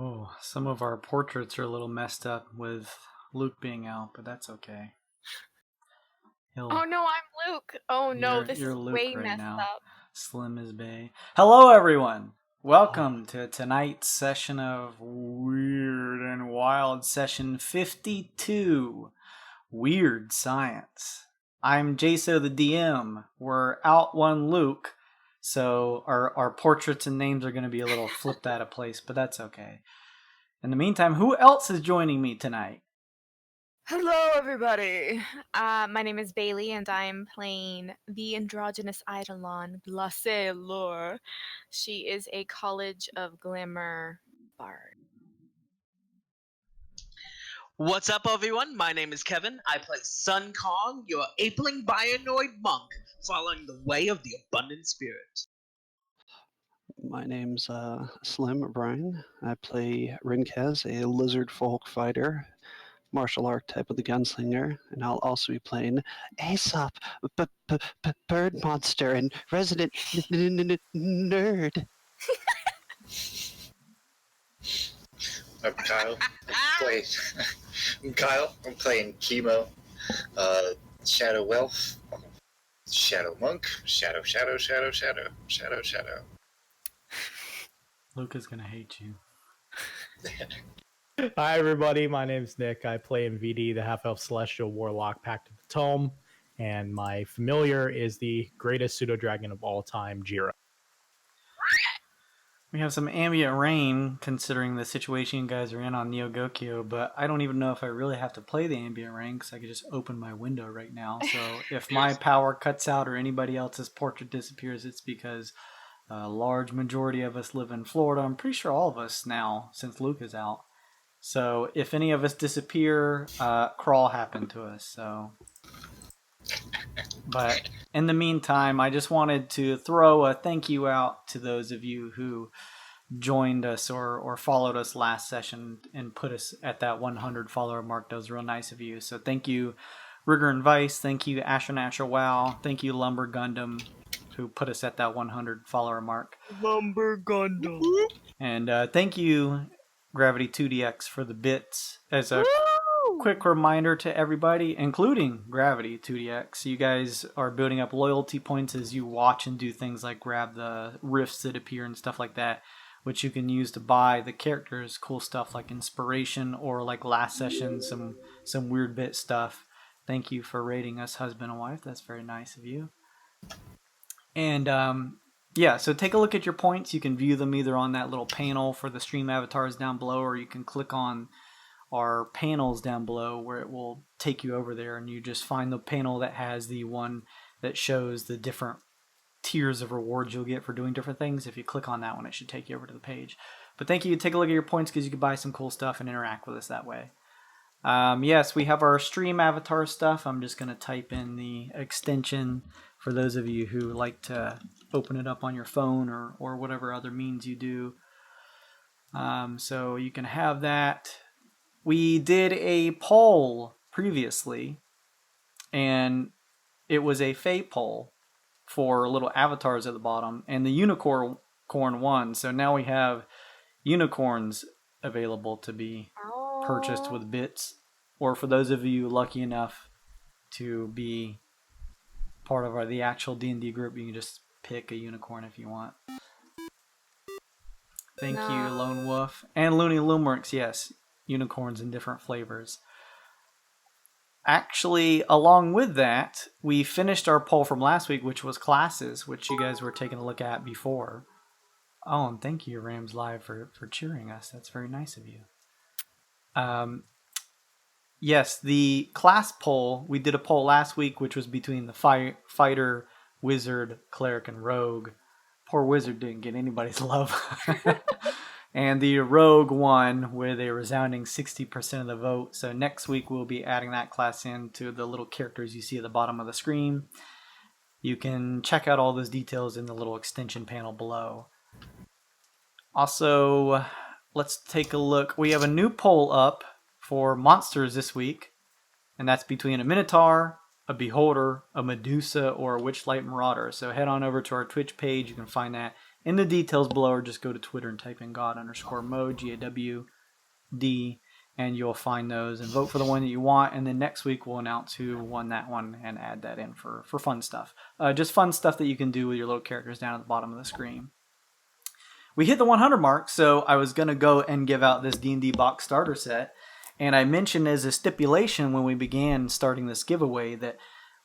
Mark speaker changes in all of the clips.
Speaker 1: Oh, some of our portraits are a little messed up with Luke being out, but that's okay.
Speaker 2: Oh no, I'm Luke. Oh no, this
Speaker 1: You're
Speaker 2: is
Speaker 1: Luke
Speaker 2: way
Speaker 1: right
Speaker 2: messed
Speaker 1: now.
Speaker 2: up.
Speaker 1: Slim is Bay. Hello, everyone. Welcome to tonight's session of Weird and Wild, session 52, Weird Science. I'm Jaso the DM. We're out one Luke, so our portraits and names are going to be a little flipped out of place, but that's okay. In the meantime, who else is joining me tonight?
Speaker 2: Hello, everybody. My name is Bailey, and I'm playing the androgynous Eidolon Glacé Lure. She is a College of Glamour bard.
Speaker 3: What's up, everyone? My name is Kevin. I play Sun Kong, your apeling bionoid monk, following the way of the abundant spirit.
Speaker 4: My name's Slim Brian. I play Rinkez, a lizard folk fighter, martial archetype of the gunslinger, and I'll also be playing Aesop, bird monster, and resident nerd.
Speaker 5: I'm Kyle. I'm playing Chemo, Shadow Wealth, Shadow Monk, Shadow.
Speaker 1: Luke is going to hate you.
Speaker 6: Hi everybody, my name's Nick. I play MVD, the half-elf celestial warlock pact of the tome, and my familiar is the greatest pseudo-dragon of all time, Jira.
Speaker 1: We have some ambient rain considering the situation you guys are in on Neo Gokyo, but I don't even know if I really have to play the ambient rain because I could just open my window right now. So if my power cuts out or anybody else's portrait disappears, it's because a large majority of us live in Florida. I'm pretty sure all of us now, since Luke is out. So if any of us disappear, crawl happened to us. So, but in the meantime, I just wanted to throw a thank you out to those of you who joined us or followed us last session and put us at that 100 follower mark. That was real nice of you. So thank you, Rigor and Vice. Thank you, Astronatural Wow. Thank you, Lumber Gundam, who put us at that 100 follower mark.
Speaker 2: Lumber Gundam.
Speaker 1: And thank you, Gravity 2DX, for the bits. As a quick reminder to everybody, including Gravity 2DX, you guys are building up loyalty points as you watch and do things like grab the rifts that appear and stuff like that, which you can use to buy the characters cool stuff like inspiration or like last session some weird bit stuff. Thank you for rating us husband and wife. That's very nice of you. And yeah, so take a look at your points. You can view them either on that little panel for the stream avatars down below, or you can click on our panels down below where it will take you over there, and you just find the panel that has the one that shows the different tiers of rewards you'll get for doing different things. If you click on that one, it should take you over to the page. But thank you. Take a look at your points because you can buy some cool stuff and interact with us that way. Yes, we have our stream avatar stuff. I'm just going to type in the extension for those of you who like to open it up on your phone or whatever other means you do. So you can have that. We did a poll previously, and it was a fate poll for little avatars at the bottom, and the unicorn won. So now we have unicorns available to be purchased with bits, or for those of you lucky enough to be part of the actual D&D group, you can just pick a unicorn if you want. Thank you, Lone Wolf. And Looney Loomworks, yes. Unicorns in different flavors. Actually, along with that, we finished our poll from last week, which was classes, which you guys were taking a look at before. Oh, and thank you, Rams Live, for cheering us. That's very nice of you. Yes, the class poll, we did a poll last week, which was between the fighter, wizard, cleric, and rogue. Poor wizard didn't get anybody's love. And the rogue won with a resounding 60% of the vote. So next week we'll be adding that class into the little characters you see at the bottom of the screen. You can check out all those details in the little extension panel below. Also, let's take a look. We have a new poll up for monsters this week, and that's between a Minotaur, a Beholder, a Medusa, or a Witchlight Marauder. So head on over to our Twitch page. You can find that in the details below, or just go to Twitter and type in God_mode, GAWD, and you'll find those and vote for the one that you want. And then next week we'll announce who won that one and add that in for fun stuff. Just fun stuff that you can do with your little characters down at the bottom of the screen. We hit the 100 mark, so I was going to go and give out this D&D box starter set. And I mentioned as a stipulation when we began starting this giveaway that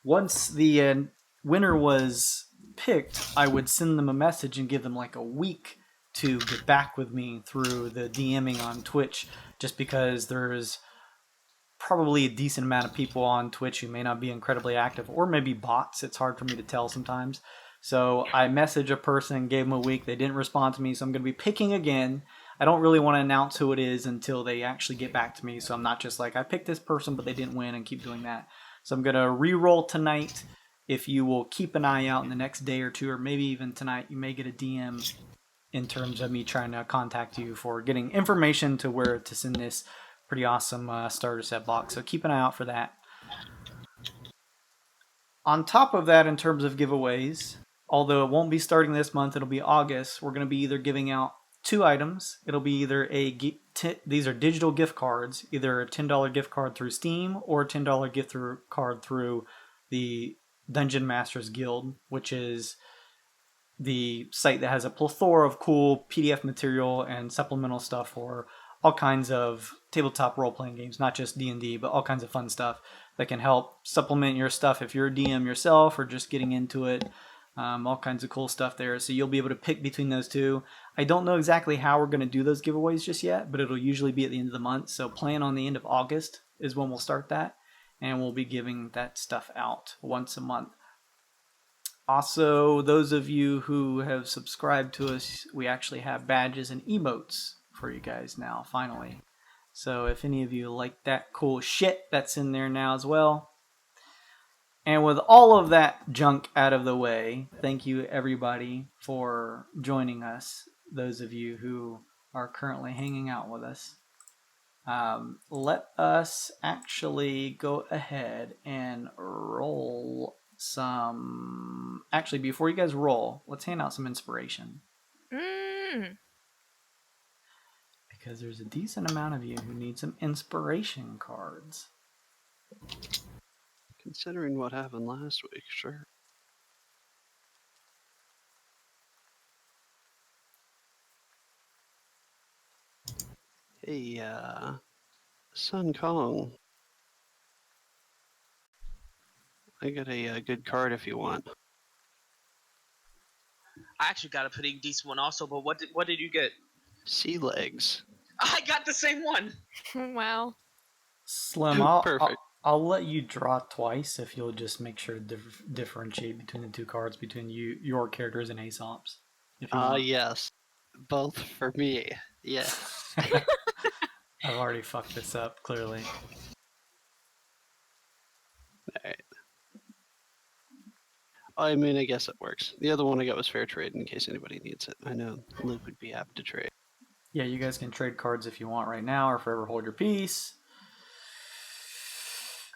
Speaker 1: once the winner was picked, I would send them a message and give them like a week to get back with me through the DMing on Twitch, just because there's probably a decent amount of people on Twitch who may not be incredibly active, or maybe bots. It's hard for me to tell sometimes. So I messaged a person, gave them a week. They didn't respond to me, so I'm going to be picking again. I don't really want to announce who it is until they actually get back to me, so I'm not just like, I picked this person, but they didn't win, and keep doing that. So I'm going to re-roll tonight. If you will keep an eye out in the next day or two, or maybe even tonight, you may get a DM in terms of me trying to contact you for getting information to where to send this pretty awesome starter set box. So keep an eye out for that. On top of that, in terms of giveaways, although it won't be starting this month, it'll be August, we're going to be either giving out 2 items. It'll be either these are digital gift cards, either a $10 gift card through Steam or a $10 gift card through the Dungeon Masters Guild, which is the site that has a plethora of cool PDF material and supplemental stuff for all kinds of tabletop role-playing games, not just D&D, but all kinds of fun stuff that can help supplement your stuff if you're a DM yourself or just getting into it. All kinds of cool stuff there. So you'll be able to pick between those two. I don't know exactly how we're going to do those giveaways just yet, but it'll usually be at the end of the month. So plan on the end of August is when we'll start that. And we'll be giving that stuff out once a month. Also, those of you who have subscribed to us, we actually have badges and emotes for you guys now, finally. So if any of you like that cool shit, that's in there now as well. And with all of that junk out of the way, thank you everybody for joining us, those of you who are currently hanging out with us. Let us actually go ahead and roll some... Actually, before you guys roll, let's hand out some inspiration. Because there's a decent amount of you who need some inspiration cards.
Speaker 4: Considering what happened last week, sure. Hey, Sun Kong. I got a good card if you want.
Speaker 3: I actually got a pretty decent one also, but what did you get?
Speaker 4: Sea legs.
Speaker 3: I got the same one.
Speaker 2: Wow.
Speaker 1: Slim,
Speaker 4: Perfect.
Speaker 1: I'll let you draw twice if you'll just make sure to differentiate between the two cards between your characters and Aesop's.
Speaker 4: Yes. Both for me. Yeah.
Speaker 1: I've already fucked this up, clearly.
Speaker 4: Alright. I mean, I guess it works. The other one I got was fair trade in case anybody needs it. I know Luke would be apt to trade.
Speaker 1: Yeah, you guys can trade cards if you want right now or forever hold your peace.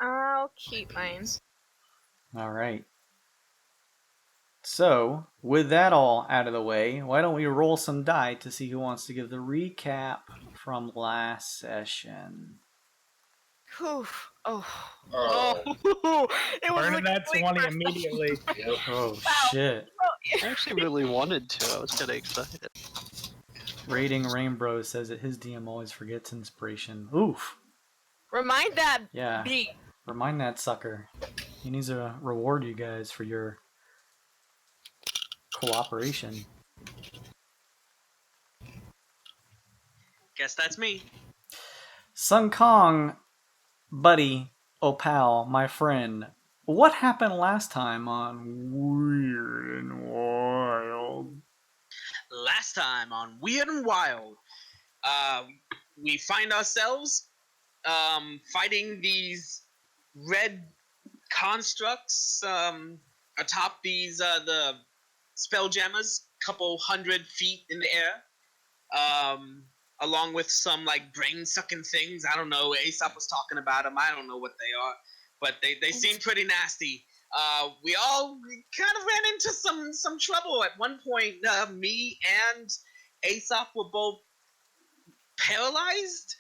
Speaker 2: I'll keep mine.
Speaker 1: All right. So, with that all out of the way, why don't we roll some die to see who wants to give the recap from last session?
Speaker 2: Whew.
Speaker 5: Oh.
Speaker 2: It was
Speaker 6: Burning
Speaker 2: like
Speaker 6: that
Speaker 2: wait
Speaker 6: 20
Speaker 2: for-
Speaker 6: immediately.
Speaker 5: Yep.
Speaker 1: Oh,
Speaker 2: Wow.
Speaker 1: shit.
Speaker 4: I actually really wanted to. I was kind of excited.
Speaker 1: Rating Rainbow says that his DM always forgets inspiration. Oof.
Speaker 2: Remind that
Speaker 1: Yeah.
Speaker 2: beat.
Speaker 1: Remind that sucker. He needs to reward you guys for your cooperation.
Speaker 3: Guess that's me.
Speaker 1: Sun Kong, buddy, pal, my friend. What happened last time on Wyrd and Wyld?
Speaker 3: Last time on Weird and Wild, we find ourselves fighting these red constructs atop these the spelljammers, couple 100 feet in the air, along with some like brain-sucking things. I don't know. Aesop was talking about them. I don't know what they are, but they seem pretty nasty. We all kind of ran into some trouble at one point. Me and Aesop were both paralyzed.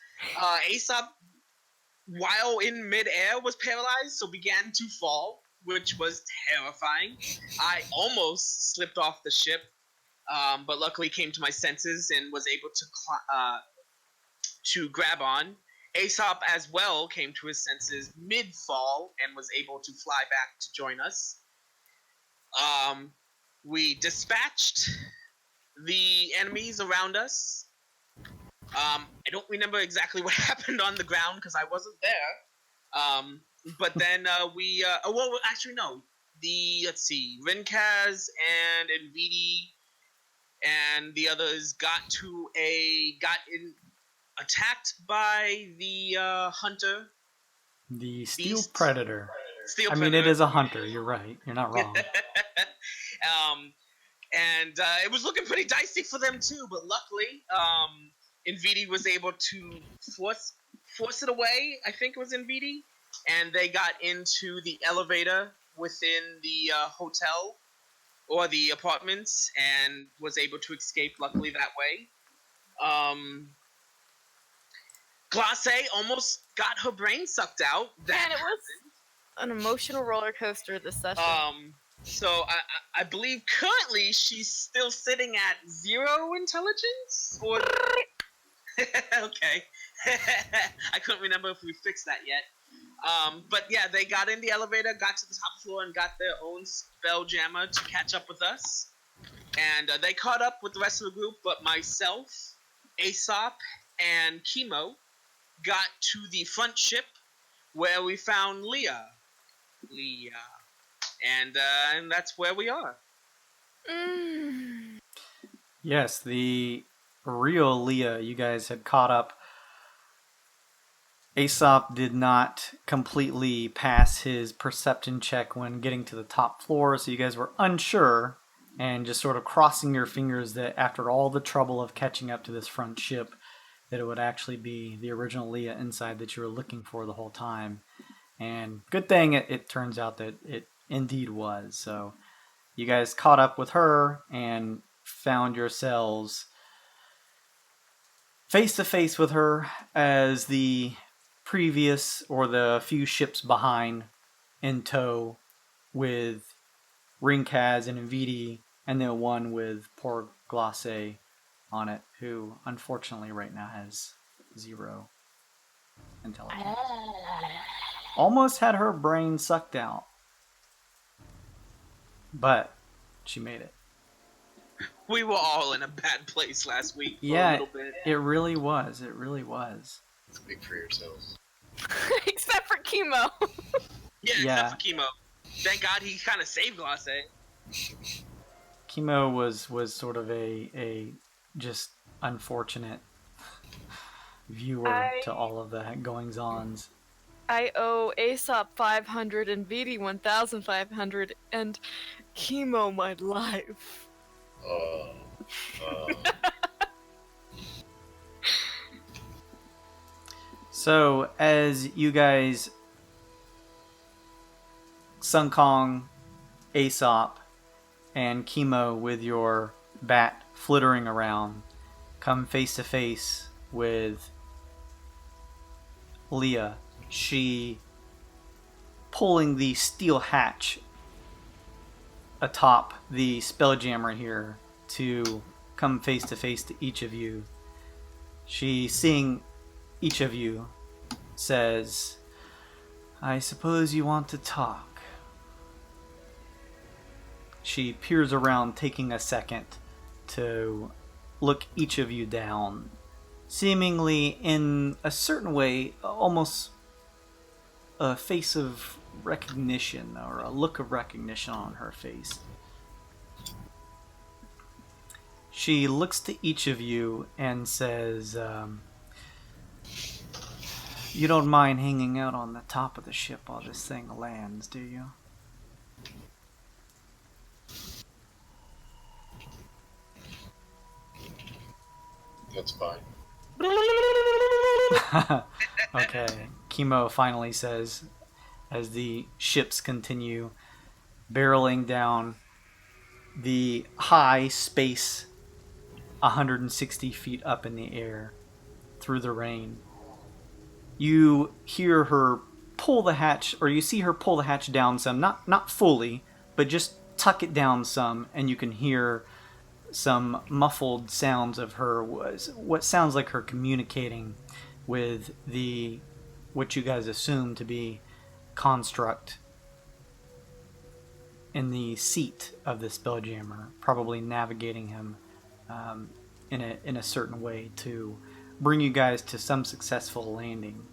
Speaker 3: Aesop, while in midair, was paralyzed, so began to fall, which was terrifying. I almost slipped off the ship, but luckily came to my senses and was able to grab on. Aesop as well came to his senses mid-fall and was able to fly back to join us. We dispatched the enemies around us. I don't remember exactly what happened on the ground because I wasn't there. But then well, actually no. Let's see, Rinkaz and Nvidi and the others got attacked by the hunter.
Speaker 1: The steel
Speaker 3: Beast.
Speaker 1: predator.
Speaker 3: Steel
Speaker 1: I mean,
Speaker 3: predator.
Speaker 1: it is a hunter. You're right. You're not wrong.
Speaker 3: And it was looking pretty dicey for them too, but luckily, Nvidi was able to force it away. I think it was Nvidi, and they got into the elevator within the hotel or the apartments, and was able to escape. Luckily that way. Glace almost got her brain sucked out.
Speaker 2: And it was an emotional roller coaster this session.
Speaker 3: So I believe currently she's still sitting at 0 intelligence? Or okay. I couldn't remember if we fixed that yet. But yeah, they got in the elevator, got to the top floor, and got their own spelljammer to catch up with us. And they caught up with the rest of the group, but myself, Aesop, and Chemo got to the front ship where we found Leah. And that's where we are.
Speaker 1: Yes, the real Leah, you guys had caught up. Aesop did not completely pass his perception check when getting to the top floor, so you guys were unsure and just sort of crossing your fingers that after all the trouble of catching up to this front ship, that it would actually be the original Leah inside that you were looking for the whole time. And good thing it turns out that it indeed was. So you guys caught up with her and found yourselves face to face with her as the previous or the few ships behind in tow with Rinkaz and Nvidi, and then one with poor Glace on it, who unfortunately right now has 0 intelligence. Almost had her brain sucked out, but she made it.
Speaker 3: We were all in a bad place last week for a
Speaker 1: Yeah,
Speaker 3: little bit.
Speaker 1: it really was. It really was.
Speaker 5: Speak for yourselves.
Speaker 2: Except for Chemo.
Speaker 3: Yeah, except for Chemo. Thank God he kind of saved Glace.
Speaker 1: Chemo was sort of a just unfortunate viewer to all of the goings-ons.
Speaker 2: I owe Aesop 500 and Vidi 1,500 and Chemo my life.
Speaker 1: So, as you guys, Sun Kong, Aesop, and Chemo with your bat flittering around, come face to face with Leah. She pulling the steel hatch atop the spelljammer here to come face to each of you. She, seeing each of you, says, "I suppose you want to talk." She peers around, taking a second to look each of you down, seemingly in a certain way, almost a face of recognition or a look of recognition on her face. She looks to each of you and says, "You don't mind hanging out on the top of the ship while this thing lands, do you?"
Speaker 5: That's fine.
Speaker 1: Okay, Chemo finally says, as the ships continue barreling down the high space 160 feet up in the air through the rain. You hear her pull the hatch, or you see her pull the hatch down some, not fully, but just tuck it down some, and you can hear some muffled sounds of her, what sounds like her communicating with the what you guys assume to be construct in the seat of the spelljammer, probably navigating him in a certain way to bring you guys to some successful landing.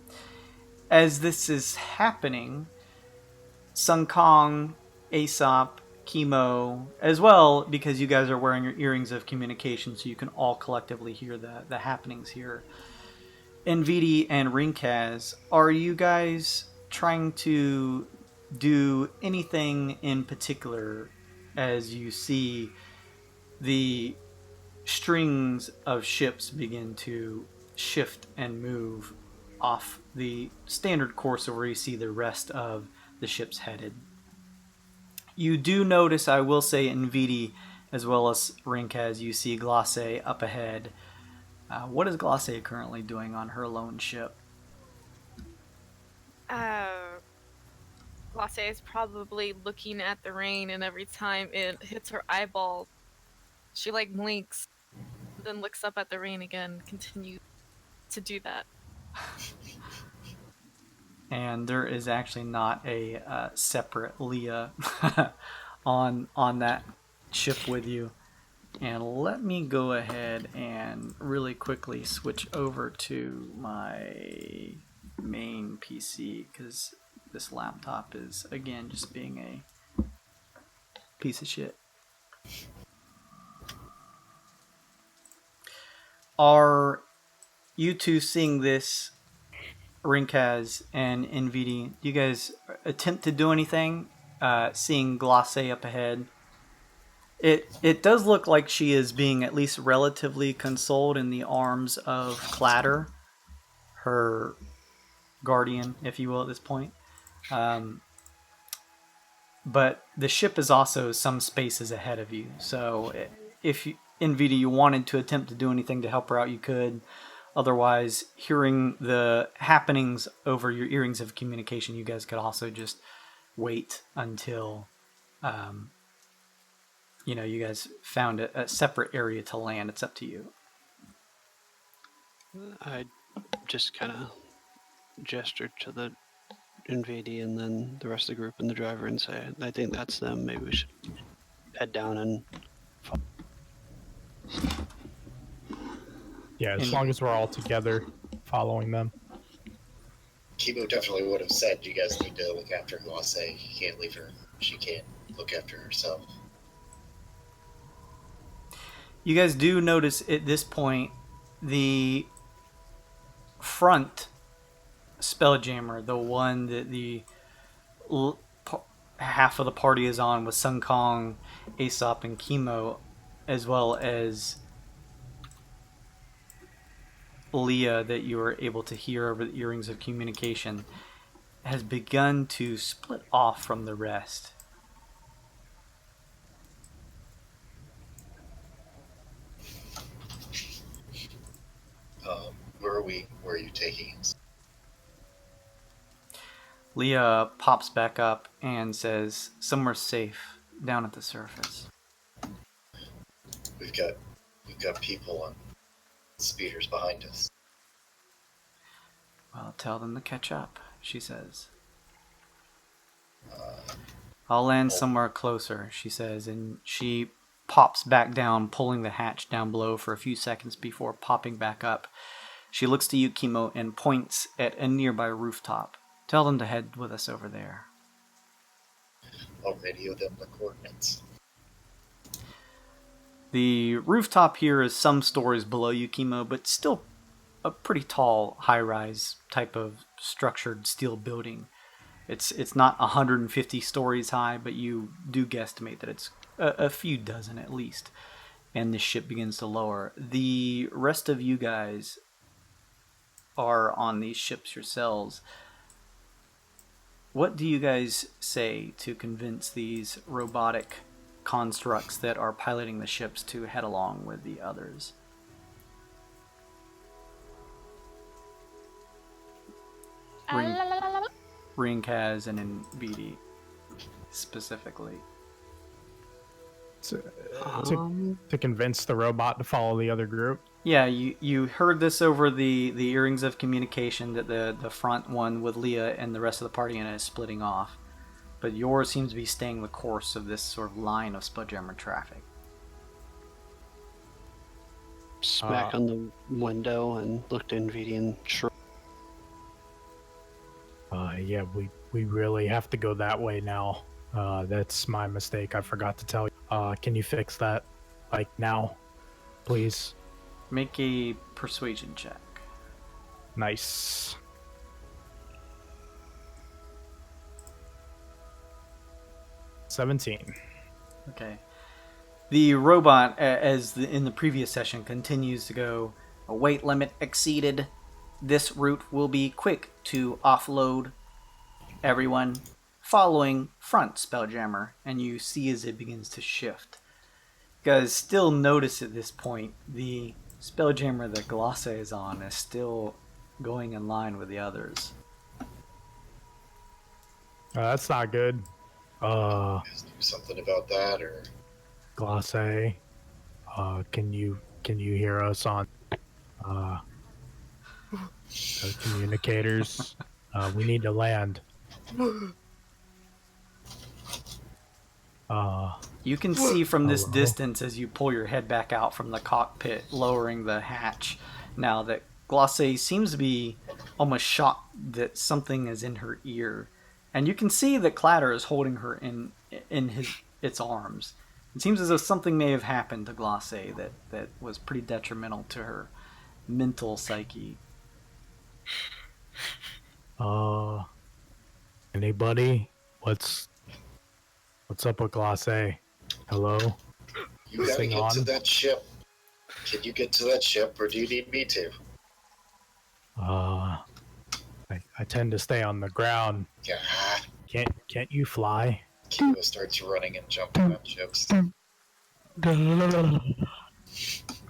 Speaker 1: As this is happening, Sun Kong, Aesop, Chemo, as well, because you guys are wearing your earrings of communication, so you can all collectively hear the happenings here. Nvidi and Rinkaz, are you guys trying to do anything in particular as you see the strings of ships begin to shift and move off the standard course of where you see the rest of the ships headed? You do notice, I will say, Nvidi as well as Rinkaz, you see Glace up ahead. What is Glace currently doing on her lone ship?
Speaker 2: Glace is probably looking at the rain, and every time it hits her eyeball, she like blinks, then looks up at the rain again, continues to do that.
Speaker 1: And there is actually not a separate Leah on that ship with you. And let me go ahead and really quickly switch over to my main PC, because this laptop is, again, just being a piece of shit. Are you two seeing this, Rinkaz and Nvidi? Do you guys attempt to do anything? Seeing Glace up ahead. It does look like she is being at least relatively consoled in the arms of Clatter, her guardian, if you will, at this point. But the ship is also some spaces ahead of you. So if you, Nvidi, you wanted to attempt to do anything to help her out, you could. Otherwise, hearing the happenings over your earrings of communication, you guys could also just wait until you guys found a separate area to land. It's up to you.
Speaker 4: I just kind of gestured to the Nvidi and then the rest of the group and the driver and say, I think that's them. Maybe we should head down and...
Speaker 6: Yeah, as long as we're all together following them.
Speaker 5: Kibo definitely would have said you guys need to look after Glace. You can't leave her. She can't look after herself.
Speaker 1: You guys do notice at this point the front spelljammer, the one that the half of the party is on, with Sun Kong, Aesop, and Chemo, as well as Leah, that you were able to hear over the earrings of communication, has begun to split off from the rest.
Speaker 5: Where are we? Where are you taking us?
Speaker 1: Leah pops back up and says, somewhere safe down at the surface.
Speaker 5: We've got people on speeders behind us.
Speaker 1: Well, tell them to catch up, she says. I'll land somewhere closer, she says, and she pops back down, pulling the hatch down below for a few seconds before popping back up. She looks to you, Chemo, and points at a nearby rooftop. Tell them to head with us over there.
Speaker 5: I'll radio them the coordinates.
Speaker 1: The rooftop here is some stories below you, Chemo, but still a pretty tall, high-rise type of structured steel building. It's not 150 stories high, but you do guesstimate that it's a few dozen at least. And the ship begins to lower. The rest of you guys are on these ships yourselves. what do you guys say to convince these robotic constructs that are piloting the ships to head along with the others? Rinkaz and NVD specifically.
Speaker 6: To convince the robot to follow the other group.
Speaker 1: Yeah, you heard this over the earrings of communication that the front one with Leah and the rest of the party in it is splitting off. But yours seems to be staying the course of this sort of line of Spudjammer traffic.
Speaker 4: Smack on the window and looked at NVD and
Speaker 6: Yeah, we really have to go that way now. That's my mistake. I forgot to tell you. Can you fix that? Like now, please?
Speaker 1: Make a persuasion check.
Speaker 6: Nice. $17.
Speaker 1: Okay. The robot, in the previous session, continues to go, a weight limit exceeded. This route will be quick to offload. Everyone following front, Spelljammer. And you see as it begins to shift. You guys still notice at this point the Spelljammer that Glosse is on is still going in line with the others.
Speaker 6: That's not good.
Speaker 5: Do something about that, or
Speaker 6: Glosse, can you hear us on communicators? We need to land.
Speaker 1: You can see from this
Speaker 6: Hello?
Speaker 1: distance as you pull your head back out from the cockpit, lowering the hatch, now that Glosse seems to be almost shocked that something is in her ear. And you can see that Clatter is holding her in its arms. It seems as though something may have happened to Glosse that was pretty detrimental to her mental psyche.
Speaker 6: Anybody? What's up with Glosse? Hello?
Speaker 5: you gotta
Speaker 6: Sing
Speaker 5: get
Speaker 6: on.
Speaker 5: to that ship. Can you get to that ship, or do you need me to?
Speaker 6: I tend to stay on the ground.
Speaker 5: Yeah.
Speaker 6: Can't you fly?
Speaker 5: Kilo starts running and jumping on ships.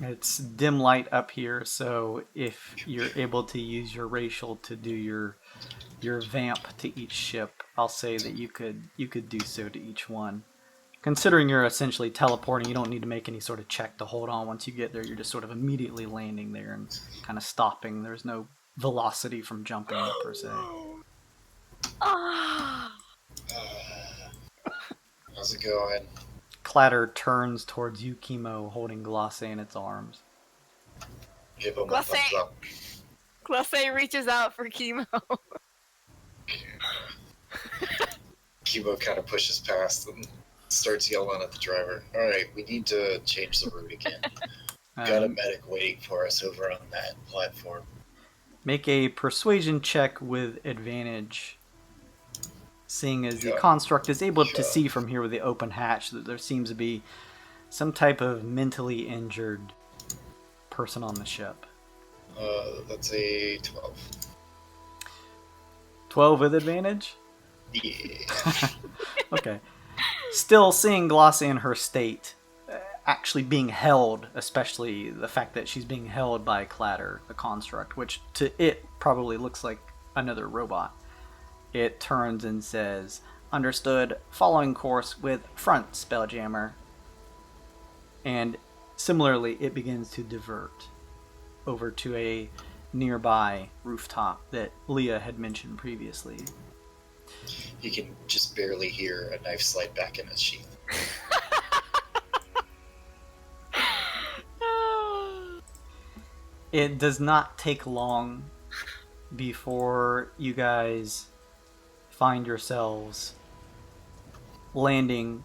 Speaker 1: It's dim light up here, so if you're able to use your racial to do your vamp to each ship, I'll say that you could do so to each one. Considering you're essentially teleporting, you don't need to make any sort of check to hold on. Once you get there, you're just sort of immediately landing there and kind of stopping. There's no velocity from jumping per se.
Speaker 5: How's it going?
Speaker 1: Clatter turns towards you, Chemo, holding Glosse in its arms.
Speaker 5: Give him a
Speaker 2: Glosse.
Speaker 5: thumbs up.
Speaker 2: Glosse reaches out for Chemo.
Speaker 5: Kibo kind of pushes past and starts yelling at the driver. Alright, we need to change the route again. Got a medic waiting for us over on that platform.
Speaker 1: Make a persuasion check with advantage, seeing as the
Speaker 5: Yeah.
Speaker 1: construct is able to
Speaker 5: Yeah.
Speaker 1: see from here with the open hatch that there seems to be some type of mentally injured person on the ship.
Speaker 5: That's a 12.
Speaker 1: 12 with advantage?
Speaker 5: Yeah.
Speaker 1: Okay. Still seeing Glosse in her state, actually being held, especially the fact that she's being held by Clatter, the construct, which to it probably looks like another robot. It turns and says, "Understood, following course with front, Spelljammer." And similarly, it begins to divert over to a nearby rooftop that Leah had mentioned previously.
Speaker 5: You can just barely hear a knife slide back in its sheath.
Speaker 1: It does not take long before you guys find yourselves landing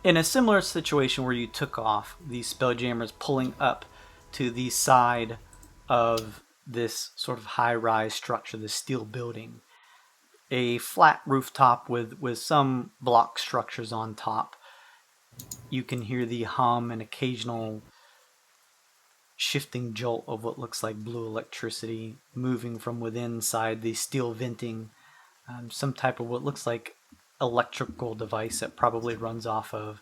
Speaker 1: in a similar situation where you took off, these Spelljammers pulling up to the side of this sort of high-rise structure, this steel building. A flat rooftop with some block structures on top. You can hear the hum and occasional shifting jolt of what looks like blue electricity moving from within inside the steel venting some type of what looks like electrical device that probably runs off of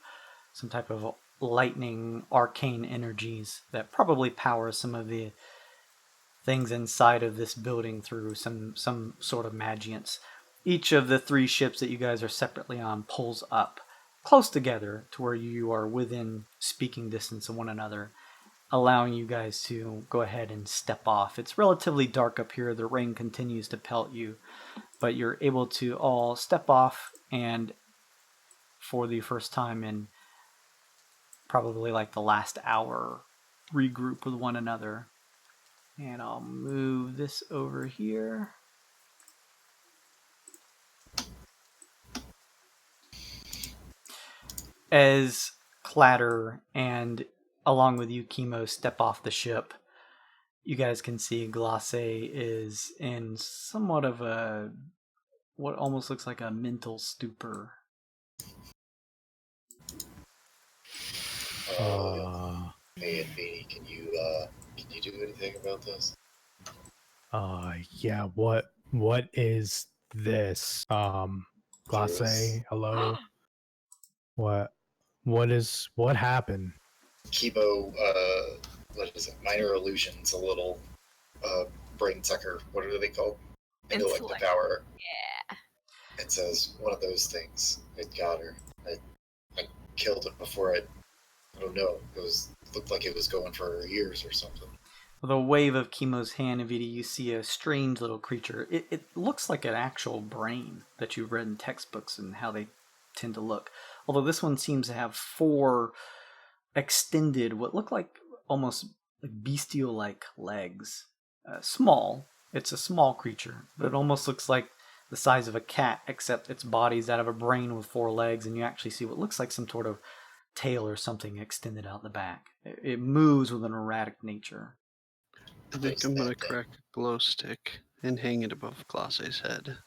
Speaker 1: some type of lightning arcane energies that probably power some of the things inside of this building through some sort of magiance. Each of the 3 ships that you guys are separately on pulls up close together to where you are within speaking distance of one another, allowing you guys to go ahead and step off. It's relatively dark up here. The rain continues to pelt you, but you're able to all step off, and for the first time in probably like the last hour, regroup with one another. And I'll move this over here. As Clatter and along with you, Chemo, step off the ship, you guys can see Glace is in somewhat of a what almost looks like a mental stupor.
Speaker 5: Hey, and Beanie, can you do anything about this?
Speaker 6: Yeah, what is this? Glace, hello? What happened?
Speaker 5: Kibo, what is it? Minor illusions, a little brain sucker. What are they called? Intellect devour.
Speaker 2: Yeah.
Speaker 5: It says one of those things. It got her. I killed it before I don't know. Looked like it was going for years or something.
Speaker 1: With a wave of Chemo's hand, Vidi, you see a strange little creature. It looks like an actual brain that you've read in textbooks and how they tend to look. Although this one seems to have 4 extended, what look like almost bestial-like legs. Small. It's a small creature, but it almost looks like the size of a cat, except its body's out of a brain with 4 legs, and you actually see what looks like some sort of tail or something extended out the back. It moves with an erratic nature.
Speaker 4: I think I'm gonna crack a glow stick and hang it above Glace's head.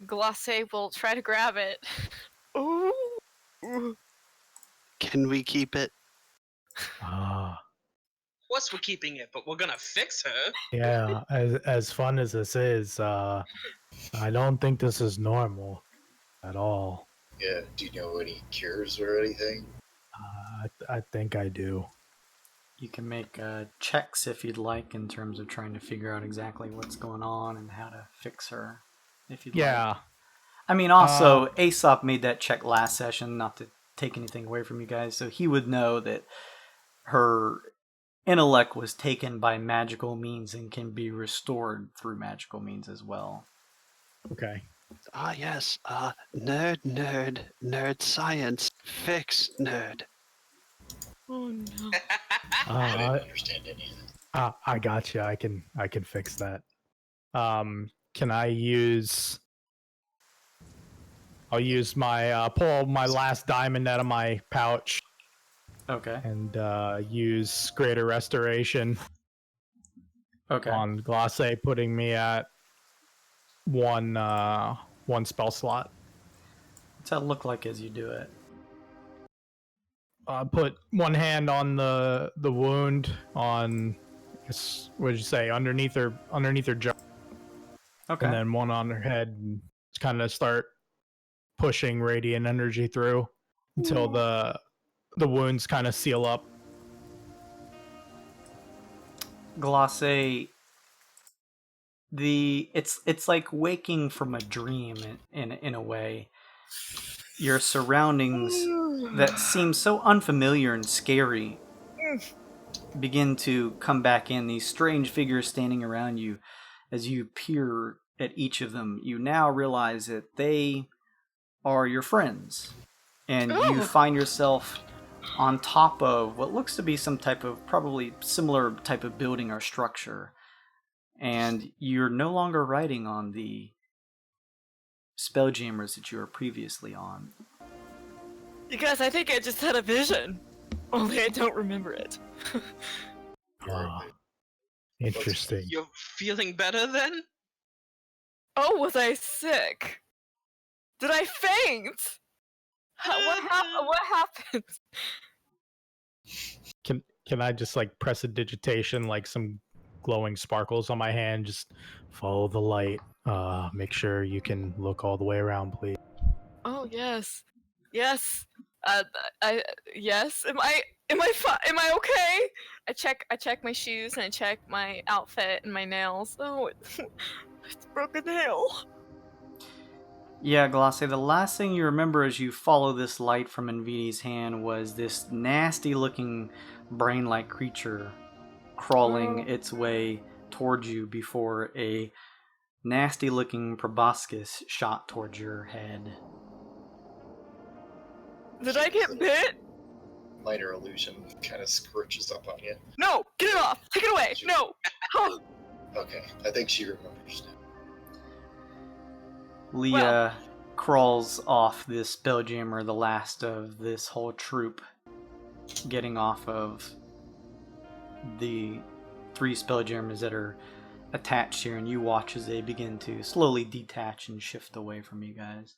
Speaker 2: Glace will try to grab it. Ooh.
Speaker 4: Can we keep it?
Speaker 3: Of course we're keeping it, but we're gonna fix her.
Speaker 6: Yeah, as fun as this is, I don't think this is normal at all.
Speaker 5: Yeah, do you know any cures or anything?
Speaker 6: I think I do.
Speaker 1: You can make checks if you'd like in terms of trying to figure out exactly what's going on and how to fix her, if you'd like. I mean, also, Aesop made that check last session, not to take anything away from you guys, so he would know that her intellect was taken by magical means and can be restored through magical means as well.
Speaker 6: Okay.
Speaker 4: Yes. Nerd science. Fix, nerd.
Speaker 2: Oh no.
Speaker 5: I didn't understand any of it.
Speaker 6: I gotcha. I can fix that. Can I use? I'll use my pull my last diamond out of my pouch.
Speaker 1: Okay.
Speaker 6: And use greater restoration.
Speaker 1: Okay.
Speaker 6: On Glace, putting me at one spell slot.
Speaker 1: What's that look like as you do it?
Speaker 6: Put one hand on the wound on, what did you say, underneath her jaw.
Speaker 1: Okay.
Speaker 6: And then one on her head, and kind of start pushing radiant energy through until the wounds kind of seal up.
Speaker 1: Glace, it's like waking from a dream in a way. Your surroundings that seem so unfamiliar and scary begin to come back in. These strange figures standing around you. As you peer at each of them, you now realize that they are your friends. And you find yourself on top of what looks to be some type of probably similar type of building or structure. And you're no longer riding on the spelljammers that you were previously on.
Speaker 2: You guys, I think I just had a vision. Only I don't remember it.
Speaker 6: Interesting.
Speaker 3: You're feeling better then?
Speaker 2: Oh, was I sick? Did I faint? What happened?
Speaker 6: Can I just like press a digitation, like some glowing sparkles on my hand, just follow the light? Make sure you can look all the way around, please.
Speaker 2: Oh yes, yes. Yes. Am I okay? I check my shoes and I check my outfit and my nails. Oh, it's broken nail.
Speaker 1: Yeah, Glosse, the last thing you remember as you follow this light from Nvidi's hand was this nasty-looking brain-like creature crawling its way towards you before a nasty-looking proboscis shot towards your head.
Speaker 2: Did I get bit?
Speaker 5: Minor illusion kind of scorches up on you.
Speaker 2: No, get it off. Take it away. No. Oh.
Speaker 5: Okay, I think she remembers now.
Speaker 1: Leah crawls off this spelljammer, the last of this whole troop, getting off of the 3 spelljammers that are attached here, and you watch as they begin to slowly detach and shift away from you guys.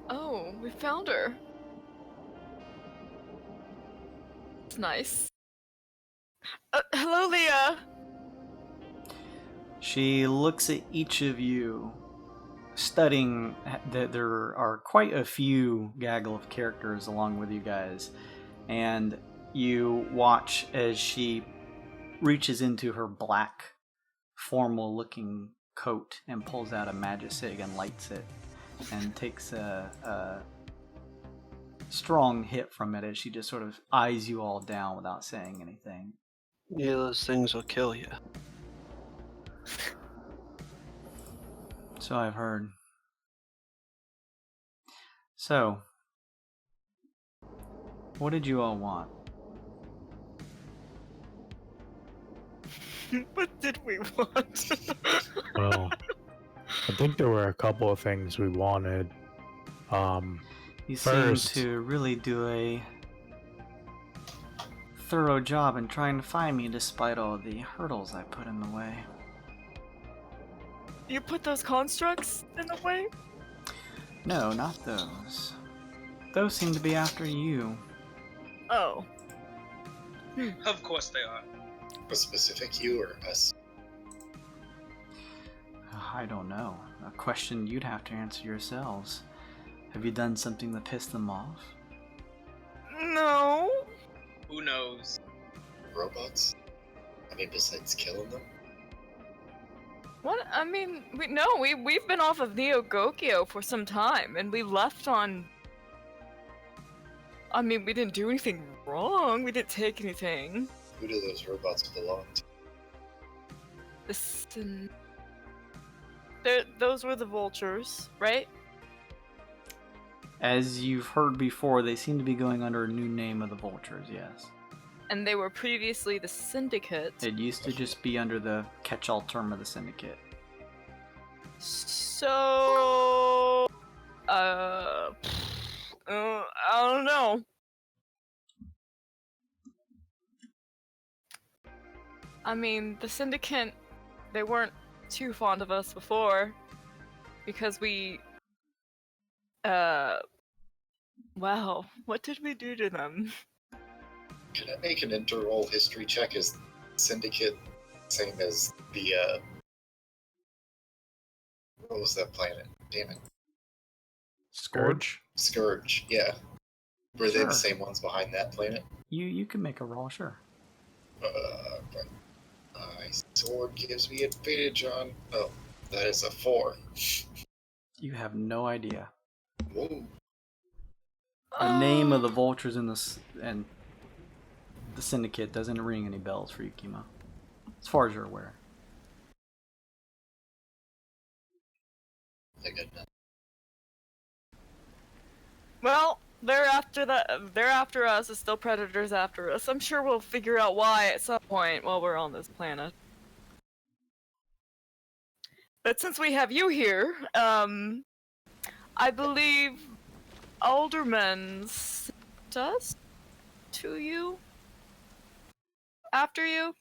Speaker 2: Oh, we found her. It's nice. Hello, Leah.
Speaker 1: She looks at each of you, studying that there are quite a few gaggle of characters along with you guys, and you watch as she reaches into her black, formal-looking coat and pulls out a majestic and lights it, and takes a strong hit from it as she just sort of eyes you all down without saying anything.
Speaker 4: Yeah, those things will kill you.
Speaker 1: So I've heard. So, what did you all want?
Speaker 2: What did we want?
Speaker 6: Well, I think there were a couple of things we wanted.
Speaker 1: You
Speaker 6: First,
Speaker 1: seem to really do a thorough job in trying to find me despite all the hurdles I put in the way.
Speaker 2: You put those constructs in the way?
Speaker 1: No, not those. Those seem to be after you.
Speaker 2: Oh.
Speaker 3: Of course they are.
Speaker 5: A specific you or us?
Speaker 1: I don't know. A question you'd have to answer yourselves. Have you done something that pissed them off?
Speaker 2: No.
Speaker 3: Who knows?
Speaker 5: Robots? I mean, besides killing them?
Speaker 2: What? I mean, we've been off of Neo Gokyo for some time, and we left on... I mean, we didn't do anything wrong. We didn't take anything.
Speaker 5: Who do those robots belong to?
Speaker 2: Listen... Those were the vultures, right?
Speaker 1: As you've heard before, they seem to be going under a new name of the Vultures, yes.
Speaker 2: And they were previously the Syndicate.
Speaker 1: It used to just be under the catch-all term of the Syndicate.
Speaker 2: So... I don't know. I mean, the Syndicate, they weren't too fond of us before, because we... Wow, what did we do to them?
Speaker 5: Can I make an interroll history check? Is Syndicate same as the, what was that planet? Damn it.
Speaker 6: Scourge?
Speaker 5: Scourge, yeah. Were they
Speaker 1: Sure.
Speaker 5: the same ones behind that planet?
Speaker 1: You can make a roll, sure.
Speaker 5: But my sword gives me advantage on... Oh, that is a 4.
Speaker 1: You have no idea.
Speaker 5: Whoa.
Speaker 1: The name of the Vultures and the Syndicate doesn't ring any bells for you, Kimo. As far as you're aware.
Speaker 5: I got nothing.
Speaker 2: Well, they're after us. It's still predators after us. I'm sure we'll figure out why at some point while we're on this planet. But since we have you here, I believe Alderman sent us to you? After you?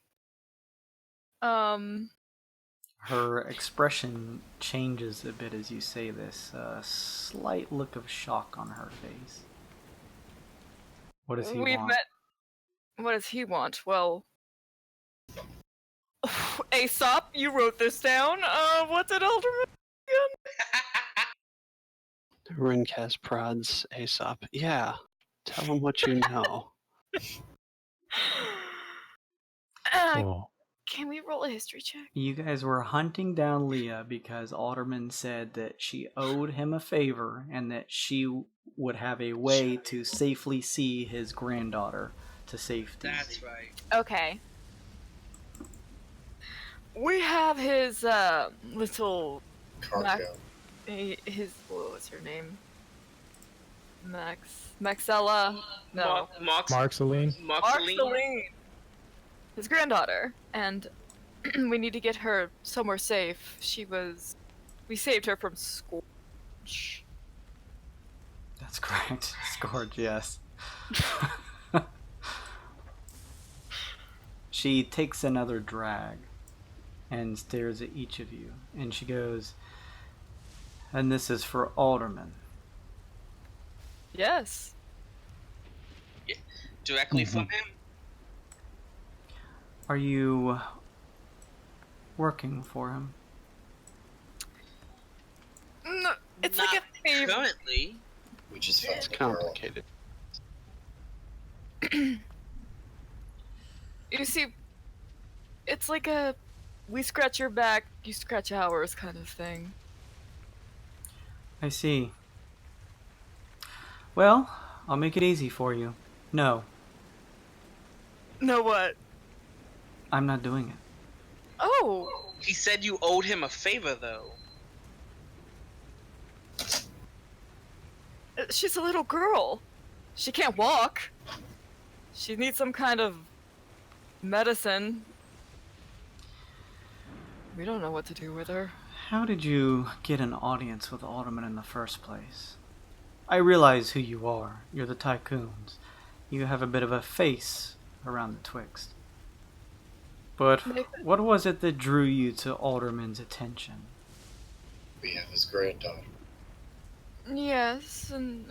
Speaker 1: Her expression changes a bit as you say this. A slight look of shock on her face. What does he want?
Speaker 2: What does he want? Well, Aesop, you wrote this down. What's it, Alderman?
Speaker 4: Rinkaz prods Aesop. Yeah, tell him what you know.
Speaker 6: Oh.
Speaker 2: Can we roll a history check?
Speaker 1: You guys were hunting down Leah because Alderman said that she owed him a favor and that she would have a way to safely see his granddaughter to safety.
Speaker 3: That's right.
Speaker 2: Okay. We have his little
Speaker 5: Cargo.
Speaker 2: his what was her name? Maxella. No.
Speaker 6: Marceline.
Speaker 2: Marceline. His granddaughter, and we need to get her somewhere safe. We saved her from Scorch.
Speaker 1: That's correct. Scourge, yes. She takes another drag and stares at each of you, and she goes, "And this is for Alderman."
Speaker 2: Yes.
Speaker 3: Directly from him.
Speaker 1: Are you working for him?
Speaker 2: No, it's
Speaker 3: Not
Speaker 2: like a favor.
Speaker 3: currently.
Speaker 5: We just found
Speaker 4: It's
Speaker 5: the girl.
Speaker 4: complicated.
Speaker 2: You see, it's like a we scratch your back, you scratch ours kind of thing.
Speaker 1: I see. Well, I'll make it easy for you. No,
Speaker 2: No what?
Speaker 1: I'm not doing it.
Speaker 2: Oh,
Speaker 3: He said you owed him a favor, though.
Speaker 2: she's a little girl. She can't walk. She needs some kind of medicine. We don't know what to do with her.
Speaker 1: How did you get an audience with Alderman in the first place? I realize who you are. You're the tycoons. You have a bit of a face around the Twixt. But what was it that drew you to Alderman's attention?
Speaker 5: We have his granddaughter.
Speaker 2: Yes, and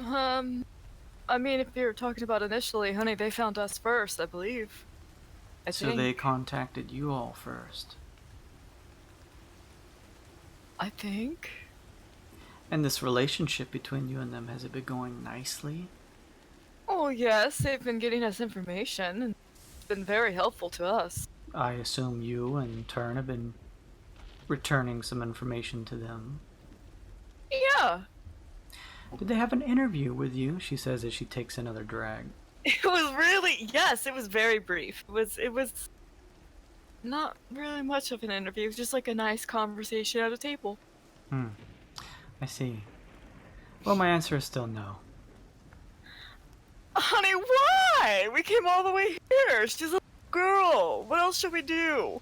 Speaker 2: I mean, if you're talking about initially, honey, they found us first, I believe. I
Speaker 1: So
Speaker 2: think.
Speaker 1: they contacted you all first.
Speaker 2: I think.
Speaker 1: And this relationship between you and them, has it been going nicely?
Speaker 2: Oh yes, they've been getting us information, and it's been very helpful to us.
Speaker 1: I assume you, in turn, have been returning some information to them.
Speaker 2: Yeah,
Speaker 1: Did they have an interview with you? She says as she takes another drag.
Speaker 2: it was really yes, it was very brief. It was not really much of an interview. It was just like a nice conversation at a table.
Speaker 1: I see. Well, my answer is still no.
Speaker 2: Honey, why? We came all the way here. She's a little girl. What else should we do?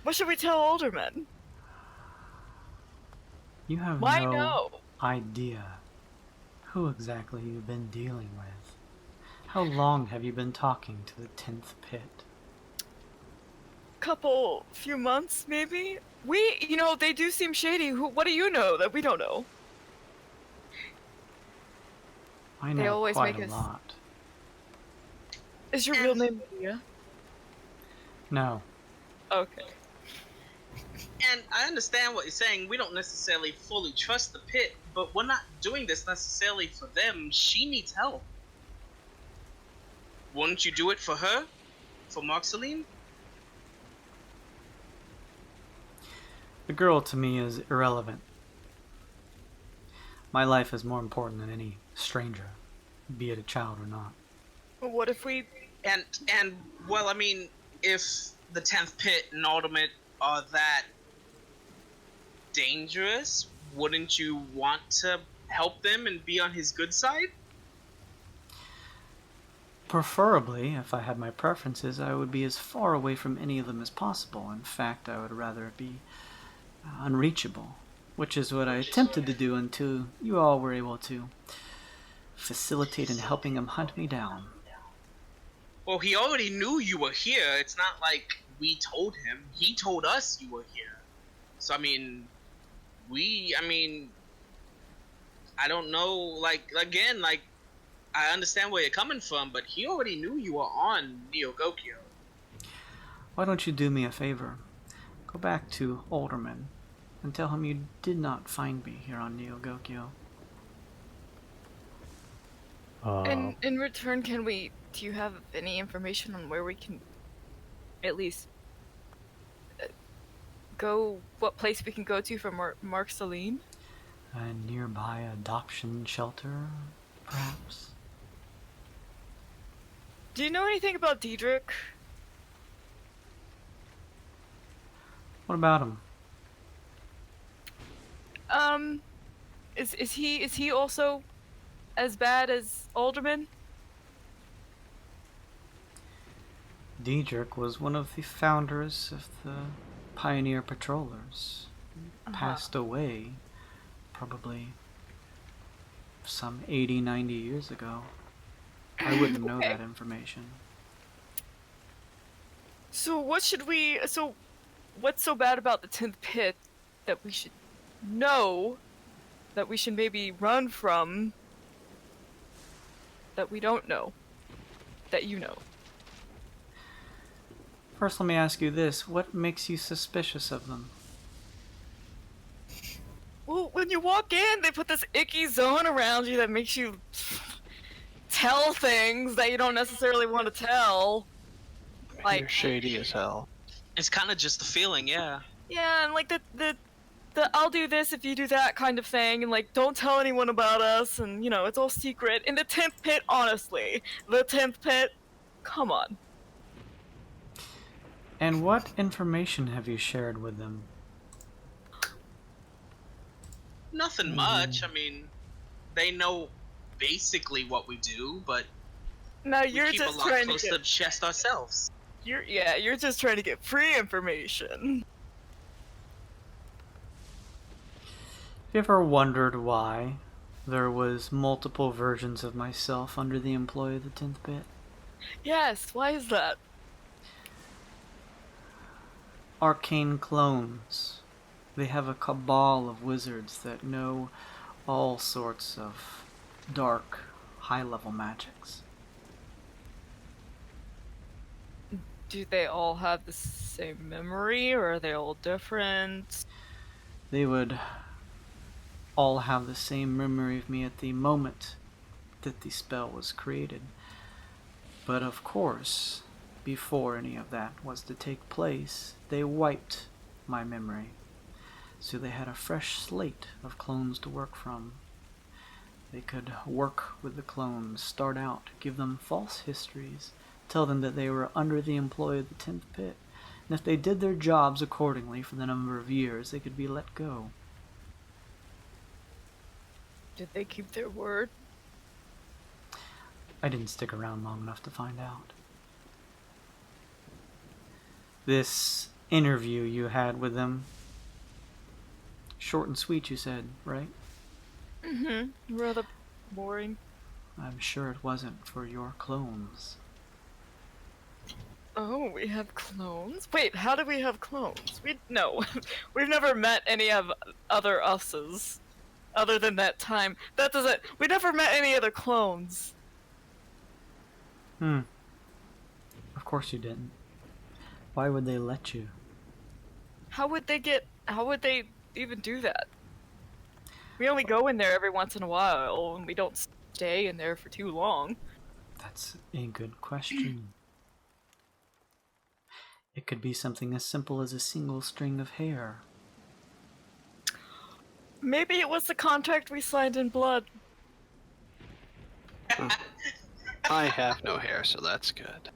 Speaker 2: What should we tell Alderman?
Speaker 1: You have
Speaker 2: Why
Speaker 1: no
Speaker 2: no?
Speaker 1: idea who exactly you've been dealing with. How long have you been talking to the 10th pit?
Speaker 2: Few months, maybe? They do seem shady. What do you know that we don't know?
Speaker 1: I
Speaker 2: They
Speaker 1: know
Speaker 2: always
Speaker 1: quite
Speaker 2: make
Speaker 1: a
Speaker 2: us-
Speaker 1: lot.
Speaker 2: Is your real name Lydia?
Speaker 1: No.
Speaker 2: Okay.
Speaker 3: And I understand what you're saying. We don't necessarily fully trust the pit, but we're not doing this necessarily for them. She needs help. Wouldn't you do it for her? For Marceline?
Speaker 1: The girl to me is irrelevant. My life is more important than any stranger, be it a child or not.
Speaker 2: Well, what if we...
Speaker 3: And well, I mean, if the 10th pit and Ultimate are that dangerous, wouldn't you want to help them and be on his good side?
Speaker 1: Preferably, if I had my preferences, I would be as far away from any of them as possible. In fact, I would rather be unreachable, which is what I attempted to do until you all were able to facilitate in helping him hunt me down.
Speaker 3: Well, he already knew you were here. It's not like we told him. He told us you were here. So, I mean, I don't know, again, I understand where you're coming from, but he already knew you were on Neo Gokyo.
Speaker 1: Why don't you do me a favor? Go back to Alderman and tell him you did not find me here on Neo Gokyo.
Speaker 2: And in return, do you have any information on where we can at least go, what place we can go to for Mark Celine?
Speaker 1: A nearby adoption shelter, perhaps?
Speaker 2: Do you know anything about Diedrich?
Speaker 1: What about him?
Speaker 2: Is he also as bad as Alderman?
Speaker 1: Diedrich was one of the founders of the Pioneer Patrollers. Passed away probably some 80, 90 years ago. I wouldn't know that information.
Speaker 2: So what's so bad about the 10th pit that we should know, that we should maybe run from, that we don't know, that you know?
Speaker 1: First, let me ask you this. What makes you suspicious of them?
Speaker 2: Well, when you walk in, they put this icky zone around you that makes you tell things that you don't necessarily want to tell. Like,
Speaker 4: You're shady as hell.
Speaker 3: It's kind of just the feeling, yeah.
Speaker 2: yeah, and like the I'll do this if you do that kind of thing, and like, don't tell anyone about us, and you know, it's all secret. In the 10th pit, honestly, the 10th pit, come on.
Speaker 1: And what information have you shared with them?
Speaker 3: Nothing much. I mean, they know basically what we do, but
Speaker 2: No,
Speaker 3: we
Speaker 2: you're
Speaker 3: keep a
Speaker 2: just
Speaker 3: lot
Speaker 2: trying
Speaker 3: close
Speaker 2: to
Speaker 3: to the chest ourselves.
Speaker 2: you're just trying to get free information.
Speaker 1: Have you ever wondered why there was multiple versions of myself under the employ of the 10th pit?
Speaker 2: Yes, why is that?
Speaker 1: Arcane clones. They have a cabal of wizards that know all sorts of dark, high-level magics.
Speaker 2: Do they all have the same memory, or are they all different?
Speaker 1: They would all have the same memory of me at the moment that the spell was created. But of course, before any of that was to take place, they wiped my memory. So they had a fresh slate of clones to work from. They could work with the clones, start out, give them false histories, tell them that they were under the employ of the 10th pit, and if they did their jobs accordingly for the number of years, they could be let go.
Speaker 2: Did they keep their word?
Speaker 1: I didn't stick around long enough to find out. This interview you had with them, short and sweet, you said, right?
Speaker 2: Mm-hmm. Rather boring.
Speaker 1: I'm sure it wasn't for your clones.
Speaker 2: Oh, we have clones? Wait, how do we have clones? No. We've never met any of other us's. Other than that time. We never met any other clones.
Speaker 1: Of course you didn't. Why would they let you?
Speaker 2: How would they even do that? We only go in there every once in a while, and we don't stay in there for too long.
Speaker 1: That's a good question. It could be something as simple as a single string of hair.
Speaker 2: Maybe it was the contract we signed in blood.
Speaker 4: I have no hair, so that's good.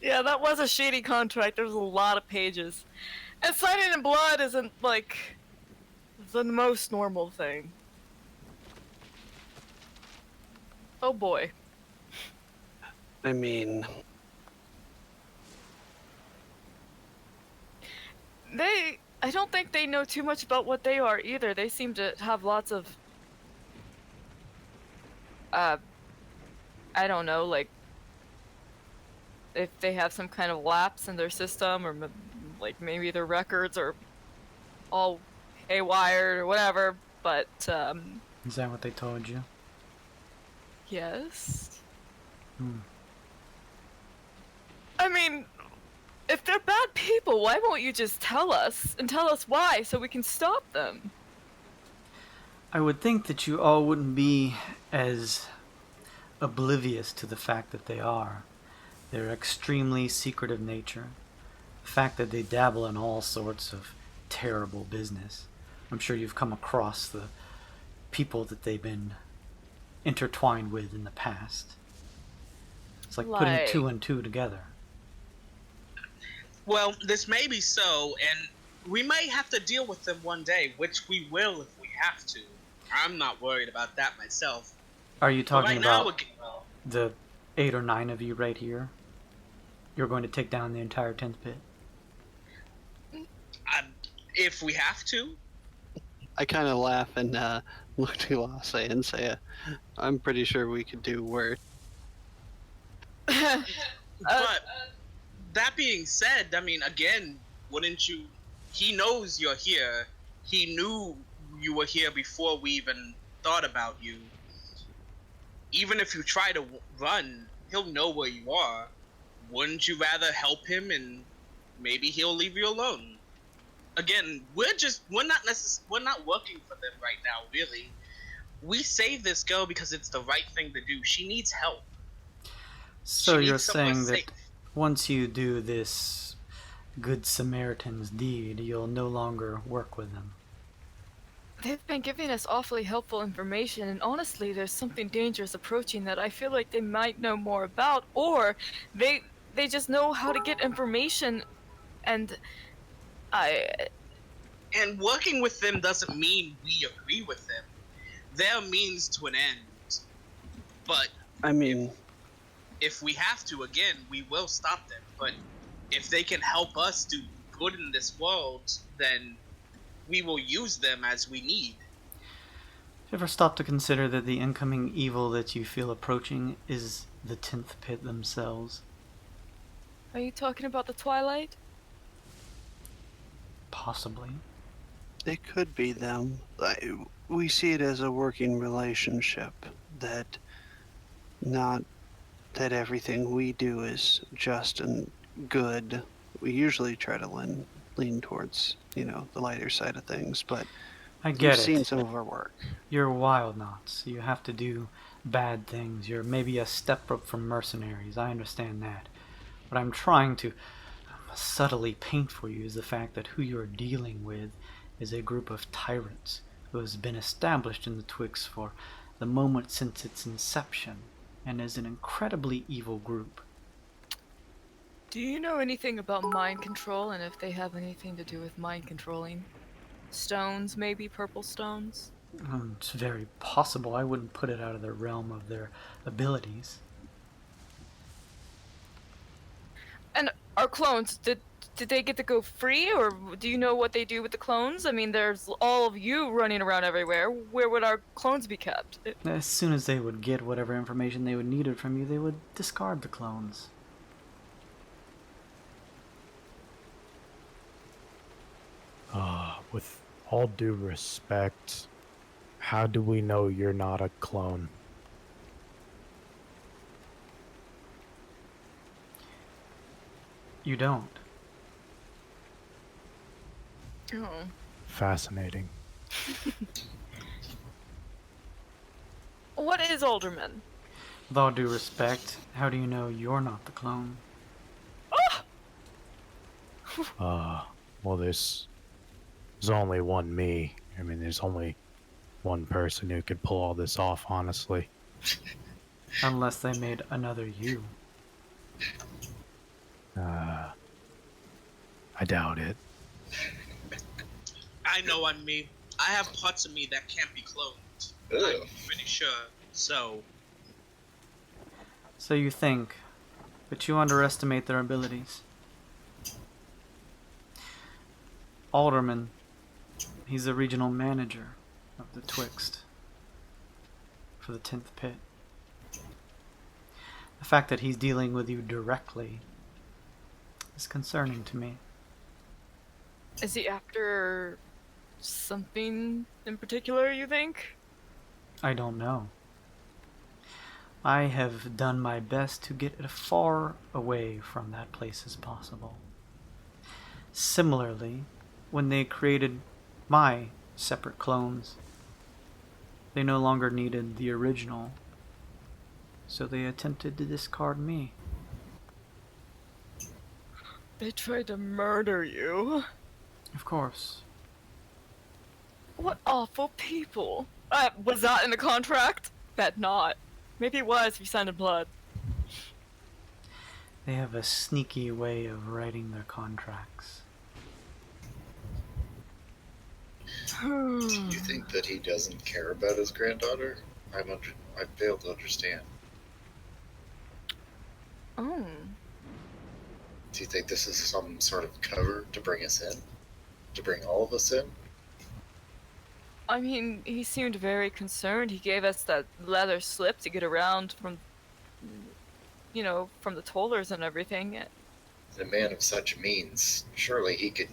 Speaker 2: Yeah, that was a shady contract. There was a lot of pages. And signing in blood isn't, like, the most normal thing. Oh boy.
Speaker 4: I mean,
Speaker 2: I don't think they know too much about what they are either. They seem to have lots of, I don't know, like, if they have some kind of lapse in their system, or like maybe their records are all haywired or whatever, but,
Speaker 1: Is that what they told you?
Speaker 2: yes. I mean, if they're bad people, why won't you just tell us, and tell us why, so we can stop them?
Speaker 1: I would think that you all wouldn't be as oblivious to the fact that they are. They're extremely secretive nature. The fact that they dabble in all sorts of terrible business. I'm sure you've come across the people that they've been intertwined with in the past. It's like putting two and two together.
Speaker 3: Well, this may be so, and we might have to deal with them one day, which we will if we have to. I'm not worried about that myself.
Speaker 1: Are you talking about
Speaker 3: now,
Speaker 1: the 8 or 9 of you right here? You're going to take down the entire 10th pit?
Speaker 3: If we have to.
Speaker 4: I kind of laugh and look to Lasse and say, I'm pretty sure we could do Wyrd.
Speaker 3: But that being said, I mean, again, wouldn't you... He knows you're here. He knew you were here before we even thought about you. Even if you try to run, he'll know where you are. Wouldn't you rather help him and maybe he'll leave you alone? Again, we're not working for them right now, really. We saved this girl because it's the right thing to do. She needs help.
Speaker 1: So you're saying that once you do this Good Samaritan's deed, you'll no longer work with them?
Speaker 2: They've been giving us awfully helpful information, and honestly, there's something dangerous approaching that I feel like they might know more about, or they just know how to get information, and
Speaker 3: And working with them doesn't mean we agree with them. They're a means to an end. But
Speaker 4: I mean,
Speaker 3: if we have to, again, we will stop them. But if they can help us do good in this world, then we will use them as we need.
Speaker 1: Ever stop to consider that the incoming evil that you feel approaching is the 10th pit themselves?
Speaker 2: Are you talking about the Twilight?
Speaker 1: Possibly.
Speaker 4: it could be them. We see it as a working relationship, that not that everything we do is just and good. We usually try to lean towards, the lighter side of things, but
Speaker 1: I get
Speaker 4: we've
Speaker 1: it.
Speaker 4: seen some of our work.
Speaker 1: You're wild knots. You have to do bad things. You're maybe a step up from mercenaries. I understand that. What I'm trying to subtly paint for you is the fact that who you're dealing with is a group of tyrants who has been established in the Twixt for the moment since its inception, and is an incredibly evil group.
Speaker 2: Do you know anything about mind control, and if they have anything to do with mind controlling? Stones, maybe purple stones?
Speaker 1: It's very possible. I wouldn't put it out of the realm of their abilities.
Speaker 2: And our clones, did they get to go free, or do you know what they do with the clones? I mean, there's all of you running around everywhere. Where would our clones be kept?
Speaker 1: As soon as they would get whatever information they would need from you, they would discard the clones.
Speaker 6: With all due respect, how do we know you're not a clone?
Speaker 1: You don't.
Speaker 2: Oh.
Speaker 6: Fascinating.
Speaker 2: What is Alderman?
Speaker 1: With all due respect, how do you know you're not the clone?
Speaker 6: Well, there's only one me. I mean, there's only one person who could pull all this off, honestly.
Speaker 1: Unless they made another you.
Speaker 6: I doubt it.
Speaker 3: I know I'm me. I have parts of me that can't be cloned.
Speaker 5: Ew.
Speaker 3: I'm pretty sure. So
Speaker 1: You think, but you underestimate their abilities. Alderman, he's the regional manager of the Twixt for the 10th pit. The fact that he's dealing with you directly is concerning to me.
Speaker 2: Is he after something in particular, you think?
Speaker 1: I don't know. I have done my best to get as far away from that place as possible. Similarly, when they created my separate clones, they no longer needed the original, so they attempted to discard me.
Speaker 2: They tried to murder you.
Speaker 1: Of course.
Speaker 2: What awful people. Was that in the contract? Bet not. Maybe it was if you signed in blood.
Speaker 1: They have a sneaky way of writing their contracts.
Speaker 5: Do you think that he doesn't care about his granddaughter? I fail to understand.
Speaker 2: Oh.
Speaker 5: Do you think this is some sort of cover to bring us in? To bring all of us in?
Speaker 2: I mean, he seemed very concerned. He gave us that leather slip to get around from, from the tollers and everything.
Speaker 5: A man of such means, surely he could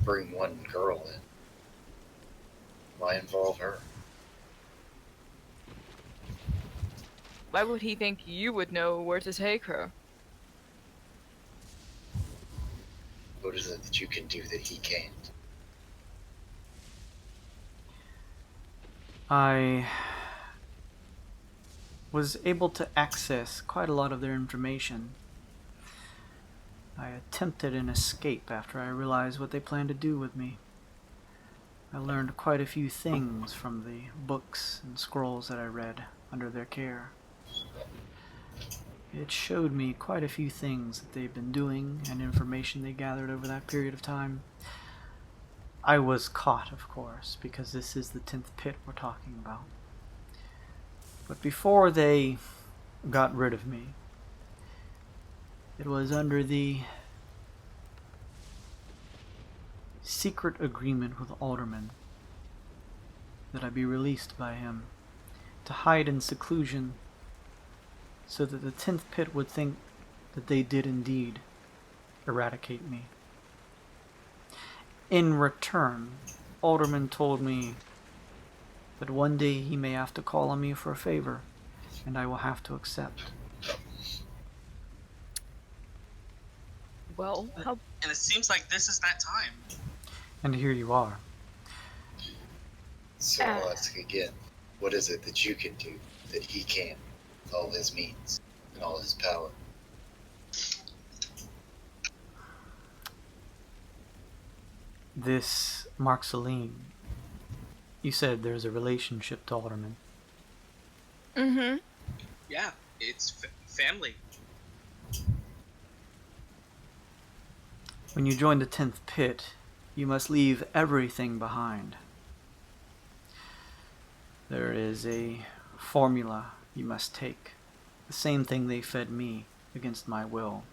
Speaker 5: bring one girl in. Why involve her?
Speaker 2: Why would he think you would know where to take her?
Speaker 5: What is it that you can do that he can't?
Speaker 1: I was able to access quite a lot of their information. I attempted an escape after I realized what they planned to do with me. I learned quite a few things from the books and scrolls that I read under their care. It showed me quite a few things that they've been doing and information they gathered over that period of time. I was caught, of course, because this is the 10th pit we're talking about. But before they got rid of me, it was under the secret agreement with Alderman that I be released by him to hide in seclusion so that the 10th pit would think that they did indeed eradicate me. In return, Alderman told me that one day he may have to call on me for a favor, and I will have to accept.
Speaker 2: Well, how...
Speaker 3: And it seems like this is that time.
Speaker 1: And here you are.
Speaker 5: So I'll ask again, what is it that you can do that he can't, with all his means and all his power?
Speaker 1: This Marceline, you said there's a relationship to Alderman.
Speaker 2: Mm-hmm.
Speaker 3: Yeah, it's family.
Speaker 1: When you join the 10th pit, you must leave everything behind. There is a formula you must take. The same thing they fed me against my will.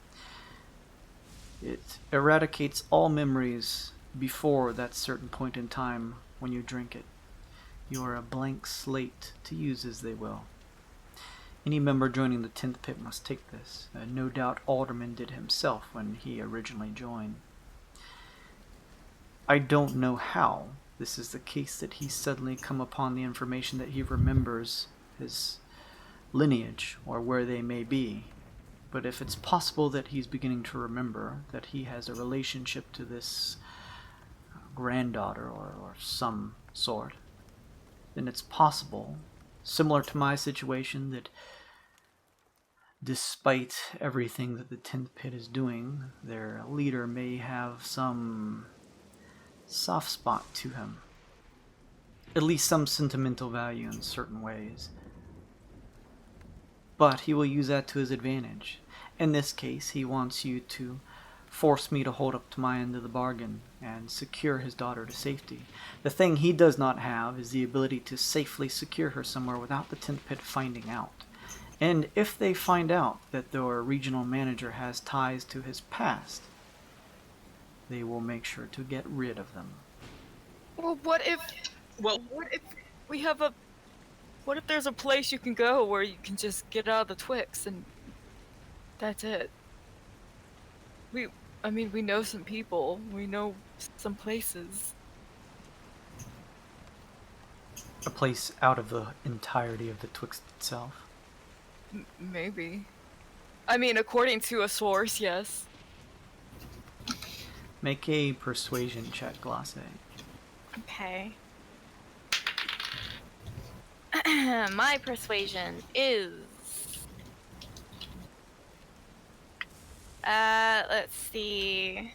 Speaker 1: It eradicates all memories before that certain point in time when you drink it. You are a blank slate to use as they will. Any member joining the 10th pit must take this. No doubt Alderman did himself when he originally joined. I don't know how this is the case that he's suddenly come upon the information that he remembers his lineage or where they may be. But if it's possible that he's beginning to remember that he has a relationship to this granddaughter or some sort, then it's possible, similar to my situation, that despite everything that the 10th pit is doing, their leader may have some soft spot to him. At least some sentimental value in certain ways. But he will use that to his advantage. In this case, he wants you to force me to hold up to my end of the bargain and secure his daughter to safety. The thing he does not have is the ability to safely secure her somewhere without the 10th pit finding out. And if they find out that their regional manager has ties to his past, they will make sure to get rid of them.
Speaker 2: Well, what if we have a... What if there's a place you can go where you can just get out of the Twixt and that's it? We know some people. We know some places.
Speaker 1: A place out of the entirety of the Twixt itself.
Speaker 2: Maybe. I mean, according to a source, yes.
Speaker 1: Make a persuasion check, Glace.
Speaker 2: Okay. My persuasion is... let's see...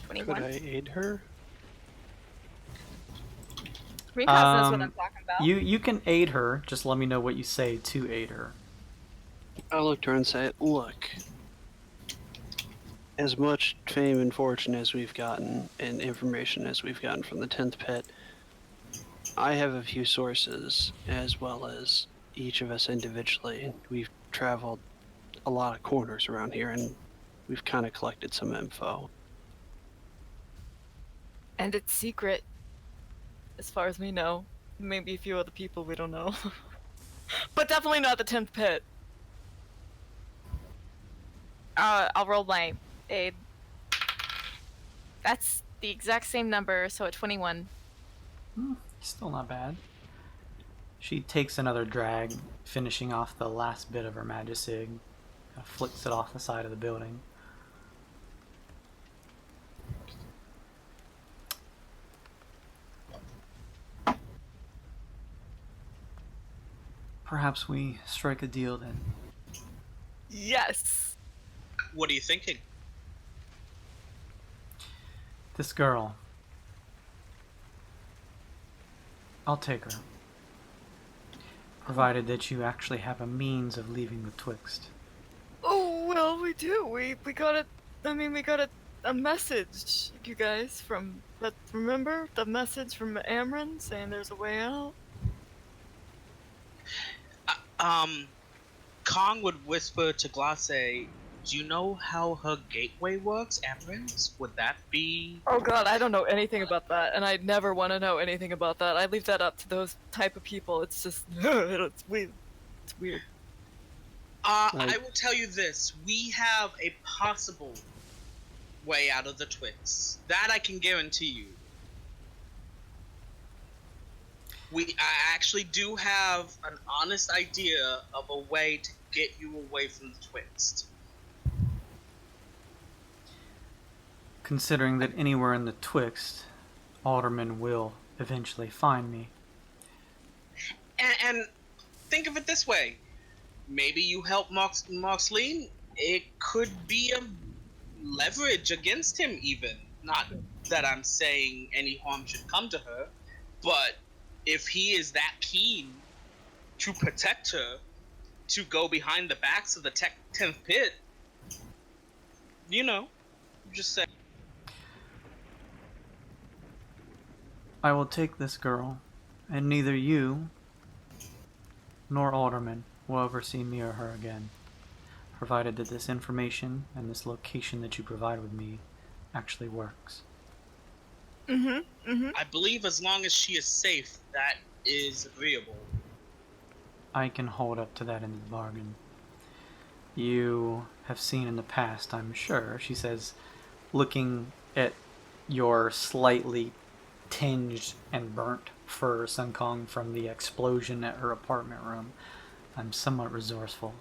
Speaker 2: 21.
Speaker 4: Could I aid her?
Speaker 2: Recast knows what I'm talking about.
Speaker 1: You can aid her. Just let me know what you say to aid her.
Speaker 4: I'll look to her and say, look, as much fame and fortune as we've gotten and information as we've gotten from the 10th pit, I have a few sources as well as each of us individually. We've traveled a lot of corners around here and we've kind of collected some info.
Speaker 2: And it's secret, as far as we know. Maybe a few other people we don't know. But definitely not the 10th pit. I'll roll my aid. That's the exact same number, so at 21.
Speaker 1: Still not bad. She takes another drag, finishing off the last bit of her majestic. Flicks it off the side of the building. Perhaps we strike a deal then.
Speaker 2: Yes!
Speaker 3: What are you thinking?
Speaker 1: This girl. I'll take her. Provided that you actually have a means of leaving the Twixt.
Speaker 2: Oh, well, we do. We got it. I mean, we got a message, you guys, from... Remember? The message from Amron saying there's a way out?
Speaker 3: Kong would whisper to Glace, do you know how her gateway works, Amrins? Would that be...
Speaker 2: Oh god, I don't know anything about that, and I'd never want to know anything about that. I leave that up to those type of people. It's just... it's weird. It's weird.
Speaker 3: I will tell you this. We have a possible way out of the Twixt. That I can guarantee you. I actually do have an honest idea of a way to get you away from the Twixt.
Speaker 1: Considering that anywhere in the Twixt, Alderman will eventually find me.
Speaker 3: And think of it this way. Maybe you help Marceline. It could be a leverage against him even. Not that I'm saying any harm should come to her, but if he is that keen to protect her, to go behind the backs of the 10th pit, you know, just say.
Speaker 1: I will take this girl, and neither you nor Alderman will ever see me or her again, provided that this information and this location that you provide with me actually works.
Speaker 3: I believe as long as she is safe, that is agreeable.
Speaker 1: I can hold up to that in the bargain. You have seen in the past, I'm sure, she says, looking at your slightly tinged and burnt fur, Sun Kong, from the explosion at her apartment room. I'm somewhat resourceful.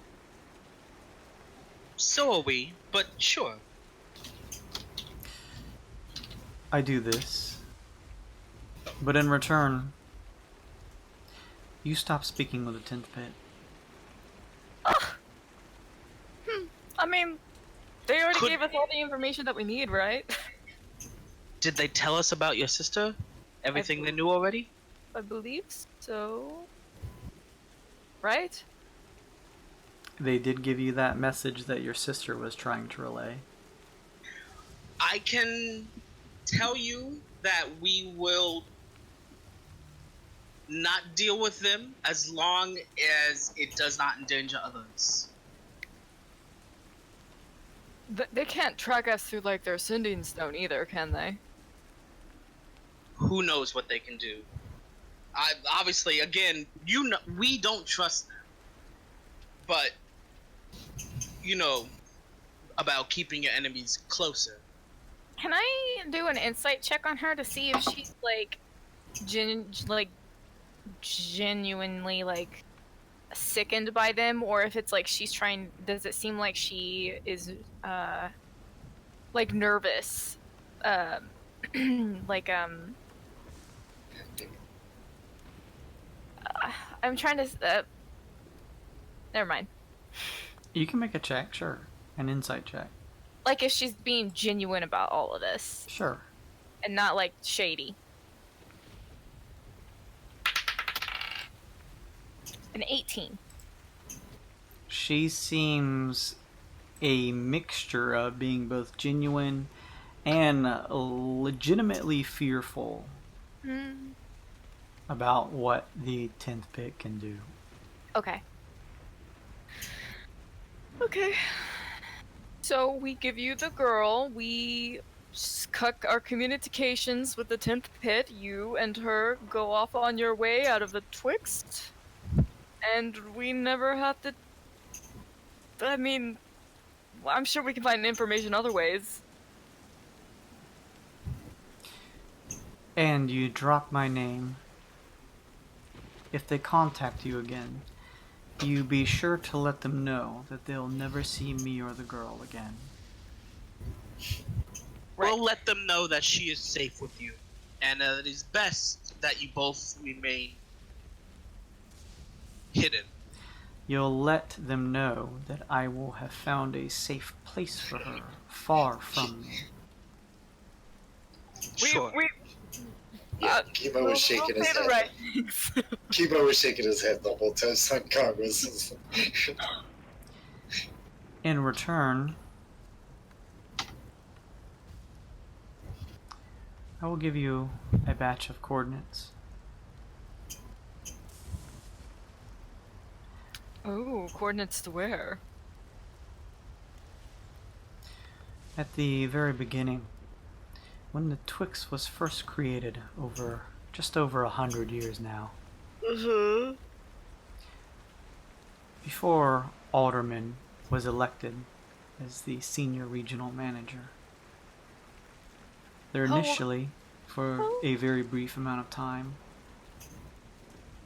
Speaker 3: So are we, but sure.
Speaker 1: I do this, but in return, you stop speaking with the 10th pit.
Speaker 2: I mean, they already gave us all the information that we need, right?
Speaker 3: Did they tell us about your sister? Everything they knew already?
Speaker 2: I believe so. Right?
Speaker 1: They did give you that message that your sister was trying to relay.
Speaker 3: I can tell you that we will not deal with them as long as it does not endanger others.
Speaker 2: They can't track us through, like, their sending stone either, can they?
Speaker 3: Who knows what they can do? Obviously, again, you know, we don't trust them. But, you know, about keeping your enemies closer.
Speaker 2: Can I do an insight check on her to see if she's, like, genuinely, like, sickened by them, or if it's like she's trying. Does it seem like she is like nervous? Like I'm trying to. Never mind.
Speaker 1: You can make a check, sure. An insight check.
Speaker 2: Like if she's being genuine about all of this.
Speaker 1: Sure.
Speaker 2: And not like shady. An 18.
Speaker 1: She seems a mixture of being both genuine and legitimately fearful about what the 10th pit can do.
Speaker 2: Okay. Okay. So we give you the girl, we cut our communications with the 10th pit, you and her go off on your way out of the Twixt, and we never have to... I mean, I'm sure we can find information other ways.
Speaker 1: And you drop my name. If they contact you again, you be sure to let them know that they'll never see me or the girl again.
Speaker 2: Right.
Speaker 7: We'll let them know that she is safe with you, and it is best that you both remain hidden.
Speaker 1: You'll let them know that I will have found a safe place for her, far from me.
Speaker 7: Sure.
Speaker 5: Kibo was shaking his head.
Speaker 2: Right.
Speaker 5: Kibo was shaking his head the whole time Sun Kong was.
Speaker 1: In return, I will give you a batch of coordinates.
Speaker 2: Oh, coordinates to where?
Speaker 1: At the very beginning, when the Twixt was first created just over 100 years now. Before Alderman was elected as the senior regional manager. There initially, for a very brief amount of time,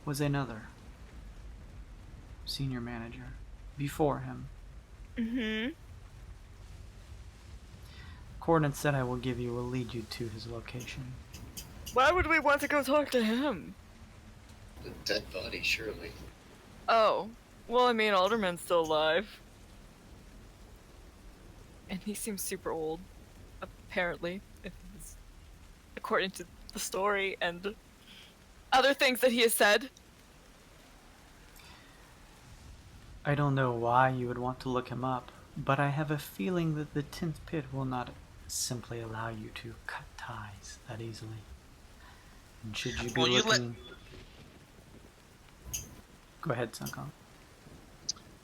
Speaker 1: was another senior manager before him.
Speaker 2: Mm-hmm.
Speaker 1: Coordinates that I will give you will lead you to his location.
Speaker 2: Why would we want to go talk to him?
Speaker 5: The dead body, surely.
Speaker 2: Oh, well, I mean, Alderman's still alive. And he seems super old, apparently, according to the story and other things that he has said.
Speaker 1: I don't know why you would want to look him up, but I have a feeling that the 10th pit will not simply allow you to cut ties that easily. And should you be looking... Go ahead, Sunkong.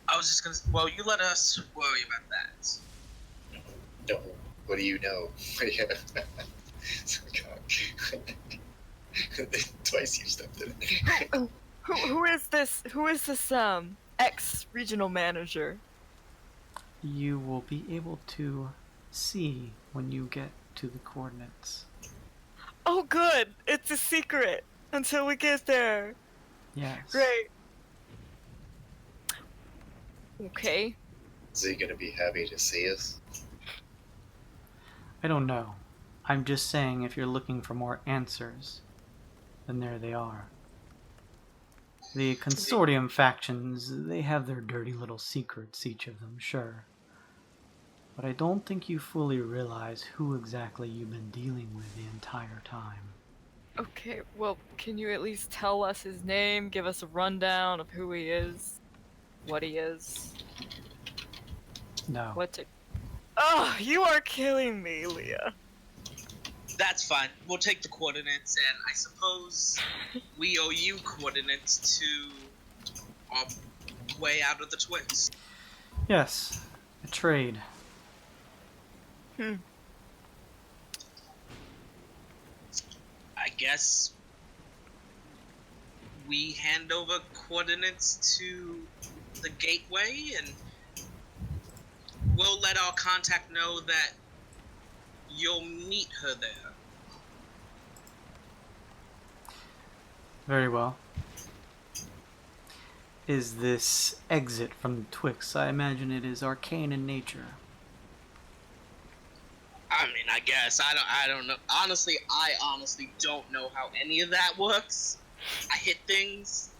Speaker 7: I was just gonna. Well, you let us worry about that.
Speaker 5: No, what do you know? Sun Kong. Twice you stepped in.
Speaker 2: Who is this? Who is this ex-regional manager?
Speaker 1: You will be able to see when you get to the coordinates.
Speaker 2: Oh, good. It's a secret until we get there.
Speaker 1: Yes.
Speaker 2: Great. Okay.
Speaker 5: Is he gonna be happy to see us?
Speaker 1: I don't know. I'm just saying if you're looking for more answers, then there they are. The consortium factions, they have their dirty little secrets, each of them, sure. But I don't think you fully realize who exactly you've been dealing with the entire time.
Speaker 2: Okay, well, can you at least tell us his name, give us a rundown of who he is, what he is?
Speaker 1: No.
Speaker 2: What to... Oh, you are killing me, Leah.
Speaker 7: That's fine. We'll take the coordinates, and I suppose we owe you coordinates to our way out of the Twixt.
Speaker 1: Yes, a trade.
Speaker 7: I guess we hand over coordinates to the gateway, and we'll let our contact know that you'll meet her there.
Speaker 1: Very well. is this exit from the Twixt? I imagine it is arcane in nature.
Speaker 7: I mean, I guess I don't know. Honestly, I honestly don't know how any of that works. I hit things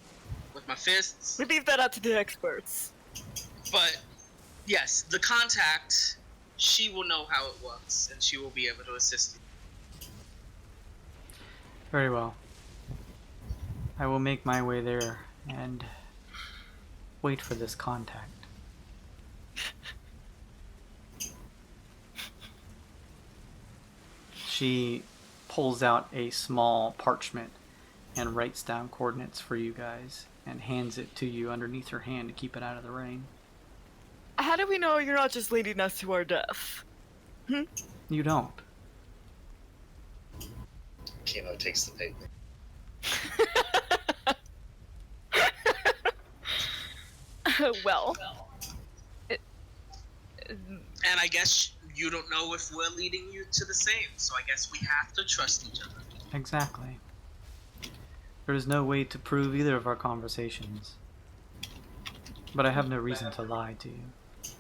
Speaker 7: with my fists.
Speaker 2: We leave that up to the experts.
Speaker 7: But yes, the contact, she will know how it works, and she will be able to assist you.
Speaker 1: Very well. I will make my way there and wait for this contact. She pulls out a small parchment and writes down coordinates for you guys and hands it to you underneath her hand to keep it out of the rain.
Speaker 2: How do we know you're not just leading us to our death?
Speaker 1: You don't.
Speaker 5: Chemo takes the paper.
Speaker 2: Well.
Speaker 7: And I guess you don't know if we're leading you to the same, so I guess we have to trust each other.
Speaker 1: Exactly. There is no way to prove either of our conversations. But I have no reason to lie to you.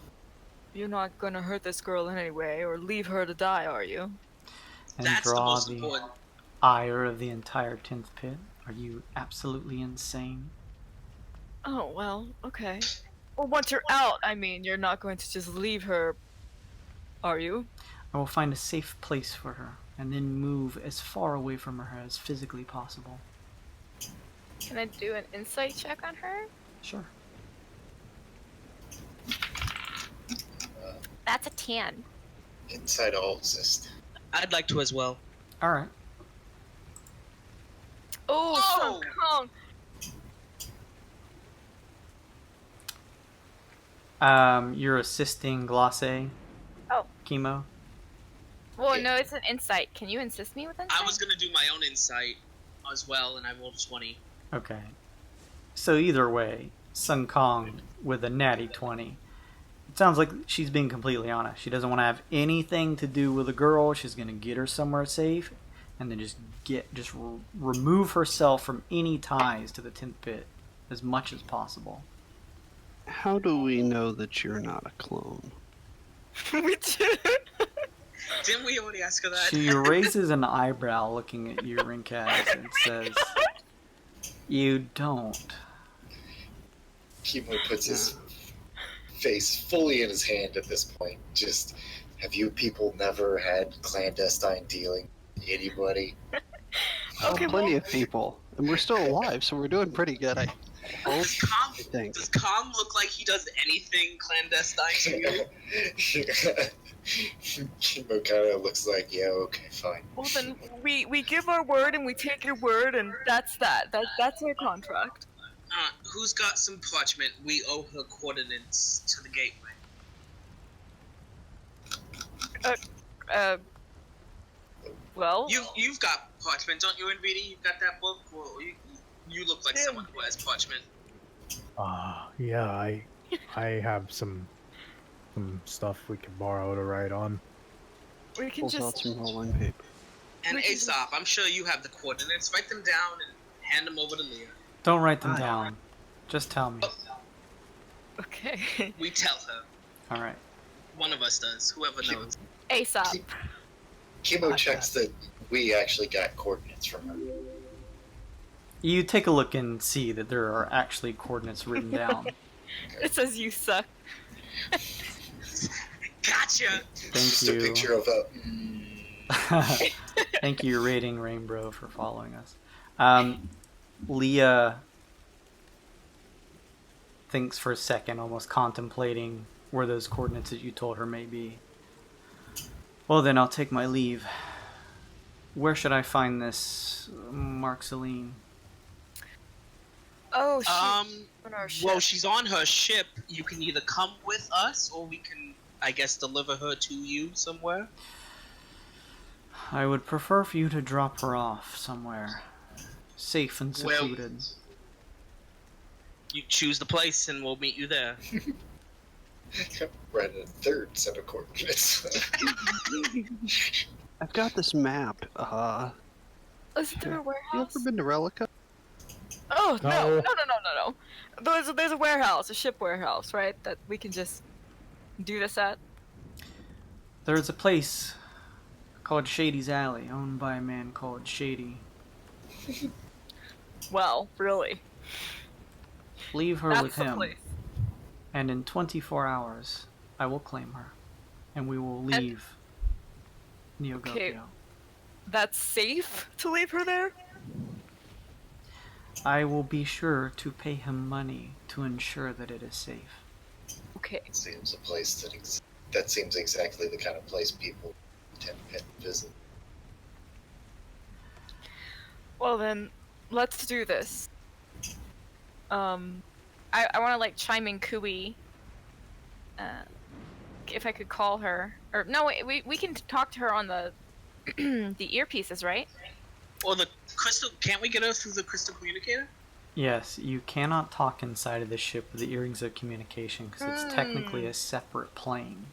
Speaker 2: You're not gonna hurt this girl in any way or leave her to die, are you?
Speaker 1: And
Speaker 7: That's the
Speaker 1: draw
Speaker 7: most
Speaker 1: the
Speaker 7: important.
Speaker 1: ire of the entire 10th pit. Are you absolutely insane?
Speaker 2: Oh, well, okay. Well, once you're out, I mean, you're not going to just leave her, are you?
Speaker 1: I will find a safe place for her and then move as far away from her as physically possible.
Speaker 2: Can I do an insight check on her?
Speaker 1: Sure.
Speaker 8: That's a 10.
Speaker 5: Inside all exist.
Speaker 7: I'd like to as well.
Speaker 1: Alright.
Speaker 2: Oh, Sun Kong!
Speaker 1: You're assisting Glace.
Speaker 8: Oh.
Speaker 1: Chemo.
Speaker 8: Well, no, it's an insight. Can you assist me with insight?
Speaker 7: I was gonna do my own insight as well, and I rolled 20.
Speaker 1: Okay. So either way, Sun Kong with a natty 20. It sounds like she's being completely honest. She doesn't want to have anything to do with a girl. She's going to get her somewhere safe and then just remove herself from any ties to the 10th pit as much as possible.
Speaker 4: How do we know that you're not a clone?
Speaker 2: We did.
Speaker 7: Didn't we already ask her that?
Speaker 1: She raises an eyebrow looking at you, Rinkaz, and says, "You don't."
Speaker 5: Chemo puts his face fully in his hand at this point. Just, have you people never had clandestine dealing with anybody?
Speaker 2: Okay,
Speaker 4: Plenty of people, and we're still alive, so we're doing pretty good. I
Speaker 7: Does
Speaker 4: think.
Speaker 7: Kong look like he does anything clandestine to you?
Speaker 5: Chemo kind of looks like, yeah, okay, fine.
Speaker 2: Well, then we give our word and we take your word, and that's that. That's our contract.
Speaker 7: Who's got some parchment? We owe her coordinates to the gateway.
Speaker 2: Well,
Speaker 7: You've got parchment, don't you, NVD? You've got that book? Well, you look like someone who has parchment.
Speaker 6: Yeah, I have some stuff we can borrow to write on.
Speaker 2: we can
Speaker 4: Pulls out
Speaker 2: just.
Speaker 4: some rolling paper.
Speaker 7: And
Speaker 2: We can-
Speaker 7: Aesop, I'm sure you have the coordinates. Write them down and hand them over to Leah.
Speaker 1: Don't write them down. Just tell me.
Speaker 2: Okay.
Speaker 7: We tell her.
Speaker 1: Alright.
Speaker 7: One of us does. Whoever knows.
Speaker 8: Aesop.
Speaker 5: Chemo checks that we actually got coordinates from her.
Speaker 1: You take a look and see that there are actually coordinates written down.
Speaker 2: It says you suck.
Speaker 7: Gotcha!
Speaker 5: Just a
Speaker 1: you.
Speaker 5: picture of a...
Speaker 1: Thank you, Rating Rainbow, for following us. Leah thinks for a second, almost contemplating where those coordinates that you told her may be. Well, then I'll take my leave. Where should I find this Marceline?
Speaker 2: Oh, she's on our ship.
Speaker 7: Well, she's on her ship. You can either come with us, or we can, I guess, deliver her to you somewhere.
Speaker 1: I would prefer for you to drop her off somewhere. Safe and secluded.
Speaker 7: You choose the place, and we'll meet you there.
Speaker 5: Right, a third set of coordinates.
Speaker 4: I've got this map.
Speaker 2: Is it through a
Speaker 4: You
Speaker 2: warehouse?
Speaker 4: ever been to Relica?
Speaker 2: Oh, no.
Speaker 6: No.
Speaker 2: No. There's a warehouse, a ship warehouse, right? That we can just do this at.
Speaker 1: There's a place called Shady's Alley, owned by a man called Shady.
Speaker 2: Well, really.
Speaker 1: Leave her
Speaker 2: That's
Speaker 1: with
Speaker 2: the
Speaker 1: him,
Speaker 2: place.
Speaker 1: and in 24 hours, I will claim her, and we will leave Neogopio.
Speaker 2: Okay. That's safe to leave her there?
Speaker 1: I will be sure to pay him money to ensure that it is safe.
Speaker 2: Okay.
Speaker 5: It seems a place that seems exactly the kind of place people tend to visit.
Speaker 2: Well then, let's do this. I want to like chime in Kui. If I could call her, or no, wait, we can talk to her on the the earpieces, right?
Speaker 7: Or the crystal? Can't we get her through the crystal communicator?
Speaker 1: Yes, you cannot talk inside of the ship with the earrings of communication because it's technically a separate plane.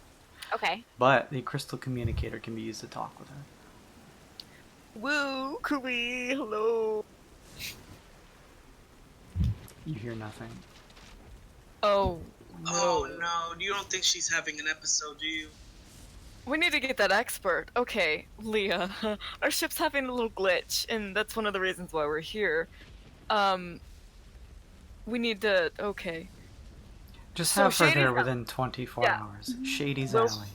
Speaker 2: Okay.
Speaker 1: But the crystal communicator can be used to talk with her.
Speaker 2: Woo, Kui, hello.
Speaker 1: You hear nothing.
Speaker 2: Oh no.
Speaker 7: Oh no, you don't think she's having an episode, do you?
Speaker 2: We need to get that expert. Okay, Leah, our ship's having a little glitch, and that's one of the reasons why we're here. We need to. Okay.
Speaker 1: Just
Speaker 2: So
Speaker 1: have her
Speaker 2: Shady's
Speaker 1: there
Speaker 2: Alley.
Speaker 1: within 24
Speaker 2: Yeah.
Speaker 1: hours. Shady's
Speaker 2: We'll-
Speaker 1: Alley,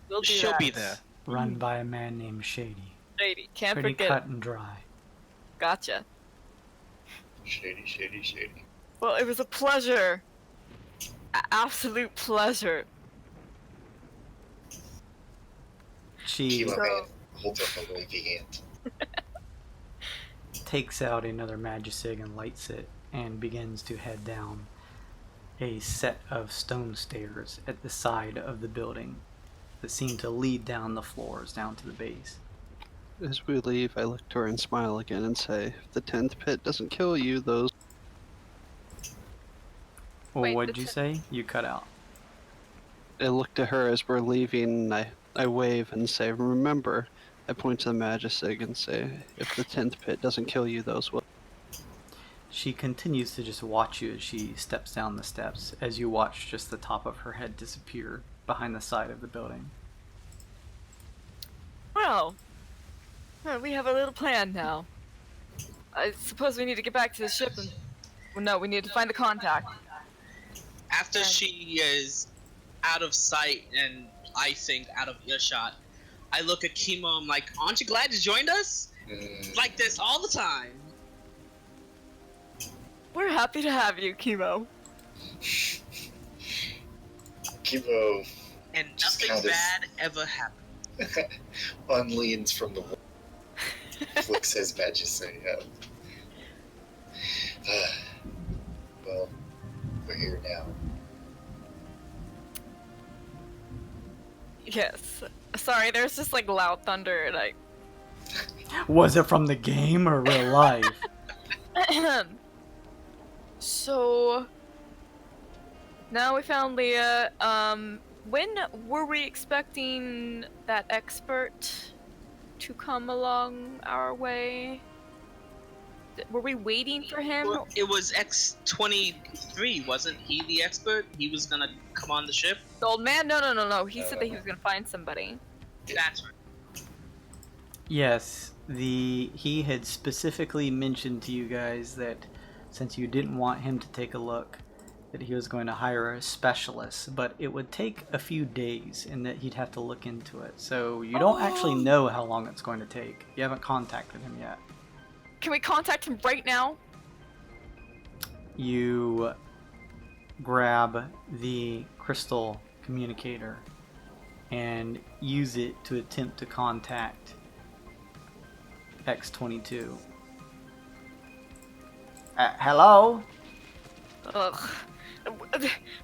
Speaker 2: We'll do
Speaker 6: She'll
Speaker 2: that.
Speaker 6: be there.
Speaker 1: run by a man named Shady.
Speaker 2: Shady, can't
Speaker 1: Pretty
Speaker 2: forget.
Speaker 1: cut and dry.
Speaker 2: Gotcha.
Speaker 5: Shady, shady, shady.
Speaker 2: Well, it was a pleasure. Absolute pleasure.
Speaker 1: She
Speaker 5: Kilo
Speaker 2: So-
Speaker 5: man holds up a wavy hand.
Speaker 1: takes out another majestic and lights it and begins to head down a set of stone stairs at the side of the building that seem to lead down the floors down to the base.
Speaker 4: As we leave, I look to her and smile again and say, if the 10th pit doesn't kill you, those...
Speaker 1: Well,
Speaker 2: Wait,
Speaker 1: what'd
Speaker 2: the
Speaker 1: you say? You cut out.
Speaker 4: I look to her as we're leaving, and I wave and say, remember, I point to the majestic and say, if the 10th pit doesn't kill you, those will.
Speaker 1: She continues to just watch you as she steps down the steps, as you watch just the top of her head disappear behind the side of the building.
Speaker 2: Well, we have a little plan now. I suppose we need to get back to the ship and... Well, no, we need to find the contact.
Speaker 7: After she is out of sight and I think out of earshot, I look at Kimo. I'm like, "Aren't you glad you joined us? Like this all the time."
Speaker 2: We're happy to have you, Kimo.
Speaker 5: Kibo
Speaker 7: And
Speaker 5: Just
Speaker 7: nothing
Speaker 5: kinda-
Speaker 7: bad ever happened.
Speaker 5: unleans from the wall, flicks his majesty up. Well, we're here now.
Speaker 2: Yes. Sorry, there's just like loud thunder and I...
Speaker 1: Was it from the game or real life?
Speaker 2: So... Now we found Leah. When were we expecting that expert to come along our way? Were we waiting for him?
Speaker 7: Well, it was X-23, wasn't he the expert? He was gonna come on the ship?
Speaker 2: The old man? No. He said that he was gonna find somebody.
Speaker 7: That's right.
Speaker 1: Yes, he had specifically mentioned to you guys that since you didn't want him to take a look, that he was going to hire a specialist, but it would take a few days and that he'd have to look into it. So you don't actually know how long it's going to take. You haven't contacted him yet.
Speaker 2: Can we contact him right now?
Speaker 1: You grab the crystal communicator and use it to attempt to contact X-22. Hello?
Speaker 2: Ugh.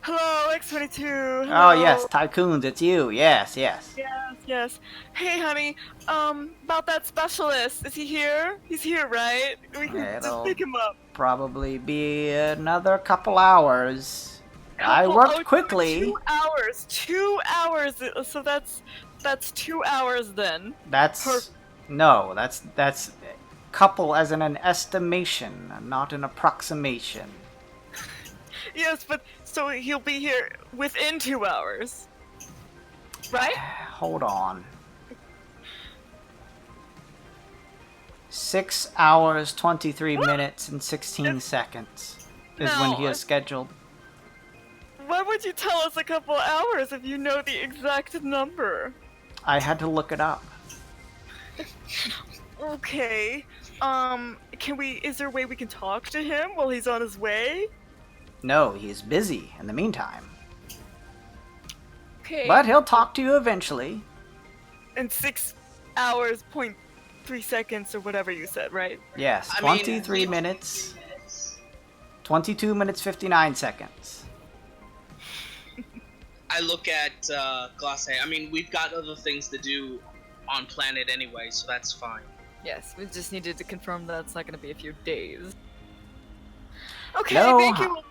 Speaker 2: Hello, X-22.
Speaker 1: Oh yes, Tycoons, it's you. Yes.
Speaker 2: Yes. Hey, honey. About that specialist. Is he here? He's here, right? We can just
Speaker 1: It'll
Speaker 2: pick him up.
Speaker 1: probably be another couple hours. I worked quickly.
Speaker 2: 2 hours. 2 hours. So that's 2 hours then.
Speaker 1: That's couple as in an estimation, not an approximation.
Speaker 2: Yes, but so he'll be here within 2 hours. Right?
Speaker 1: Hold on. 6 hours, 23 minutes, and 16 seconds is when he
Speaker 2: No.
Speaker 1: is scheduled.
Speaker 2: Why would you tell us a couple hours if you know the exact number?
Speaker 1: I had to look it up.
Speaker 2: Okay. Is there a way we can talk to him while he's on his way?
Speaker 1: No, he's busy in the meantime.
Speaker 2: Okay.
Speaker 1: But he'll talk to you eventually.
Speaker 2: In 6 hours, 0.3 seconds, or whatever you said, right?
Speaker 1: Yes,
Speaker 7: I mean,
Speaker 1: 23 minutes, 22 minutes, 59 seconds.
Speaker 7: I look at Glace. I mean, we've got other things to do on planet anyway, so that's fine.
Speaker 2: Yes, we just needed to confirm that it's not going to be a few days. Okay,
Speaker 1: No,
Speaker 2: thank you, woman.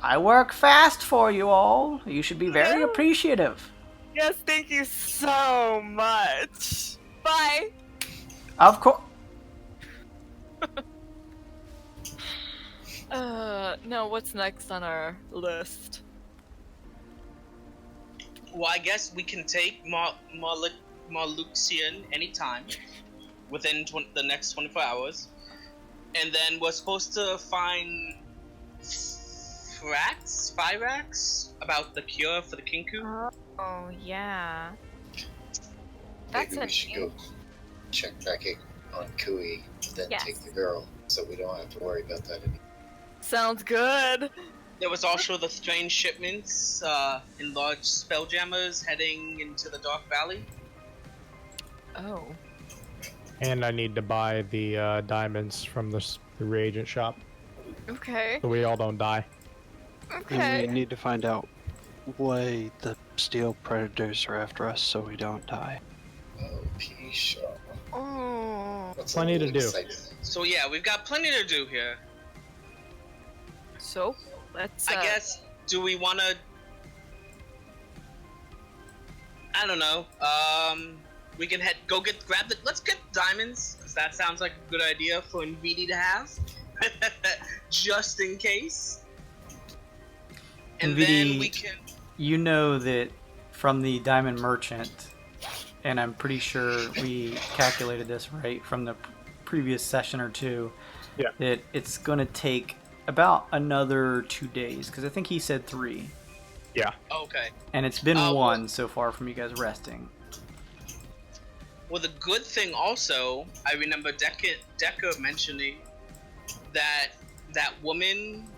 Speaker 1: I work fast for you all. You should be very
Speaker 2: Yeah.
Speaker 1: appreciative.
Speaker 2: Yes, thank you so much. Bye.
Speaker 1: Of course.
Speaker 2: No, what's next on our list?
Speaker 7: Well, I guess we can take Maluxian anytime within the next 24 hours. And then we're supposed to find Fyrax about the cure for the Kinku.
Speaker 8: Oh, yeah.
Speaker 5: Maybe we should go check back on Kui, then
Speaker 8: Yes.
Speaker 5: take the girl, so we don't have to worry about that anymore.
Speaker 2: Sounds good.
Speaker 7: There was also the strange shipments in large spelljammers heading into the Dark Valley.
Speaker 2: Oh.
Speaker 6: And I need to buy the diamonds from the reagent shop,
Speaker 2: Okay.
Speaker 6: so we all don't die.
Speaker 4: And
Speaker 2: Okay.
Speaker 4: we need to find out why the steel predators are after us so we don't die.
Speaker 5: Oh, P-Shaw.
Speaker 2: Oh.
Speaker 5: That's
Speaker 6: Plenty
Speaker 5: a
Speaker 6: to
Speaker 5: little
Speaker 6: do.
Speaker 5: exciting.
Speaker 7: So yeah, we've got plenty to do here.
Speaker 2: So, let's.
Speaker 7: I guess, do we want to... I don't know. We can let's get diamonds, because that sounds like a good idea for NVD to have. Just in case. And
Speaker 1: NVD,
Speaker 7: then we can...
Speaker 1: You know that from the diamond merchant, and I'm pretty sure we calculated this right from the previous session or two,
Speaker 6: Yeah.
Speaker 1: that it's going to take about another 2 days, because I think he said 3.
Speaker 6: Yeah.
Speaker 7: Okay.
Speaker 1: And it's been
Speaker 7: well-
Speaker 1: 1 so far from you guys resting.
Speaker 7: Well, the good thing also, I remember Decker mentioning that woman,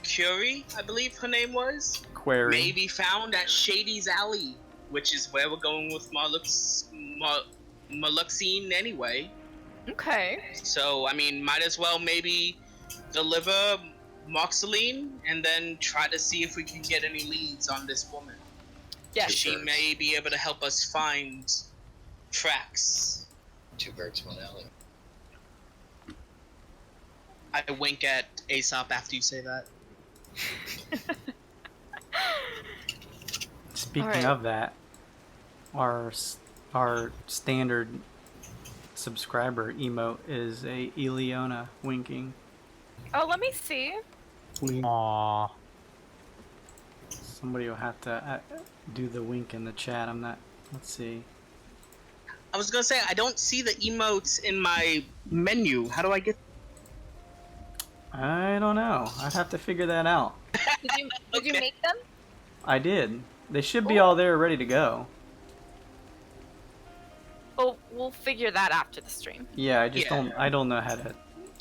Speaker 7: Curie, I believe her name was,
Speaker 1: Query.
Speaker 7: may be found at Shady's Alley, which is where we're going with Maluxine anyway.
Speaker 2: Okay.
Speaker 7: So, I mean, might as well maybe deliver Moxeline and then try to see if we can get any leads on this woman.
Speaker 2: Yes.
Speaker 7: She may be able to help us find tracks.
Speaker 5: 2 birds, 1 alley.
Speaker 7: I wink at Aesop after you say that.
Speaker 1: Speaking
Speaker 2: Alright.
Speaker 1: of that, our standard subscriber emote is a Eliona winking.
Speaker 8: Oh, let me see.
Speaker 6: Aww.
Speaker 1: Somebody will have to do the wink in the chat. I'm not. Let's see.
Speaker 7: I was gonna say, I don't see the emotes in my menu. How do I get...
Speaker 1: I don't know. I'd have to figure that out.
Speaker 8: Did you
Speaker 7: Okay.
Speaker 8: make them?
Speaker 1: I did. They should be all there, ready to go.
Speaker 8: Well, we'll figure that after the stream.
Speaker 1: Yeah, I just
Speaker 7: Yeah.
Speaker 1: don't. I don't know how to.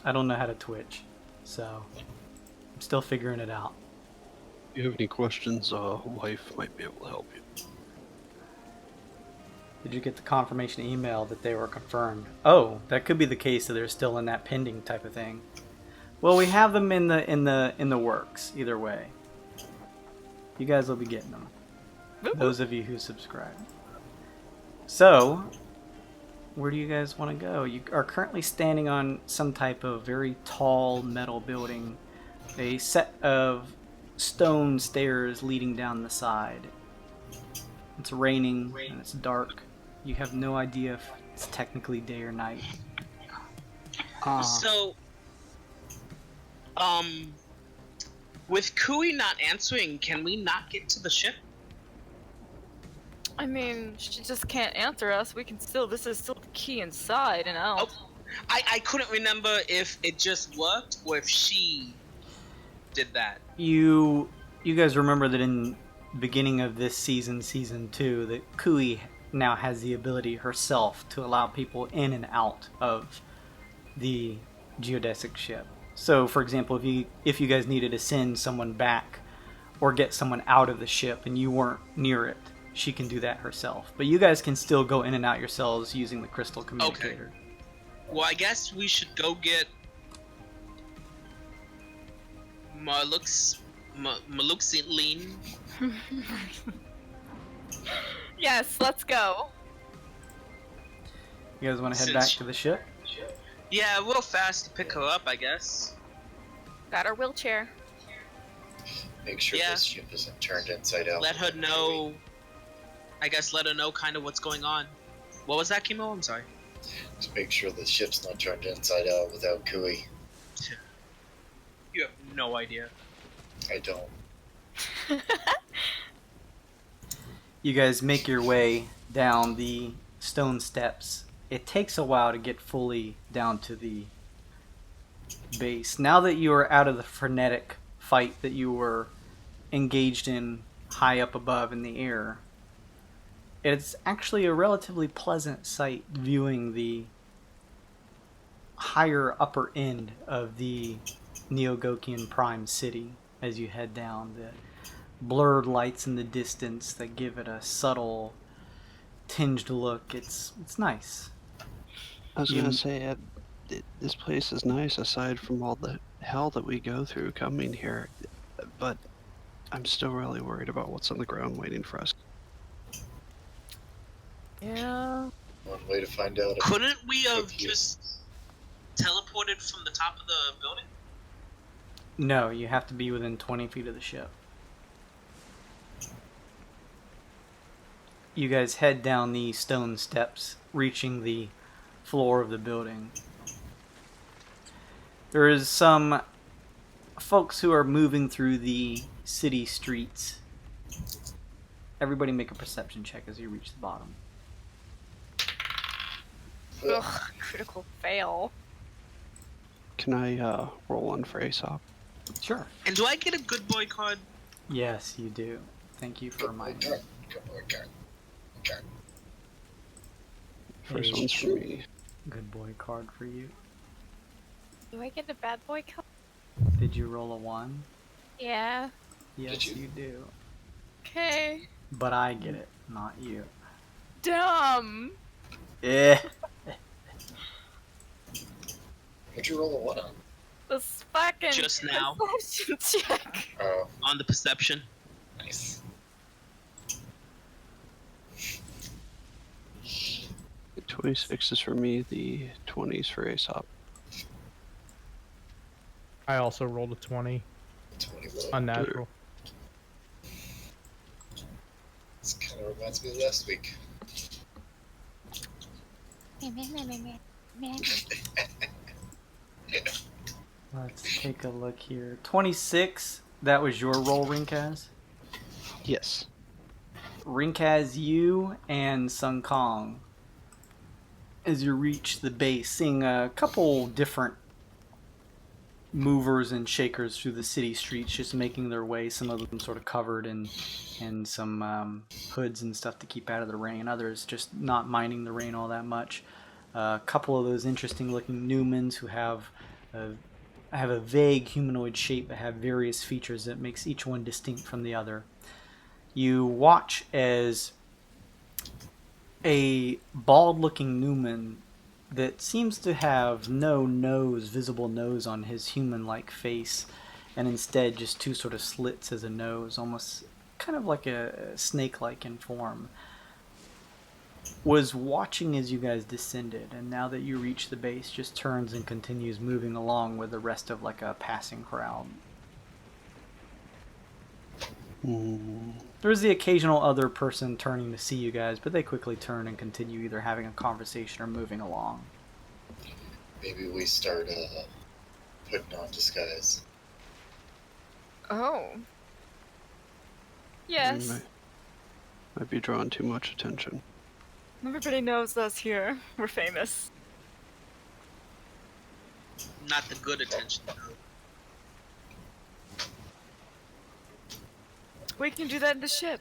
Speaker 1: I don't know how to Twitch, so I'm still figuring it out.
Speaker 4: If you have any questions, wife might be able to help you.
Speaker 1: Did you get the confirmation email that they were confirmed? Oh, that could be the case that they're still in that pending type of thing. Well, we have them in the works. Either way, you guys will be getting them. Those of you who subscribe. So, where do you guys want to go? You are currently standing on some type of very tall metal building. A set of stone stairs leading down the side. It's raining and it's dark. You have no idea if it's technically day or night.
Speaker 7: So, With Kui not answering, can we not get to the ship?
Speaker 2: I mean, she just can't answer us. We can still. This is still the key inside and out.
Speaker 7: Oh, I couldn't remember if it just worked or if she did that.
Speaker 1: You guys remember that in the beginning of this season, season 2, that Kui now has the ability herself to allow people in and out of the geodesic ship. So, for example, if you guys needed to send someone back or get someone out of the ship and you weren't near it, she can do that herself. But you guys can still go in and out yourselves using the crystal communicator.
Speaker 7: Okay. Well, I guess we should go get Maluxilene.
Speaker 2: Yes, let's go.
Speaker 1: You guys want to head back to the ship?
Speaker 7: Yeah, real fast to pick her up, I guess.
Speaker 2: Got our wheelchair.
Speaker 5: Make sure this ship isn't turned inside out.
Speaker 7: Let her know. I guess let her know kind of what's going on. What was that, Kimo? I'm sorry.
Speaker 5: Just make sure the ship's not turned inside out without Kui.
Speaker 7: You have no idea.
Speaker 5: I don't.
Speaker 1: You guys make your way down the stone steps. It takes a while to get fully down to the base. Now that you are out of the frenetic fight that you were engaged in high up above in the air, it's actually a relatively pleasant sight viewing the higher upper end of the Neogokian Prime City as you head down. The blurred lights in the distance that give it a subtle tinged look. It's nice.
Speaker 4: I was gonna say, this place is nice aside from all the hell that we go through coming here, but I'm still really worried about what's on the ground waiting for us.
Speaker 2: Yeah.
Speaker 5: One way to find out.
Speaker 7: Couldn't we have just teleported from the top of the building?
Speaker 1: No, you have to be within 20 feet of the ship. You guys head down the stone steps, reaching the floor of the building. There is some folks who are moving through the city streets. Everybody make a perception check as you reach the bottom.
Speaker 2: Ugh, critical fail.
Speaker 4: Can I roll one for Aesop?
Speaker 1: Sure.
Speaker 7: And do I get a good boy card?
Speaker 1: Yes, you do. Thank you for reminding me.
Speaker 5: Okay.
Speaker 4: First one's for me.
Speaker 1: Good boy card for you.
Speaker 2: Do I get a bad boy card?
Speaker 1: Did you roll a 1?
Speaker 2: Yeah.
Speaker 1: Yes, you do.
Speaker 2: Okay.
Speaker 1: But I get it, not you.
Speaker 2: Dumb.
Speaker 1: Eh.
Speaker 5: What'd you roll a 1 on?
Speaker 2: This fucking
Speaker 7: Just now.
Speaker 2: perception check.
Speaker 5: Oh,
Speaker 7: On the perception.
Speaker 5: nice.
Speaker 4: The 26 is for me, the 20 is for Aesop.
Speaker 6: I also rolled a 20.
Speaker 5: 21.
Speaker 6: Unnatural.
Speaker 5: This kind of reminds me of last week.
Speaker 1: Let's take a look here. 26, that was your roll, Rinkaz?
Speaker 4: Yes.
Speaker 1: Rinkaz, you and Sun Kong, as you reach the base, seeing a couple different movers and shakers through the city streets, just making their way, some of them sort of covered in some hoods and stuff to keep out of the rain, others just not minding the rain all that much. A couple of those interesting looking Newmans who have a vague humanoid shape but have various features that makes each one distinct from the other. You watch as a bald-looking Newman that seems to have no visible nose on his human-like face, and instead just two sort of slits as a nose, almost kind of like a snake-like in form, was watching as you guys descended, and now that you reach the base, just turns and continues moving along with the rest of like a passing crowd. There's the occasional other person turning to see you guys, but they quickly turn and continue either having a conversation or moving along.
Speaker 5: Maybe we start putting on disguise.
Speaker 2: Oh. Yes.
Speaker 4: Might be drawing too much attention.
Speaker 2: Everybody knows us here. We're famous.
Speaker 7: Not the good attention.
Speaker 2: We can do that in the ship.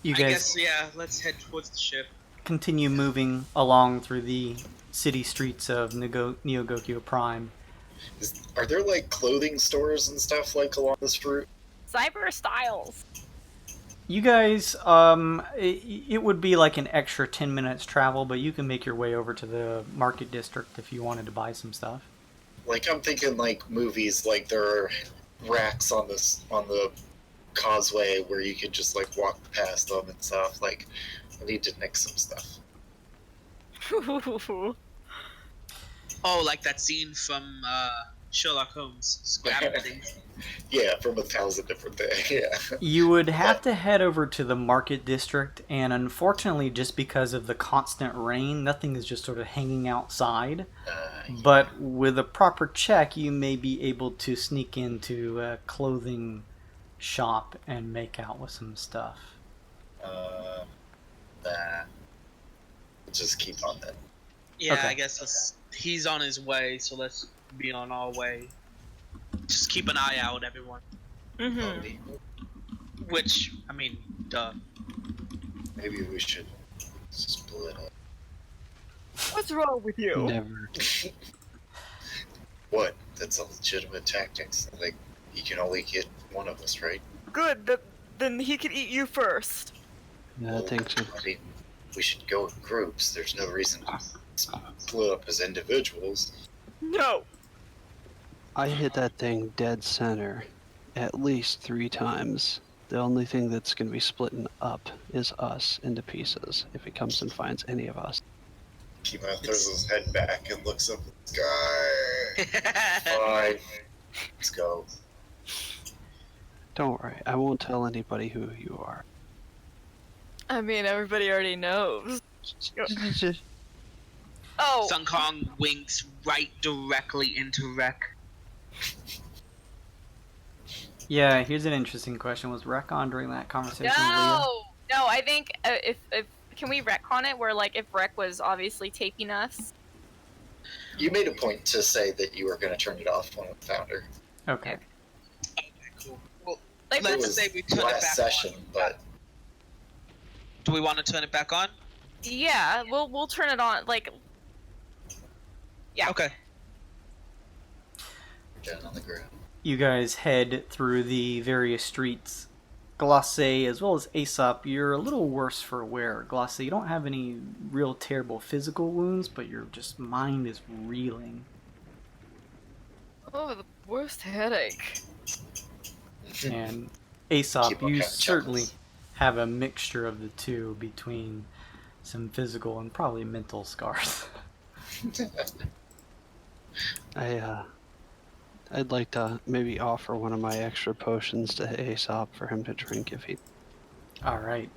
Speaker 1: You
Speaker 7: I
Speaker 1: guys
Speaker 7: guess, yeah, let's head towards the ship.
Speaker 1: continue moving along through the city streets of Neogokyo Prime.
Speaker 5: Are there like clothing stores and stuff like along this route?
Speaker 2: Cyber Styles.
Speaker 1: You guys, it would be like an extra 10 minutes travel, but you can make your way over to the market district if you wanted to buy some stuff.
Speaker 5: Like I'm thinking like movies, like there are racks on the causeway where you can just like walk past them and stuff. Like I need to nick some stuff.
Speaker 7: Oh, like that scene from Sherlock Holmes. Scrap everything.
Speaker 5: Yeah, from 1,000 different things. Yeah.
Speaker 1: You would have to head over to the market district, and unfortunately, just because of the constant rain, nothing is just sort of hanging outside. But with a proper check, you may be able to sneak into a clothing shop and make out with some stuff.
Speaker 5: Just keep on that.
Speaker 7: Yeah,
Speaker 1: Okay.
Speaker 7: I guess he's on his way, so let's be on our way. Just keep an eye out, everyone.
Speaker 2: Mm-hmm.
Speaker 7: Which, I mean, duh.
Speaker 5: Maybe we should split up.
Speaker 2: What's wrong with you?
Speaker 4: Never.
Speaker 5: What? That's a legitimate tactics. Like you can only get one of us, right?
Speaker 2: Good. Then he could eat you first.
Speaker 4: Yeah, I think so.
Speaker 5: I mean, we should go in groups. There's no reason to split up as individuals.
Speaker 2: No.
Speaker 4: I hit that thing dead center at least 3 times. The only thing that's going to be splitting up is us into pieces if it comes and finds any of us.
Speaker 5: Kimo throws his head back and looks up at the sky. Fine. Let's go.
Speaker 4: Don't worry, I won't tell anybody who you are.
Speaker 2: I mean, everybody already knows. Oh.
Speaker 7: Sun Kong winks right directly into Rek.
Speaker 1: Yeah, here's an interesting question. Was Rek on during that conversation with Leah?
Speaker 2: No. I think if can we retcon it where like if Rek was obviously taping us?
Speaker 5: You made a point to say that you were going to turn it off when we found her.
Speaker 1: Okay.
Speaker 7: Okay, cool. Well,
Speaker 2: Like,
Speaker 5: It
Speaker 7: let's
Speaker 5: was
Speaker 7: say we turn it
Speaker 5: last
Speaker 7: back
Speaker 5: session,
Speaker 7: on.
Speaker 5: but
Speaker 7: Do we want to turn it back on?
Speaker 2: Yeah, we'll turn it on. Like, yeah.
Speaker 7: Okay.
Speaker 5: down on the ground.
Speaker 1: You guys head through the various streets. Glace, as well as Aesop, you're a little worse for wear. Glace, you don't have any real terrible physical wounds, but your just mind is reeling.
Speaker 2: Oh, the worst headache.
Speaker 1: And Aesop,
Speaker 5: Keep on
Speaker 1: you
Speaker 5: counting
Speaker 1: certainly
Speaker 5: chuckles.
Speaker 1: have a mixture of the two between some physical and probably mental scars.
Speaker 4: I'd like to maybe offer one of my extra potions to Aesop for him to drink if he...
Speaker 1: Alright,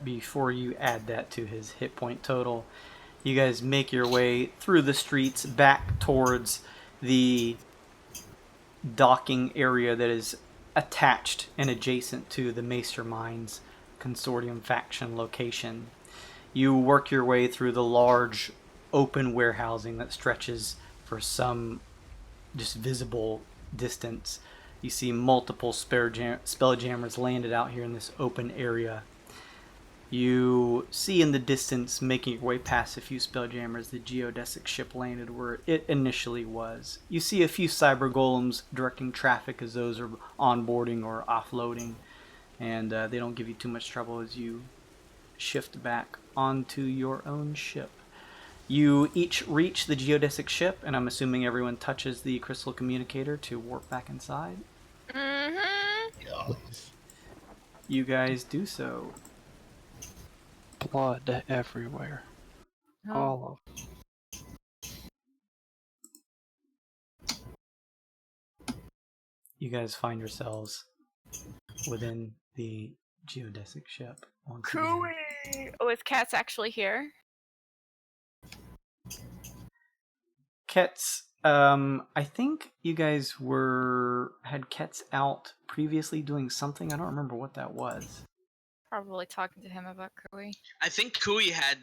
Speaker 1: before you add that to his hit point total, you guys make your way through the streets back towards the docking area that is attached and adjacent to the Masterminds Consortium faction location. You work your way through the large open warehousing that stretches for some just visible distance. You see multiple spelljammers landed out here in this open area. You see in the distance, making your way past a few spelljammers, the geodesic ship landed where it initially was. You see a few cyber golems directing traffic as those are onboarding or offloading, and they don't give you too much trouble as you shift back onto your own ship. You each reach the geodesic ship, and I'm assuming everyone touches the crystal communicator to warp back inside.
Speaker 2: Mm-hmm.
Speaker 5: Yeah.
Speaker 1: You guys do so.
Speaker 4: Blood everywhere. All of
Speaker 1: You guys find yourselves within the geodesic ship. Once again.
Speaker 2: Cooey! Oh, is Cat's actually here?
Speaker 1: Ket's I think you guys had Kets out previously doing something. I don't remember what that was.
Speaker 8: Probably talking to him about Kui.
Speaker 7: I think Kui had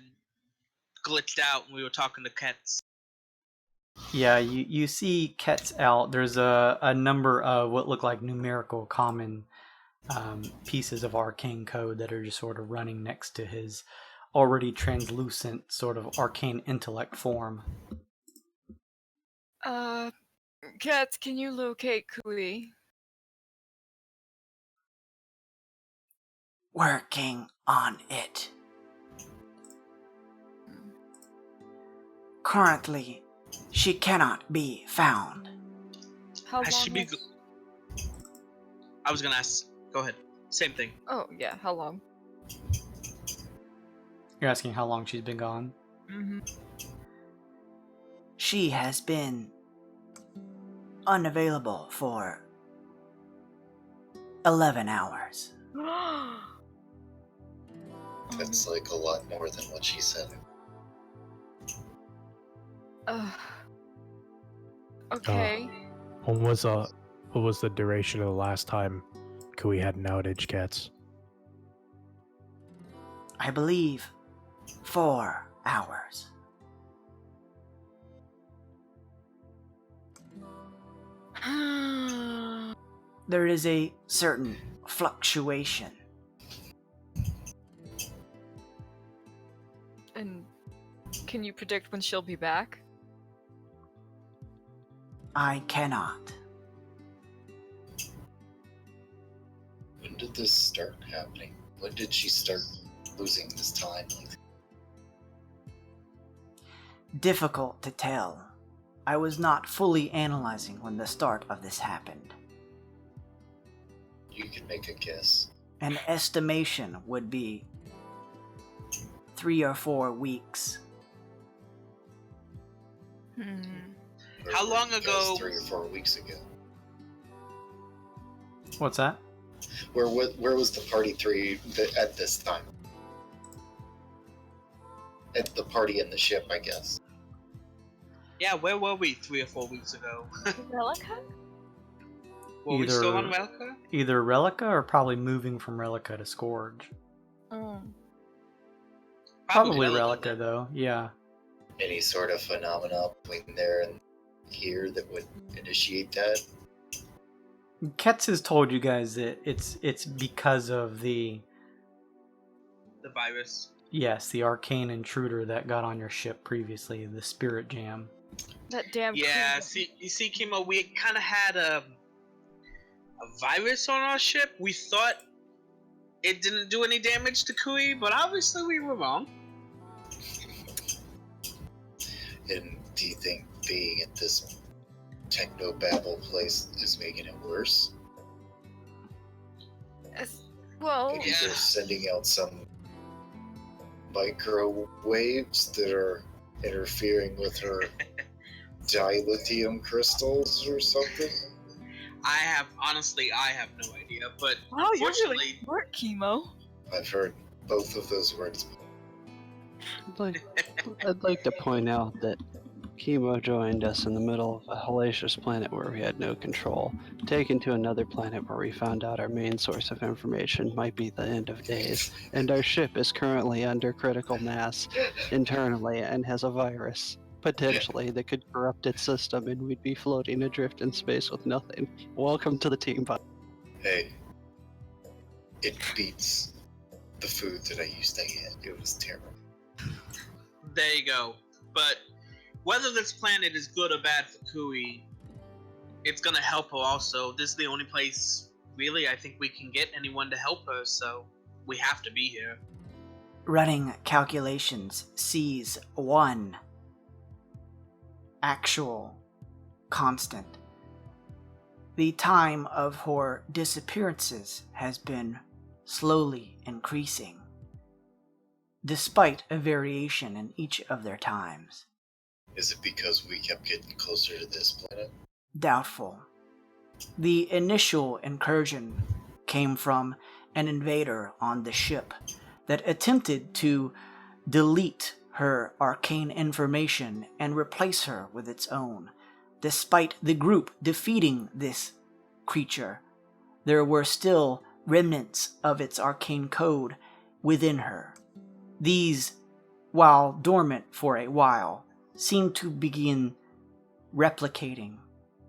Speaker 7: glitched out when we were talking to Kets.
Speaker 1: Yeah, you see Kets out. There's a number of what look like numerical common pieces of arcane code that are just sort of running next to his already translucent sort of arcane intellect form.
Speaker 8: Cats, can you locate Kui?
Speaker 1: Working on it. Currently, she cannot be found.
Speaker 8: How
Speaker 7: Has
Speaker 8: long?
Speaker 7: she been? I was gonna ask. Go ahead. Same thing.
Speaker 8: Oh yeah, how long?
Speaker 1: You're asking how long she's been gone?
Speaker 8: Mm-hmm.
Speaker 1: She has been unavailable for 11 hours.
Speaker 5: That's like a lot more than what she said.
Speaker 8: Okay.
Speaker 6: What was the duration of the last time Kui had an outage, Cats?
Speaker 1: I believe 4 hours. There is a certain fluctuation.
Speaker 8: And can you predict when she'll be back?
Speaker 1: I cannot.
Speaker 5: When did this start happening? When did she start losing this time?
Speaker 1: Difficult to tell. I was not fully analyzing when the start of this happened.
Speaker 5: You can make a guess.
Speaker 1: An estimation would be 3 or 4 weeks.
Speaker 7: How long
Speaker 5: Guess
Speaker 7: ago?
Speaker 5: 3 or 4 weeks ago.
Speaker 1: What's that?
Speaker 5: Where was the party at this time? At the party in the ship, I guess.
Speaker 7: Yeah, where were we 3 or 4 weeks ago?
Speaker 8: Relica?
Speaker 7: Were we still on Relica?
Speaker 1: Either Relica or probably moving from Relica to Scourge.
Speaker 8: Oh.
Speaker 1: Probably Relica, though. Yeah.
Speaker 5: Any sort of phenomena between there and here that would initiate that?
Speaker 1: Ketz has told you guys that it's because of the
Speaker 7: virus.
Speaker 1: Yes, the arcane intruder that got on your ship previously, the spirit jam.
Speaker 8: That damn.
Speaker 7: Yeah, you see, Kimo, we kind of had a virus on our ship. We thought it didn't do any damage to Kui, but obviously we were wrong.
Speaker 5: And do you think being at this techno-babble place is making it worse?
Speaker 8: Well,
Speaker 5: Maybe they're sending out some microwaves that are interfering with her dilithium crystals or something?
Speaker 7: I have no idea, but
Speaker 8: wow, you're
Speaker 7: fortunately,
Speaker 8: really smart, Chemo.
Speaker 5: I've heard both of those words.
Speaker 4: I'd like to point out that Chemo joined us in the middle of a hellacious planet where we had no control, taken to another planet where we found out our main source of information might be the end of days, and our ship is currently under critical mass internally and has a virus, potentially, that could corrupt its system and we'd be floating adrift in space with nothing. Welcome to the team, bud.
Speaker 5: Hey, it beats the food that I used to eat. It was terrible.
Speaker 7: there you go. But whether this planet is good or bad for Kui, it's gonna help her also. This is the only place, really, I think we can get anyone to help her, so we have to be here.
Speaker 1: Running calculations sees one actual constant. The time of her disappearances has been slowly increasing, despite a variation in each of their times.
Speaker 5: Is it because we kept getting closer to this planet?
Speaker 1: Doubtful. The initial incursion came from an invader on the ship that attempted to delete her arcane information and replace her with its own,
Speaker 9: despite the group defeating this creature, there were still remnants of its arcane code within her. These, while dormant for a while, seemed to begin replicating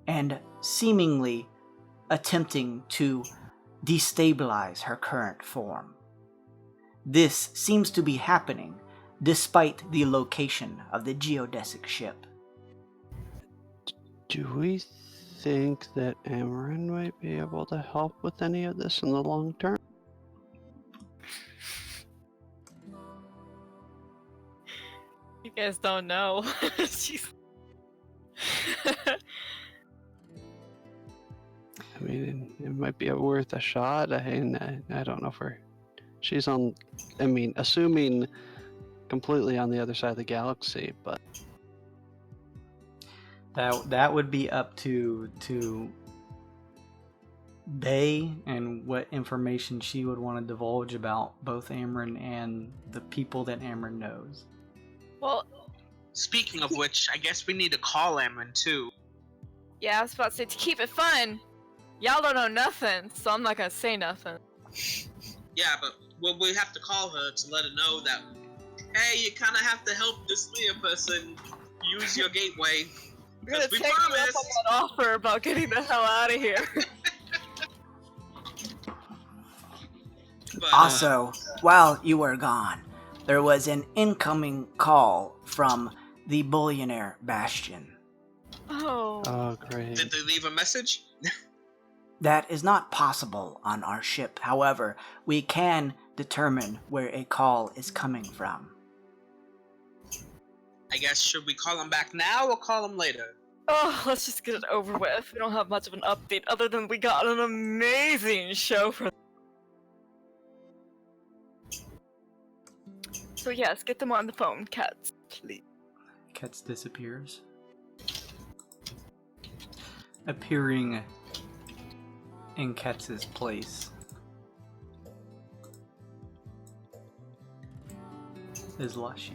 Speaker 9: and seemingly attempting to destabilize her current form. This seems to be happening despite the location of the geodesic ship.
Speaker 4: Do we think that Amarin might be able to help with any of this in the long term?
Speaker 2: You guys don't know. She's...
Speaker 4: I mean, it might be worth a shot. I don't know if she's on. I mean, assuming completely on the other side of the galaxy, but
Speaker 1: That would be up to Bay and what information she would want to divulge about both Amryn and the people that Amryn knows.
Speaker 2: Well,
Speaker 7: Speaking of which, I guess we need to call Amryn too.
Speaker 2: yeah, I was about to say, to keep it fun, y'all don't know nothing, so I'm not gonna say nothing.
Speaker 7: Yeah, but we have to call her to let her know that, hey, you kind of have to help this Leah person use your gateway.
Speaker 2: We're gonna
Speaker 7: We
Speaker 2: take you up
Speaker 7: promise.
Speaker 2: on that offer about getting the hell out of here.
Speaker 7: But,
Speaker 9: Also, while you were gone, there was an incoming call from the Bullionaire Bastion.
Speaker 4: oh great.
Speaker 7: did they leave a message?
Speaker 9: That is not possible on our ship. However, we can determine where a call is coming from.
Speaker 7: I guess, should we call him back now or call him later?
Speaker 2: Oh, let's just get it over with. We don't have much of an update other than we got an amazing show from. So yes, get them on the phone, cats, please.
Speaker 1: Ketz disappears. Appearing in Ketz's place is Lushy.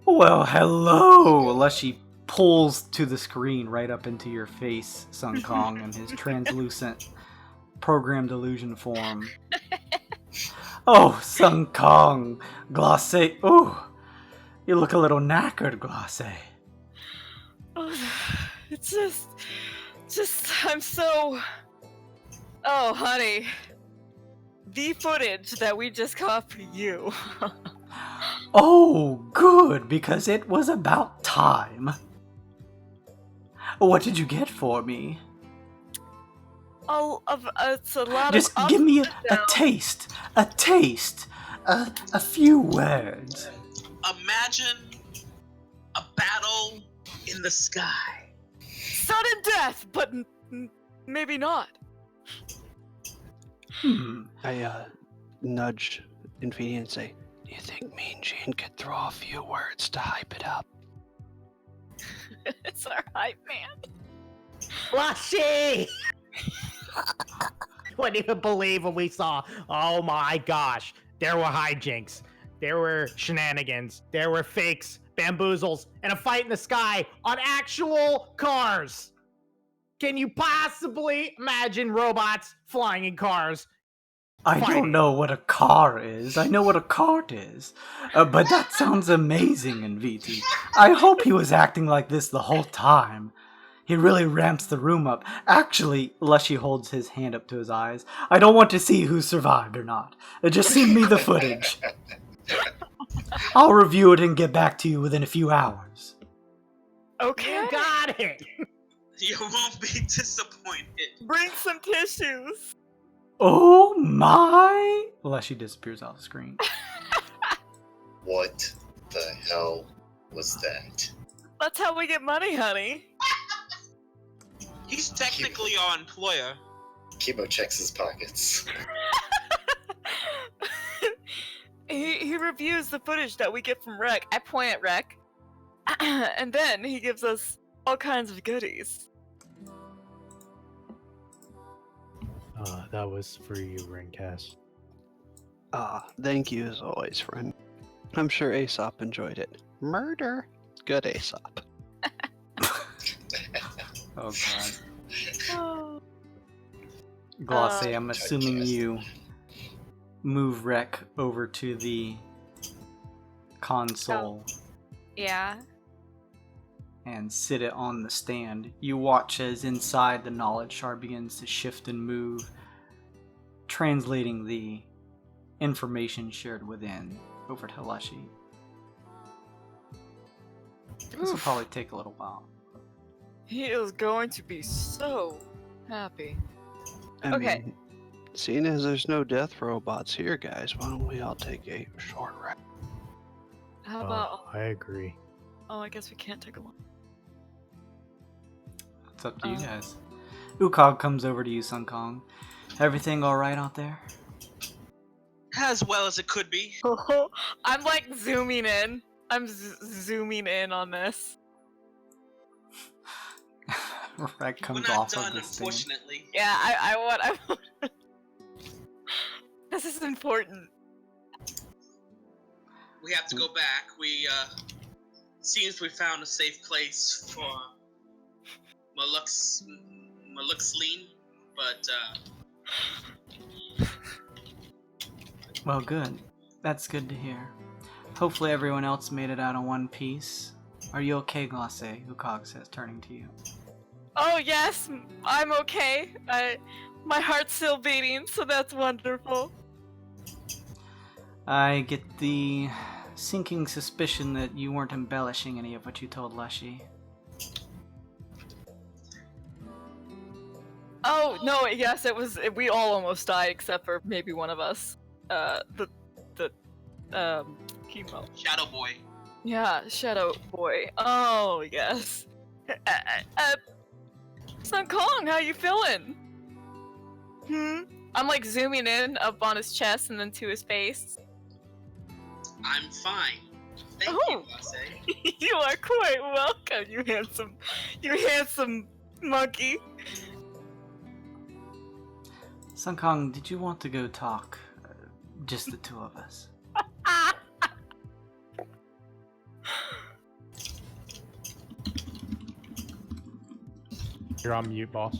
Speaker 1: Well, hello! Lushy pulls to the screen right up into your face, Sun Kong, in his translucent programmed illusion form. Oh, Sun Kong, Glacé. Oh, you look a little knackered, Glacé.
Speaker 2: Oh, it's just, I'm so... Oh, honey. The footage that we just caught for you.
Speaker 1: Oh, good, because it was about time. What did you get for me?
Speaker 2: It's a lot
Speaker 1: Just
Speaker 2: of
Speaker 1: give me
Speaker 2: ups
Speaker 1: a
Speaker 2: and downs.
Speaker 1: taste, a few words.
Speaker 7: Imagine a battle in the sky.
Speaker 2: Sudden death, but maybe not.
Speaker 4: I nudge Infinity and say, "Do you think me and Jane could throw a few words to hype it up?"
Speaker 2: It's our hype man.
Speaker 6: Lushy! Wouldn't even believe what we saw. Oh my gosh. There were hijinks. There were shenanigans. There were fakes, bamboozles, and a fight in the sky on actual cars. Can you possibly imagine robots flying in cars?
Speaker 1: I don't know what a car is. I know what a cart is. But that sounds amazing in VT. I hope he was acting like this the whole time. He really ramps the room up. Actually, Lushy holds his hand up to his eyes. I don't want to see who survived or not. Just send me the footage. I'll review it and get back to you within a few hours.
Speaker 2: Okay.
Speaker 6: You got it.
Speaker 7: You won't be disappointed.
Speaker 2: Bring some tissues.
Speaker 1: Oh my! Lushy disappears off the screen.
Speaker 5: What the hell was that?
Speaker 2: That's how we get money, honey.
Speaker 7: He's technically our employer.
Speaker 5: Kibo checks his pockets.
Speaker 2: He reviews the footage that we get from Rec. I point at Rec. And then he gives us all kinds of goodies.
Speaker 6: That was for you, Ringcast.
Speaker 4: Thank you as always, friend. I'm sure Aesop enjoyed it. Murder. Good Aesop.
Speaker 1: Oh god. Glosse, I'm assuming you move Rec over to the console
Speaker 2: Yeah.
Speaker 1: and sit it on the stand. You watch as inside the knowledge shard begins to shift and move, translating the information shared within over to Lushy. This will probably take a little while.
Speaker 2: He is going to be so happy.
Speaker 4: I mean, seeing as there's no death robots here, guys, why don't we all take a short rest?
Speaker 2: How about...
Speaker 6: I agree.
Speaker 2: Oh, I guess we can't take a long.
Speaker 1: It's up to you guys. Ukog comes over to you, Sun Kong. Everything alright out there?
Speaker 7: As well as it could be.
Speaker 2: I'm like zooming in. I'm zooming in on this.
Speaker 1: Rec
Speaker 7: We're
Speaker 1: comes
Speaker 7: not
Speaker 1: off
Speaker 7: done,
Speaker 1: of the stand.
Speaker 7: unfortunately.
Speaker 2: Yeah, I want. This is important.
Speaker 7: We have to go back. We seems we found a safe place for Maluxline, but
Speaker 1: Well, good. That's good to hear. Hopefully everyone else made it out in one piece. Are you okay, Glosse? Ukog says, turning to you.
Speaker 2: Oh yes, I'm okay. My heart's still beating, so that's wonderful.
Speaker 1: I get the sinking suspicion that you weren't embellishing any of what you told Lushy.
Speaker 2: Oh no, yes, it was. We all almost died except for maybe one of us. Chemo.
Speaker 7: Shadow Boy.
Speaker 2: Yeah, Shadow Boy. Oh yes. Sun Kong, how you feeling? I'm like zooming in up on his chest and then to his face.
Speaker 7: I'm fine. Thank you, Lasse.
Speaker 2: You are quite welcome, you handsome monkey.
Speaker 1: Sun Kong, did you want to go talk? Just the two of us.
Speaker 6: You're on mute, boss.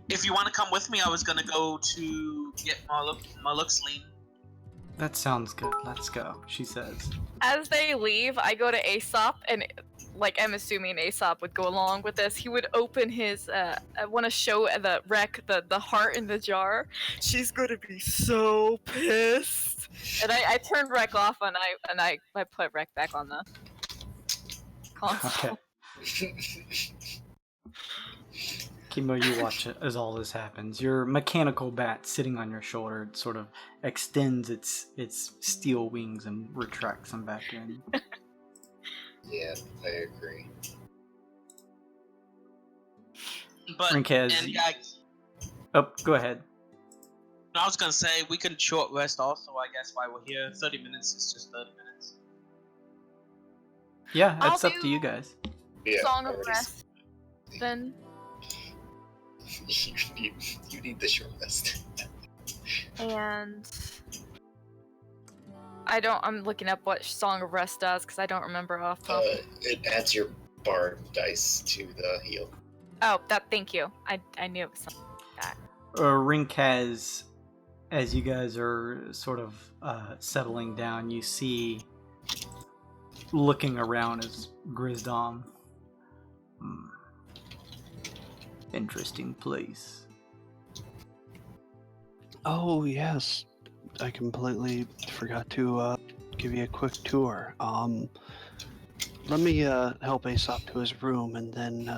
Speaker 7: If you want to come with me, I was gonna go to get Maluxline.
Speaker 1: That sounds good. Let's go, she says.
Speaker 2: As they leave, I go to Aesop, and like I'm assuming Aesop would go along with this. He would open his. I want to show the wreck the heart in the jar. She's gonna be so pissed. And I turned Wreck off, and I put Wreck back on the console.
Speaker 1: Okay. Kimo, you watch it as all this happens. Your mechanical bat sitting on your shoulder sort of extends its steel wings and retracts them back in.
Speaker 5: Yeah, I agree.
Speaker 7: But
Speaker 1: Rinkez, oh, go ahead.
Speaker 7: I was gonna say we can short rest also. I guess while we're here, 30 minutes is just 30 minutes.
Speaker 1: Yeah, it's
Speaker 2: I'll
Speaker 1: up to you guys.
Speaker 5: Yeah,
Speaker 2: Song of
Speaker 5: already
Speaker 2: Rest. Then
Speaker 5: you need the short rest.
Speaker 2: and I'm looking up what Song of Rest does because I don't remember off the top.
Speaker 5: It adds your bard dice to the heal.
Speaker 2: Oh, thank you. I knew it was something like that.
Speaker 1: Rinkez, as you guys are sort of settling down, you see, looking around, is Grizdom. Interesting place.
Speaker 4: Oh, yes. I completely forgot to give you a quick tour. Let me help Aesop to his room, and then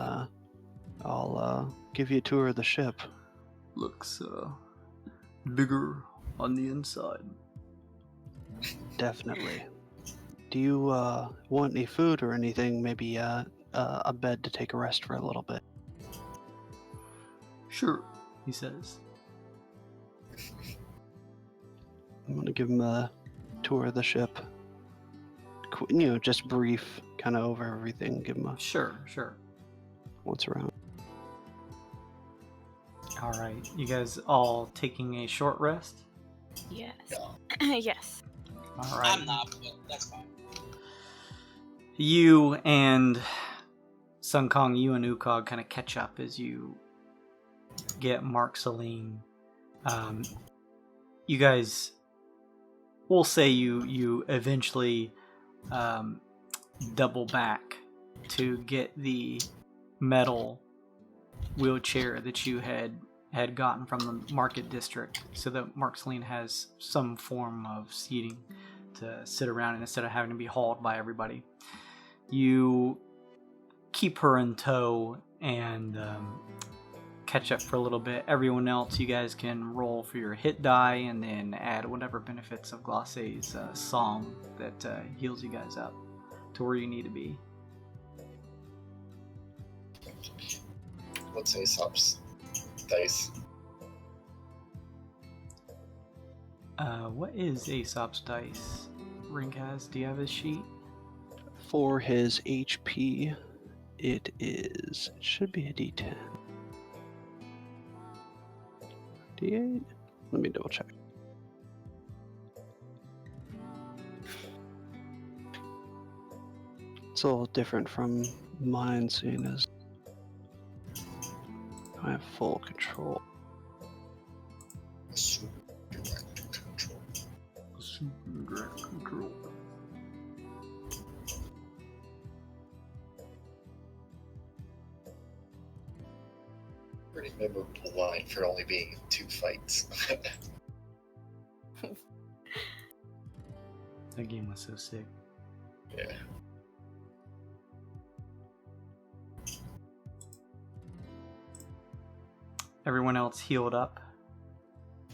Speaker 4: I'll give you a tour of the ship.
Speaker 1: Looks bigger on the inside.
Speaker 4: Definitely. Do you want any food or anything? Maybe a bed to take a rest for a little bit.
Speaker 1: Sure, he says.
Speaker 4: I'm gonna give him a tour of the ship. Just brief, kind of over everything. Give him a
Speaker 1: Sure.
Speaker 4: what's around.
Speaker 1: All right, you guys all taking a short rest?
Speaker 2: Yes. Yes.
Speaker 1: All right.
Speaker 7: I'm not, but that's fine.
Speaker 1: You and Sun Kong, you and Ukog kind of catch up as you get Mark Celine. You guys, we'll say you eventually double back to get the metal wheelchair that you had gotten from the market district, so that Mark Celine has some form of seating to sit around in instead of having to be hauled by everybody. You keep her in tow and catch up for a little bit. Everyone else, you guys can roll for your hit die and then add whatever benefits of Glacé's song that heals you guys up to where you need to be.
Speaker 5: What's Aesop's dice?
Speaker 1: What is Aesop's dice? Rinkaz, do you have his sheet?
Speaker 4: For his HP, it should be a D10. D8? Let me double check. It's a little different from mine, seeing as I have full control.
Speaker 5: Super direct control.
Speaker 1: Super direct control.
Speaker 5: Pretty memorable line for only being in 2 fights.
Speaker 1: That game was so sick.
Speaker 5: Yeah.
Speaker 1: Everyone else healed up?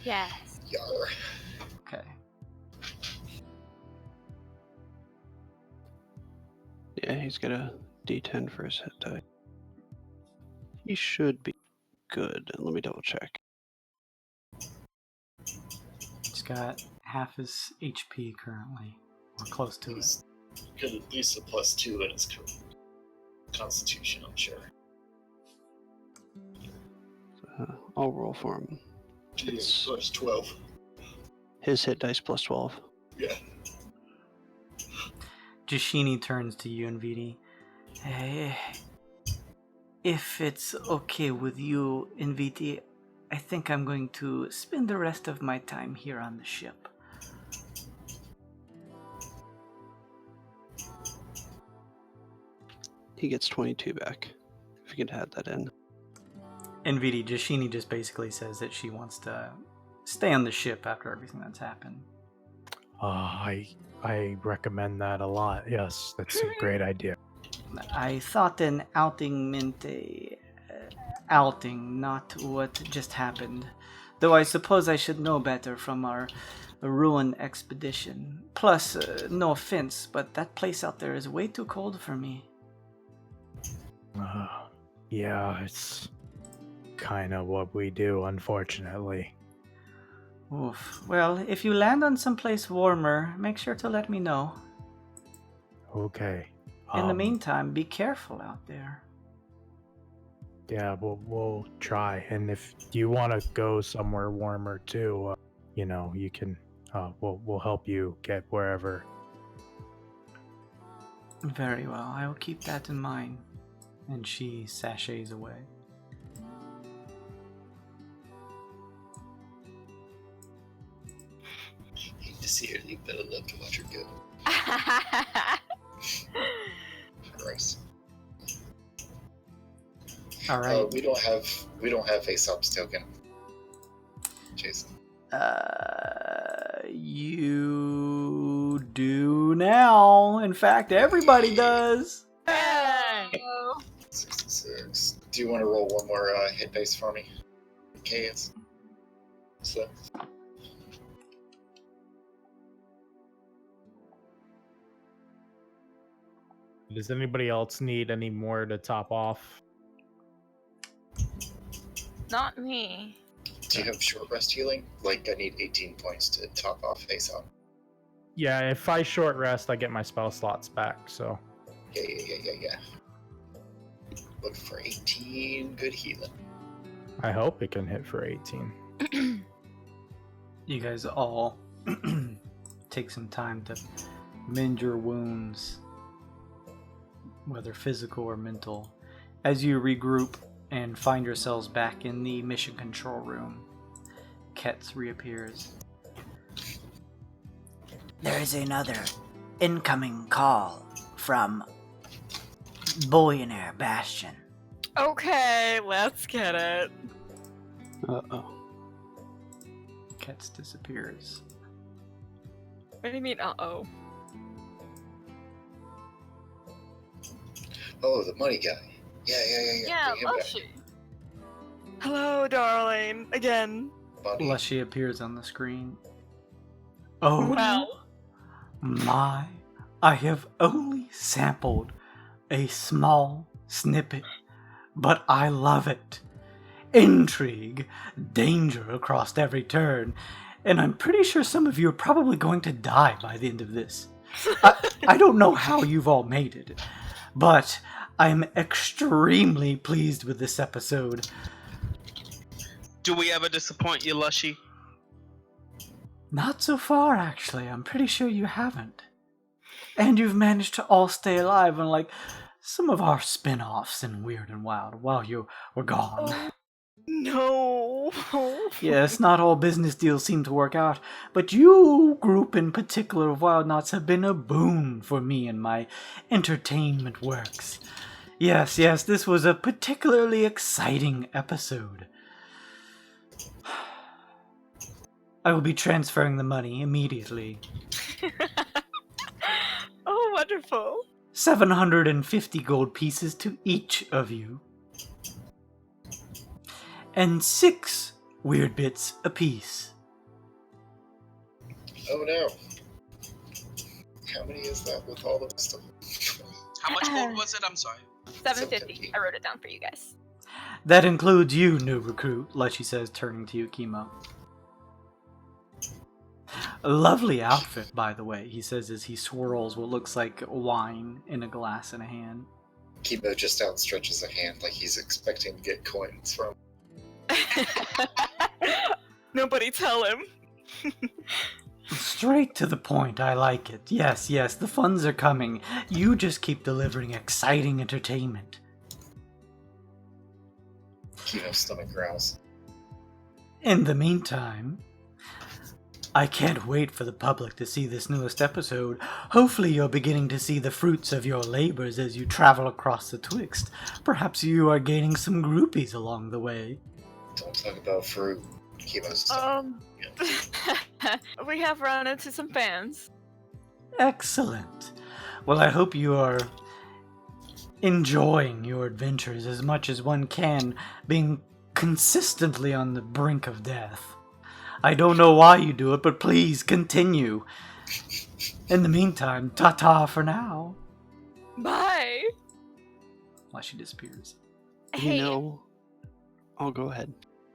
Speaker 2: Yes.
Speaker 5: Yar.
Speaker 1: Okay.
Speaker 4: Yeah, he's got a D10 for his hit die. He should be good. Let me double check.
Speaker 1: He's got half his HP currently, or close to it.
Speaker 5: He's got at least a +2 in his constitution, I'm sure.
Speaker 4: I'll roll for him.
Speaker 5: Jeez, +12.
Speaker 4: His hit dice +12.
Speaker 5: Yeah.
Speaker 1: Jashini turns to you and Vidi. Hey, if it's okay with you, Inviti, I think I'm going to spend the rest of my time here on the ship.
Speaker 4: He gets 22 back. If you could add that in.
Speaker 1: Inviti, Jashini just basically says that she wants to stay on the ship after everything that's happened.
Speaker 6: I recommend that a lot. Yes, that's a great idea.
Speaker 1: I thought an outing meant a outing, not what just happened. Though I suppose I should know better from our ruin expedition. Plus, no offense, but that place out there is way too cold for me.
Speaker 6: Yeah, it's kind of what we do, unfortunately.
Speaker 1: Oof. Well, if you land on someplace warmer, make sure to let me know.
Speaker 6: Okay.
Speaker 1: In the meantime, be careful out there.
Speaker 6: Yeah, we'll try. And if you want to go somewhere warmer too, you can. We'll help you get wherever.
Speaker 1: Very well. I will keep that in mind. And she sachets away.
Speaker 5: Hate to see her leave, but I'd love to watch her go. Gross.
Speaker 1: All right.
Speaker 5: We don't have Aesop's token. Jason.
Speaker 1: You do now. In fact, everybody does.
Speaker 5: 66. Do you want to roll one more hit dice for me? Okay, it's so.
Speaker 6: Does anybody else need any more to top off?
Speaker 2: Not me.
Speaker 5: Do you have short rest healing? Like, I need 18 points to top off Aesop.
Speaker 6: Yeah, if I short rest, I get my spell slots back, so.
Speaker 5: Yeah. Look for 18 good healing.
Speaker 6: I hope it can hit for 18.
Speaker 1: You guys all take some time to mend your wounds, whether physical or mental. As you regroup and find yourselves back in the mission control room, Ketz reappears.
Speaker 9: There is another incoming call from Billionaire Bastion.
Speaker 2: Okay, let's get it.
Speaker 4: Uh-oh.
Speaker 1: Ketz disappears.
Speaker 2: What do you mean, uh-oh?
Speaker 5: Oh, the money guy. Yeah.
Speaker 2: Yeah,
Speaker 5: Bring him back.
Speaker 2: Lushy. Hello, darling. Again.
Speaker 5: Money.
Speaker 1: Lushy appears on the screen. Oh,
Speaker 2: Well.
Speaker 1: my. I have only sampled a small snippet, but I love it. Intrigue, danger across every turn, and I'm pretty sure some of you are probably going to die by the end of this. I don't know how you've all made it, but I'm extremely pleased with this episode.
Speaker 7: Do we ever disappoint you, Lushy?
Speaker 1: Not so far, actually. I'm pretty sure you haven't. And you've managed to all stay alive, unlike some of our spin-offs in Wyrd and Wyld while you were gone.
Speaker 2: Oh, no.
Speaker 1: Yes, not all business deals seem to work out, but you group in particular of Wild Knots have been a boon for me and my entertainment works. Yes, this was a particularly exciting episode. I will be transferring the money immediately.
Speaker 2: Oh, wonderful.
Speaker 1: 750 gold pieces to each of you. And 6 weird bits apiece.
Speaker 5: Oh no. How many is that with all the rest of them?
Speaker 7: How much gold was it? I'm sorry.
Speaker 2: 750. I wrote it down for you guys.
Speaker 1: That includes you, new recruit, Lushy says, turning to you, Chemo. A lovely outfit, by the way, he says as he swirls what looks like wine in a glass in a hand.
Speaker 5: Kibo just outstretches a hand like he's expecting to get coins from.
Speaker 2: Nobody tell him.
Speaker 1: Straight to the point, I like it. Yes, the funds are coming. You just keep delivering exciting entertainment.
Speaker 5: Kibo's stomach growls.
Speaker 1: In the meantime, I can't wait for the public to see this newest episode. Hopefully you're beginning to see the fruits of your labors as you travel across the Twixt. Perhaps you are gaining some groupies along the way.
Speaker 5: Don't talk about fruit. Kibo's
Speaker 2: We have run into some fans.
Speaker 1: Excellent. Well, I hope you are enjoying your adventures as much as one can, being consistently on the brink of death. I don't know why you do it, but please continue. In the meantime, ta-ta for now.
Speaker 2: Bye.
Speaker 1: While she disappears.
Speaker 2: Hey.
Speaker 4: You know... Oh, go ahead.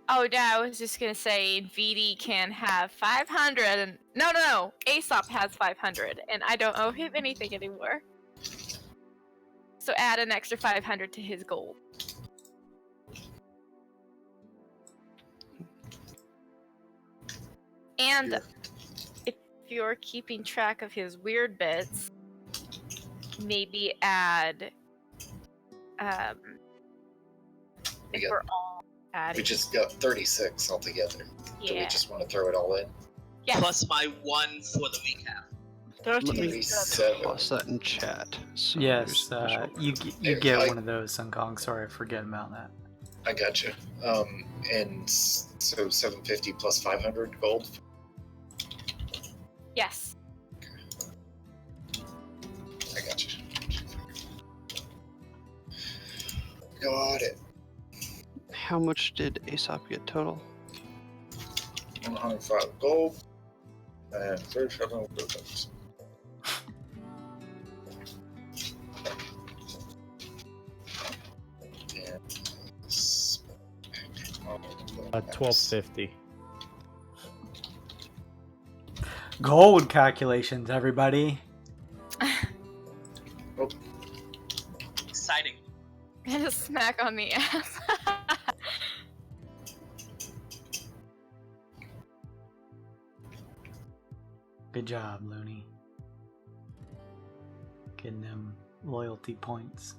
Speaker 2: Oh, yeah, I was just gonna say VD can have 500 and... No. Aesop has 500 and I don't owe him anything anymore. So add an extra 500 to his gold. And if you're keeping track of his weird bits, maybe add... if we're all adding...
Speaker 5: We just got 36 altogether.
Speaker 2: Yeah.
Speaker 5: Do we just want to throw it all in?
Speaker 2: Yes.
Speaker 7: Plus my 1 for the recap.
Speaker 4: Let me
Speaker 5: 37.
Speaker 4: toss that in chat. So
Speaker 1: Yes,
Speaker 4: there's
Speaker 1: you
Speaker 5: Here,
Speaker 1: get
Speaker 5: I-
Speaker 1: one of those, Sun Kong. Sorry, I forget about that.
Speaker 5: I gotcha. And so 750 plus 500 gold?
Speaker 2: Yes.
Speaker 5: I gotcha. Got it.
Speaker 4: How much did Aesop get total?
Speaker 5: 105 gold. And 37 gold. And
Speaker 6: 1250.
Speaker 1: Gold calculations, everybody.
Speaker 7: Exciting.
Speaker 2: And a smack on the ass.
Speaker 1: Good job, Looney. Getting them loyalty points.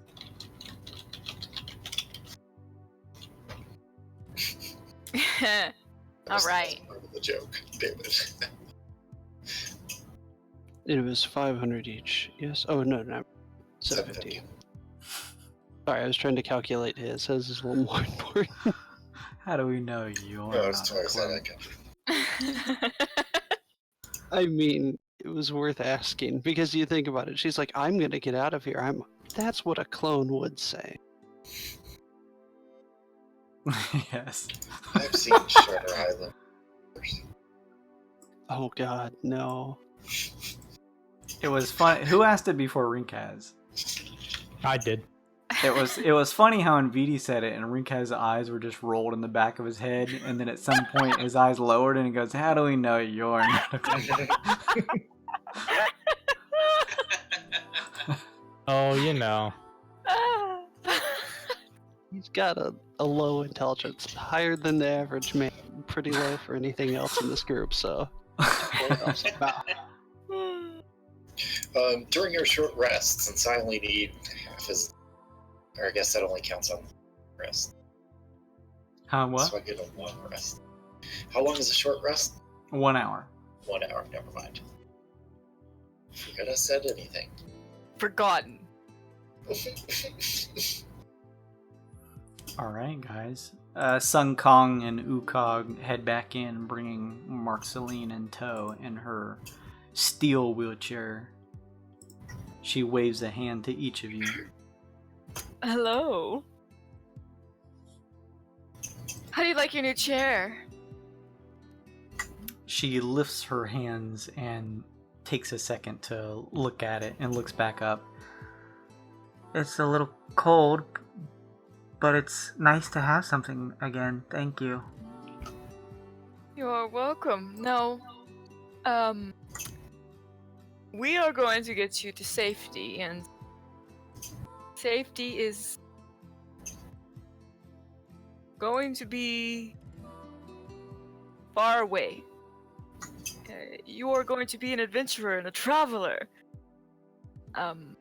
Speaker 2: All right.
Speaker 5: Part of the joke. Damn it.
Speaker 4: It was 500 each. Yes. Oh no, no. 750. Sorry, I was trying to calculate his. His is a little more important.
Speaker 1: How do we know you're
Speaker 5: No, it's
Speaker 1: not a
Speaker 5: twice that
Speaker 1: clone?
Speaker 4: I mean, it was worth asking because you think about it. She's like, "I'm gonna get out of here." That's what a clone would say.
Speaker 1: Yes.
Speaker 5: I've seen Shutter Island.
Speaker 4: Oh God, no.
Speaker 1: It was fun. Who asked it before Rinkaz?
Speaker 6: I did.
Speaker 1: It was funny how Nvidi said it, and Rinkaz's eyes were just rolled in the back of his head, and then at some point his eyes lowered, and he goes, "How do we know you're not a clone?"
Speaker 6: Oh, you know.
Speaker 4: He's got a low intelligence, higher than the average man, pretty low for anything else in this group. So.
Speaker 5: During your short rest, since I only need half as, or I guess that only counts on rest.
Speaker 1: What?
Speaker 5: So I get a long rest. How long is a short rest?
Speaker 1: 1 hour.
Speaker 5: 1 hour. Never mind. Forgot I said anything.
Speaker 2: Forgotten.
Speaker 1: All right, guys. Sun Kong and Ukog head back in, bringing Marceline in tow in her steel wheelchair. She waves a hand to each of you.
Speaker 2: Hello. How do you like your new chair?
Speaker 1: She lifts her hands and takes a second to look at it and looks back up. It's a little cold, but it's nice to have something again. Thank you.
Speaker 2: You're welcome. No, we are going to get you to safety, and safety is going to be far away. You are going to be an adventurer and a traveler. And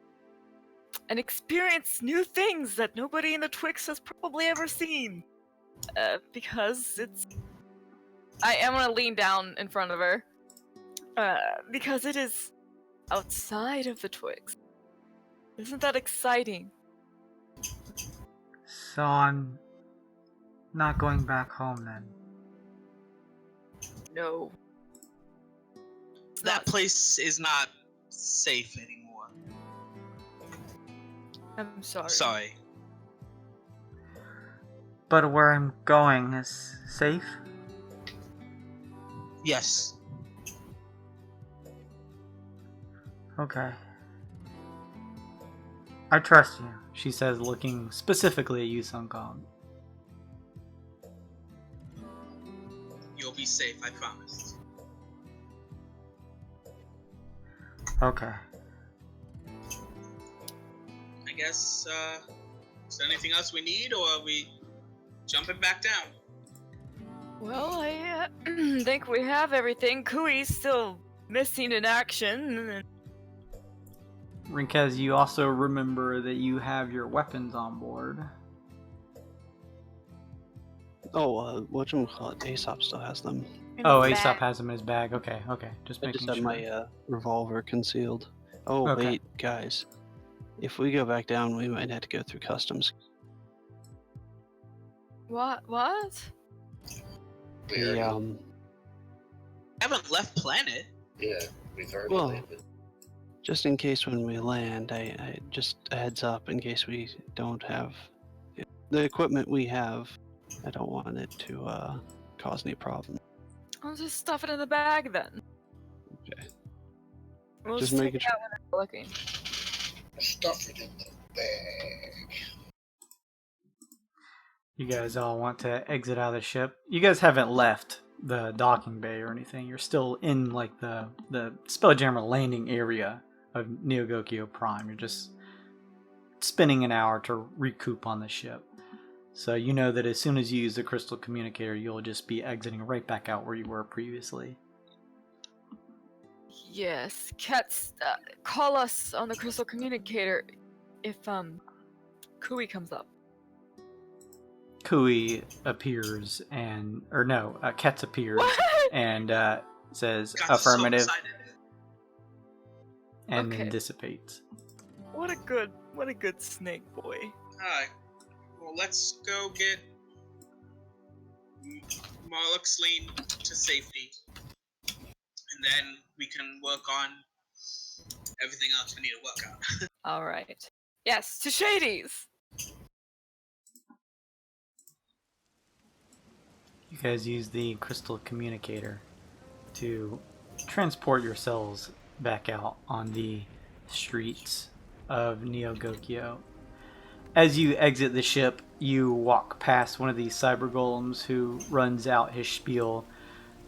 Speaker 2: experience new things that nobody in the Twixt has probably ever seen. Because it's... I am gonna lean down in front of her. Because it is outside of the Twixt. Isn't that exciting?
Speaker 9: So I'm not going back home then.
Speaker 2: No.
Speaker 7: That place is not safe anymore.
Speaker 2: I'm sorry.
Speaker 7: Sorry.
Speaker 9: But where I'm going is safe?
Speaker 7: Yes.
Speaker 9: Okay. I trust you.
Speaker 1: She says, looking specifically at you, Sun Kong.
Speaker 7: You'll be safe, I promise.
Speaker 9: Okay.
Speaker 7: I guess, is there anything else we need, or are we jumping back down?
Speaker 2: Well, I think we have everything. Kui's still missing in action.
Speaker 1: Rinkaz, you also remember that you have your weapons on board.
Speaker 4: Oh, whatchamacallit, Aesop still has them.
Speaker 1: Oh, Aesop has them in his bag. Okay. Just
Speaker 4: I
Speaker 1: making
Speaker 4: just have
Speaker 1: sure.
Speaker 4: my revolver concealed. Oh,
Speaker 1: Okay.
Speaker 4: wait, guys. If we go back down, we might have to go through customs.
Speaker 2: What?
Speaker 4: The,
Speaker 7: Haven't left planet.
Speaker 5: Yeah, we've already
Speaker 4: Well,
Speaker 5: landed.
Speaker 4: just in case when we land, I just a heads up in case we don't have the equipment we have. I don't want it to cause any problem.
Speaker 2: I'll just stuff it in the bag then.
Speaker 4: Okay.
Speaker 2: We'll
Speaker 4: Just
Speaker 2: just
Speaker 4: making
Speaker 2: take it out when we're looking.
Speaker 5: Stuff it in the bag.
Speaker 1: You guys all want to exit out of the ship. You guys haven't left the docking bay or anything. You're still in like the Spelljammer landing area of Neogokyo Prime. You're just spending an hour to recoup on the ship. So you know that as soon as you use the crystal communicator, you'll just be exiting right back out where you were previously.
Speaker 2: Yes, Cats, call us on the crystal communicator if Kui comes up.
Speaker 1: Kui appears Ketz appears and says
Speaker 3: Got
Speaker 1: affirmative,
Speaker 3: so excited.
Speaker 1: and then
Speaker 2: Okay.
Speaker 1: dissipates.
Speaker 2: What a good snake boy.
Speaker 3: Alright. Well, let's go get Marluxlene to safety. And then we can work on everything else we need to work on.
Speaker 2: All right. Yes, to Shady's.
Speaker 1: You guys use the crystal communicator to transport yourselves back out on the streets of Neogokyo. As you exit the ship, you walk past one of these cyber golems who runs out his spiel.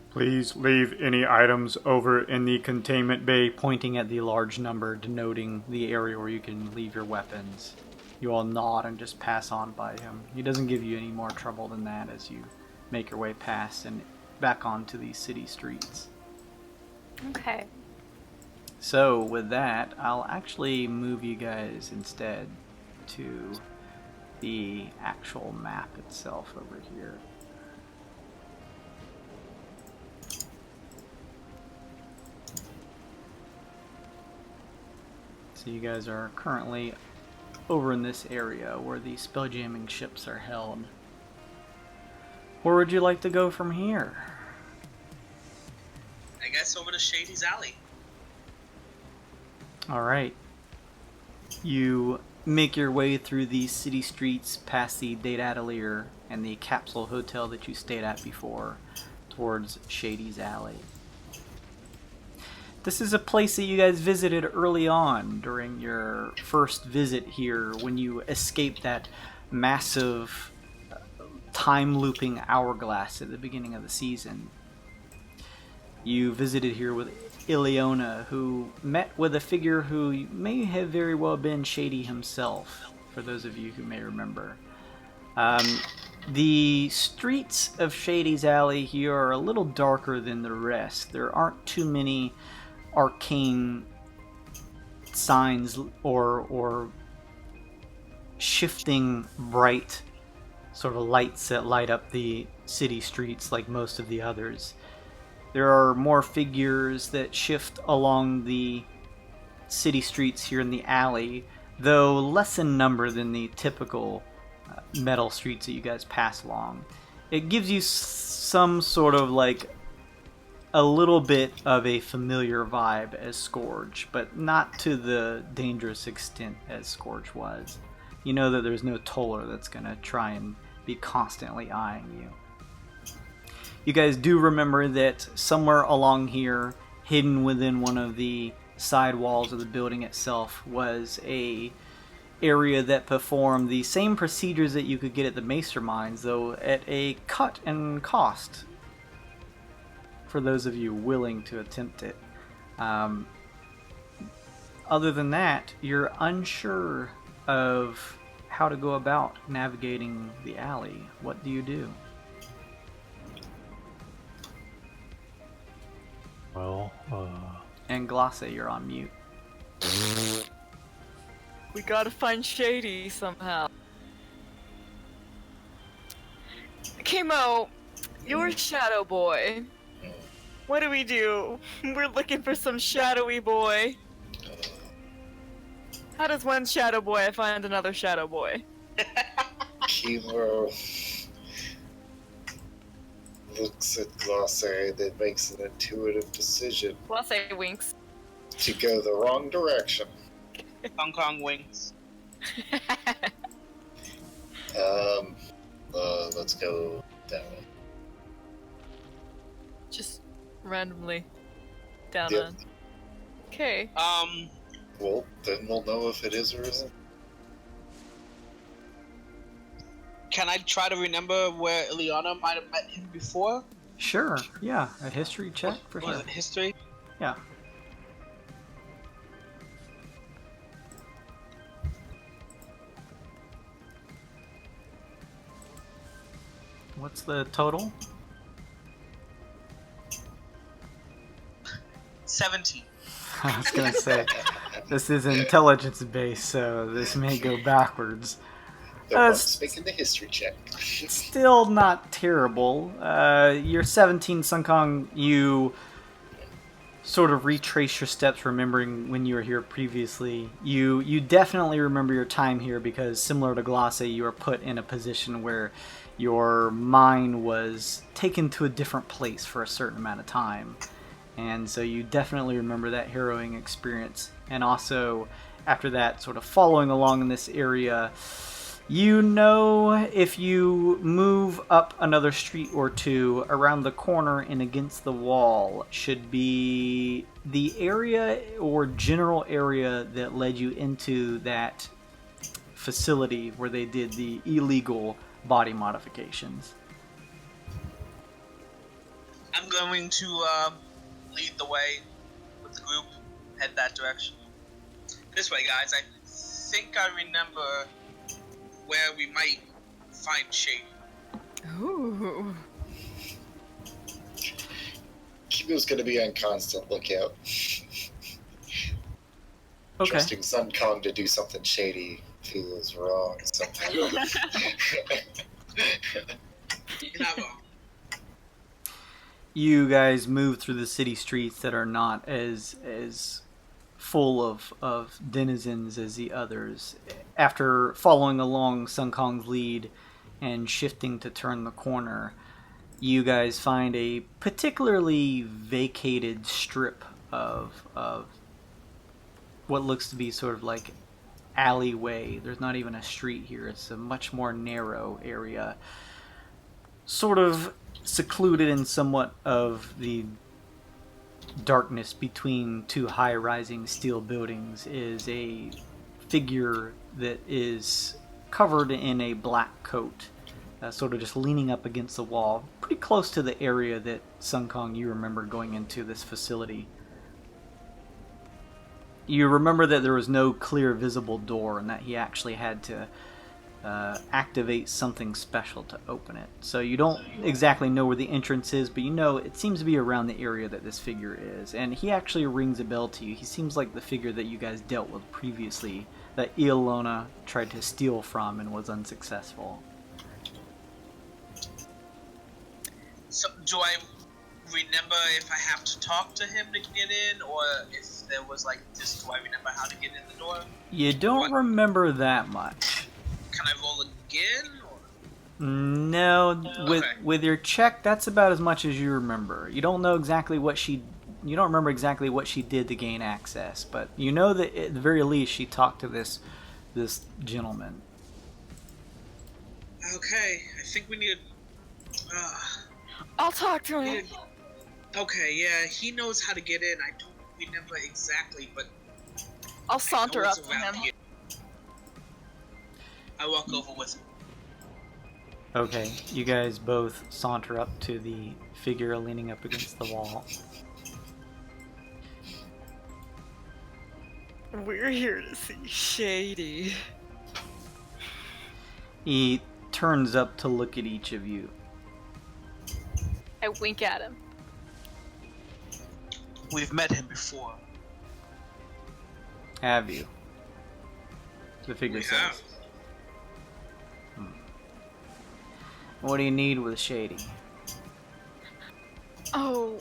Speaker 1: Please leave any items over in the containment bay, pointing at the large number denoting the area where you can leave your weapons. You all nod and just pass on by him. He doesn't give you any more trouble than that as you make your way past and back onto the city streets.
Speaker 2: Okay.
Speaker 1: So with that, I'll actually move you guys instead to the actual map itself over here. So you guys are currently over in this area where the spelljamming ships are held. Where would you like to go from here?
Speaker 3: I guess over to Shady's Alley.
Speaker 1: Alright. You make your way through the city streets past the Date Atelier and the capsule hotel that you stayed at before towards Shady's Alley. This is a place that you guys visited early on during your first visit here when you escaped that massive time-looping hourglass at the beginning of the season. You visited here with Ileona, who met with a figure who may have very well been Shady himself, for those of you who may remember. The streets of Shady's Alley here are a little darker than the rest. There aren't too many arcane signs or shifting bright sort of lights that light up the city streets like most of the others. There are more figures that shift along the city streets here in the alley, though less in number than the typical metal streets that you guys pass along. It gives you some sort of like a little bit of a familiar vibe as Scourge, but not to the dangerous extent as Scourge was. You know that there's no Toller that's going to try and be constantly eyeing you. You guys do remember that somewhere along here, hidden within one of the side walls of the building itself, was a area that performed the same procedures that you could get at the Maester Mines, though at a cut in cost for those of you willing to attempt it. Other than that, you're unsure of how to go about navigating the alley. What do you do?
Speaker 6: Well,
Speaker 1: And Glosse, you're on mute.
Speaker 2: We gotta find Shady somehow. Kimo, you're Shadow Boy. What do we do? We're looking for some shadowy boy. How does one shadow boy find another shadow boy?
Speaker 5: Kimo looks at Glosse, then makes an intuitive decision
Speaker 2: Well, say winks.
Speaker 5: to go the wrong direction.
Speaker 7: Hong Kong wings.
Speaker 5: Let's go that way.
Speaker 2: Just randomly down
Speaker 5: Yep.
Speaker 2: on. Okay.
Speaker 5: Well, then we'll know if it is or isn't.
Speaker 7: Can I try to remember where Ileana might have met him before?
Speaker 1: Sure, yeah, a history check for
Speaker 7: Was
Speaker 1: sure.
Speaker 7: it history?
Speaker 1: Yeah. What's the total?
Speaker 7: 17.
Speaker 1: I was gonna say, this is intelligence based, so this may go backwards.
Speaker 5: The monk's making the history check.
Speaker 1: Still not terrible. You're 17, Sunkong. You sort of retrace your steps, remembering when you were here previously. You definitely remember your time here because, similar to Glace, you were put in a position where your mind was taken to a different place for a certain amount of time. And so you definitely remember that harrowing experience. And also, after that, sort of following along in this area, you know if you move up another street or two, around the corner and against the wall should be the area or general area that led you into that facility where they did the illegal body modifications.
Speaker 7: I'm going to lead the way with the group, head that direction. This way, guys. I think I remember where we might find Shady.
Speaker 2: Ooh.
Speaker 5: Kibo's gonna be on constant lookout.
Speaker 1: Okay.
Speaker 5: Trusting Sun Kong to do something shady feels wrong somehow.
Speaker 7: You're not wrong.
Speaker 1: You guys move through the city streets that are not as full of denizens as the others. After following along Sun Kong's lead and shifting to turn the corner, you guys find a particularly vacated strip of what looks to be sort of like alleyway. There's not even a street here. It's a much more narrow area, sort of secluded in somewhat of the darkness between two high-rising steel buildings is a figure that is covered in a black coat, sort of just leaning up against the wall, pretty close to the area that Sun Kong, you remember going into this facility. You remember that there was no clear visible door and that he actually had to activate something special to open it. So you don't exactly know where the entrance is, but you know it seems to be around the area that this figure is. And he actually rings a bell to you. He seems like the figure that you guys dealt with previously, that Iolona tried to steal from and was unsuccessful.
Speaker 7: So, do I remember if I have to talk to him to get in, or if there was like this, do I remember how to get in the door?
Speaker 1: You don't remember that much.
Speaker 7: Can I roll again? Or?
Speaker 1: No,
Speaker 7: Okay.
Speaker 1: with your check, that's about as much as you remember. You don't know exactly you don't remember exactly what she did to gain access, but you know that at the very least she talked to this gentleman.
Speaker 7: Okay, I think we need.
Speaker 2: I'll talk to him.
Speaker 7: Okay, yeah, he knows how to get in. I don't remember exactly, but
Speaker 2: I'll saunter up
Speaker 7: it's
Speaker 2: to
Speaker 7: around
Speaker 2: him.
Speaker 7: here. I walk over with him.
Speaker 1: Okay, you guys both saunter up to the figure leaning up against the wall.
Speaker 2: We're here to see Shady.
Speaker 1: He turns up to look at each of you.
Speaker 2: I wink at him.
Speaker 7: We've met him before.
Speaker 1: Have you? The figure
Speaker 7: We
Speaker 1: says.
Speaker 7: have.
Speaker 1: What do you need with Shady?
Speaker 2: Oh,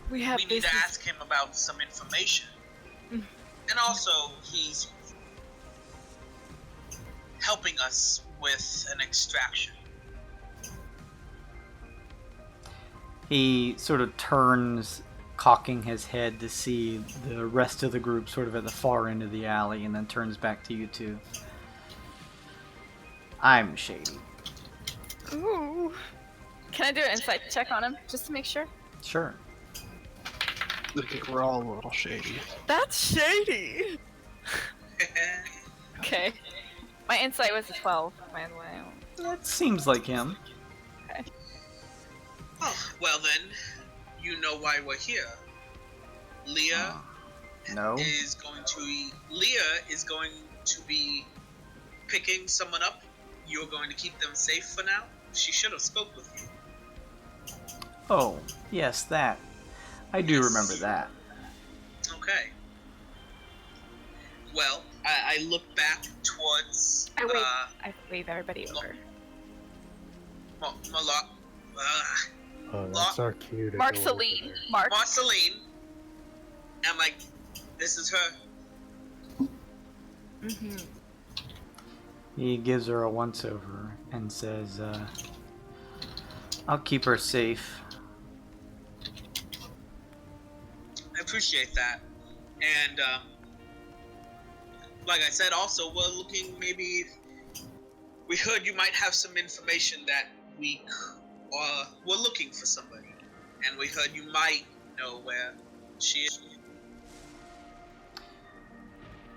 Speaker 2: we have
Speaker 7: We need
Speaker 2: business.
Speaker 7: to ask him about some information.
Speaker 2: Mm.
Speaker 7: And also, he's helping us with an extraction.
Speaker 1: He sort of turns, cocking his head to see the rest of the group sort of at the far end of the alley, and then turns back to you two. I'm Shady.
Speaker 2: Ooh. Can I do an insight check on him, just to make sure?
Speaker 1: Sure.
Speaker 4: I think we're all a little shady.
Speaker 2: That's Shady! Okay. My insight was a 12, by the way.
Speaker 1: That seems like him.
Speaker 7: Oh, well then, you know why we're here. Leah
Speaker 1: No.
Speaker 7: is going to be picking someone up. You're going to keep them safe for now. She should have spoke with you.
Speaker 1: Oh, yes, that. I do remember that.
Speaker 7: Okay. Well, I look back towards.
Speaker 2: I wave everybody over.
Speaker 6: Oh, that's our cue to go
Speaker 2: Marceline.
Speaker 6: over there.
Speaker 7: Marceline. I'm like, this is her.
Speaker 2: Mm-hmm.
Speaker 1: He gives her a once-over and says, I'll keep her safe.
Speaker 7: I appreciate that. And, like I said, also, we're looking, maybe, we heard you might have some information that we're looking for somebody. And we heard you might know where she is.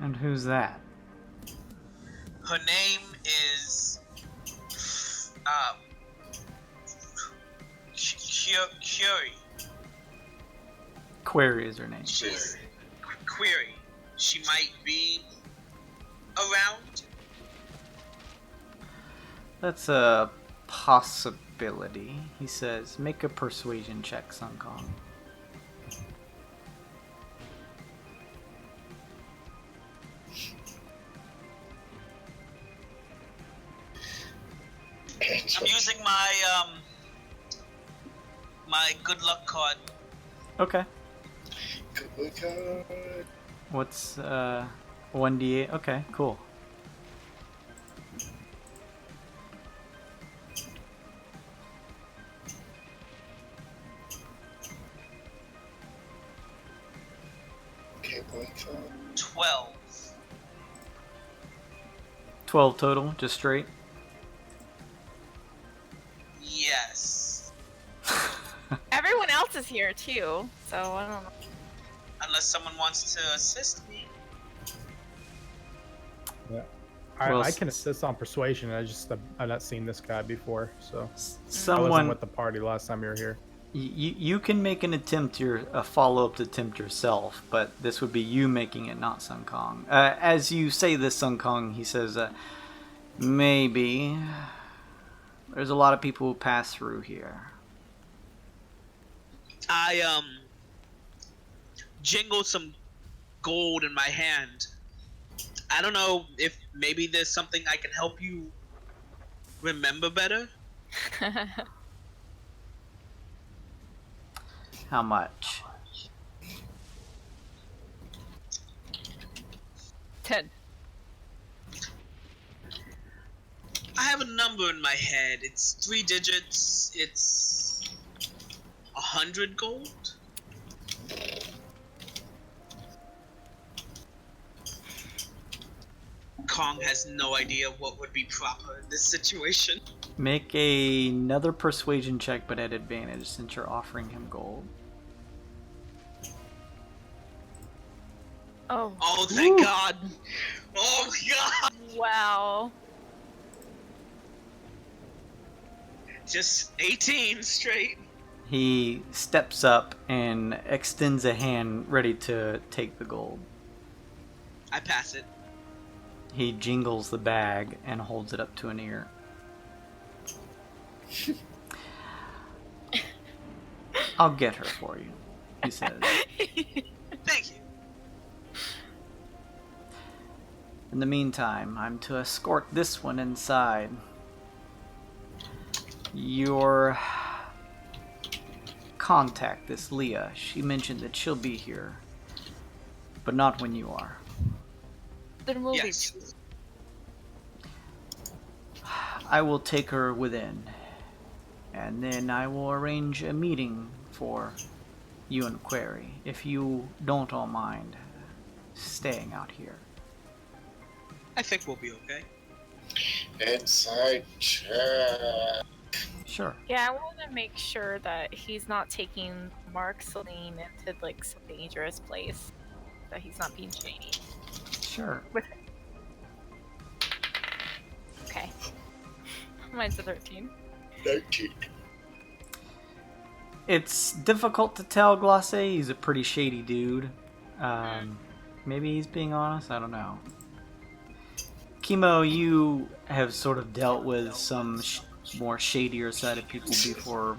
Speaker 1: And who's that?
Speaker 7: Her name is, Curie.
Speaker 1: Query is her name.
Speaker 7: She's Query. She might be around.
Speaker 1: That's a possibility. He says, make a persuasion check, Sun Kong.
Speaker 7: I'm using my my good luck card.
Speaker 1: Okay.
Speaker 5: Good luck card.
Speaker 1: What's 1d8? Okay, cool.
Speaker 5: Okay, good luck card.
Speaker 7: 12.
Speaker 1: 12 total, just straight.
Speaker 7: Yes.
Speaker 2: Everyone else is here too, so I don't know.
Speaker 7: Unless someone wants to assist me.
Speaker 6: Yeah.
Speaker 1: Well,
Speaker 6: I can assist on persuasion. I've not seen this guy before, so I wasn't
Speaker 1: Someone,
Speaker 6: with the party last time you were here.
Speaker 1: you can make an attempt, a follow-up attempt yourself, but this would be you making it, not Sun Kong. As you say this, Sun Kong, he says, maybe. There's a lot of people who pass through here.
Speaker 7: I jingle some gold in my hand. I don't know if maybe there's something I can help you remember better.
Speaker 1: How much?
Speaker 2: 10.
Speaker 7: I have a number in my head. It's 3 digits. It's 100 gold. Kong has no idea what would be proper in this situation.
Speaker 1: Make another persuasion check, but at advantage, since you're offering him gold.
Speaker 2: Oh.
Speaker 7: Oh, thank God. Oh, God.
Speaker 2: Wow.
Speaker 7: Just 18 straight.
Speaker 1: He steps up and extends a hand ready to take the gold.
Speaker 7: I pass it.
Speaker 1: He jingles the bag and holds it up to an ear. I'll get her for you, he says.
Speaker 7: Thank you.
Speaker 1: In the meantime, I'm to escort this one inside. Your contact, this Leah, she mentioned that she'll be here, but not when you are.
Speaker 2: Then we'll
Speaker 7: Yes.
Speaker 2: leave.
Speaker 1: I will take her within, and then I will arrange a meeting for you and Query, if you don't all mind staying out here.
Speaker 7: I think we'll be okay.
Speaker 5: Inside check.
Speaker 1: Sure.
Speaker 2: Yeah, I want to make sure that he's not taking Marceline into like some dangerous place. That he's not being shady.
Speaker 1: Sure.
Speaker 2: Okay. Mine's a 13.
Speaker 5: 19.
Speaker 1: It's difficult to tell, Glace. He's a pretty shady dude. Maybe he's being honest. I don't know. Chemo, you have sort of dealt with some more shadier side of people before.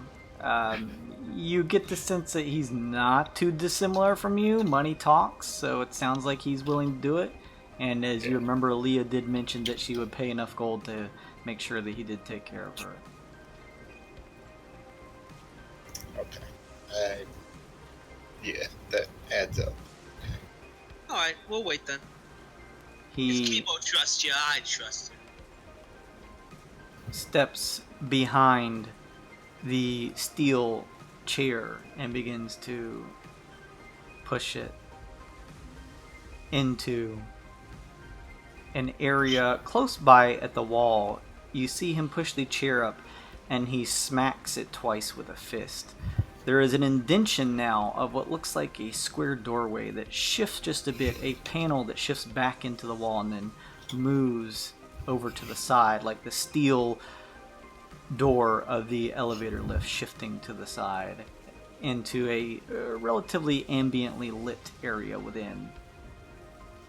Speaker 1: You get the sense that he's not too dissimilar from you. Money talks, so it sounds like he's willing to do it. And as you remember, Leah did mention that she would pay enough gold to make sure that he did take care of her.
Speaker 5: Okay. Yeah, that adds up.
Speaker 7: Alright, we'll wait then. If
Speaker 1: He
Speaker 7: Kibo trusts you, I trust you.
Speaker 1: steps behind the steel chair and begins to push it into an area close by at the wall. You see him push the chair up and he smacks it twice with a fist. There is an indention now of what looks like a square doorway that shifts just a bit, a panel that shifts back into the wall and then moves over to the side, like the steel door of the elevator lift shifting to the side into a relatively ambiently lit area within.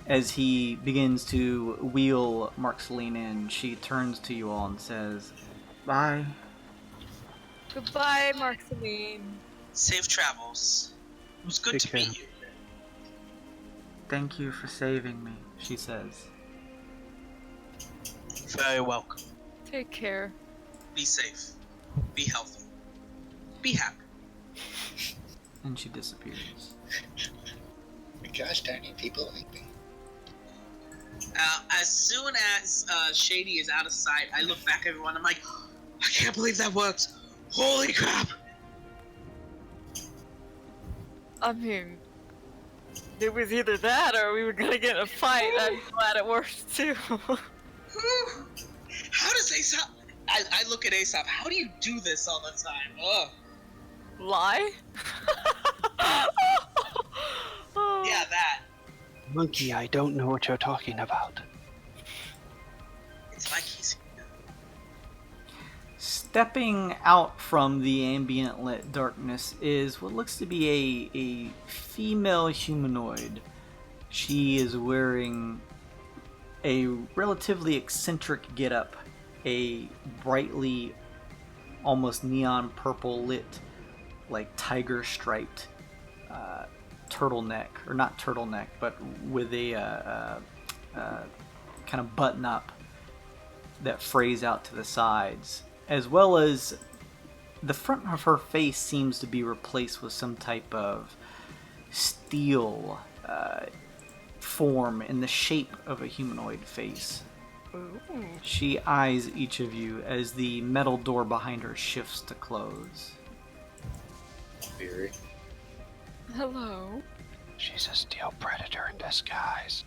Speaker 1: As he begins to wheel Marceline in, she turns to you all and says, "Bye."
Speaker 2: Goodbye, Marceline.
Speaker 7: Safe travels. It was good
Speaker 4: Take
Speaker 7: to
Speaker 4: care.
Speaker 7: meet you.
Speaker 1: "Thank you for saving me," she says.
Speaker 7: Very welcome.
Speaker 2: Take care.
Speaker 7: Be safe. Be healthy. Be happy.
Speaker 1: And she disappears.
Speaker 5: Gosh darn it, people like me.
Speaker 7: As soon as Shady is out of sight, I look back at everyone. I'm like, I can't believe that worked. Holy crap!
Speaker 2: I mean, it was either that or we were gonna get in a fight. I'm glad it worked too.
Speaker 7: How does Aesop? I look at Aesop. How do you do this all the time? Ugh.
Speaker 2: Lie?
Speaker 7: Yeah, that.
Speaker 4: Monkey, I don't know what you're talking about.
Speaker 7: It's like he's.
Speaker 1: Stepping out from the ambient lit darkness is what looks to be a female humanoid. She is wearing a relatively eccentric getup, a brightly, almost neon purple lit, like tiger striped turtleneck, or not turtleneck, but with a kind of button up that frays out to the sides, as well as the front of her face seems to be replaced with some type of steel form in the shape of a humanoid face.
Speaker 2: Ooh.
Speaker 1: She eyes each of you as the metal door behind her shifts to close.
Speaker 5: Fury.
Speaker 2: Hello.
Speaker 4: She's a steel predator in disguise.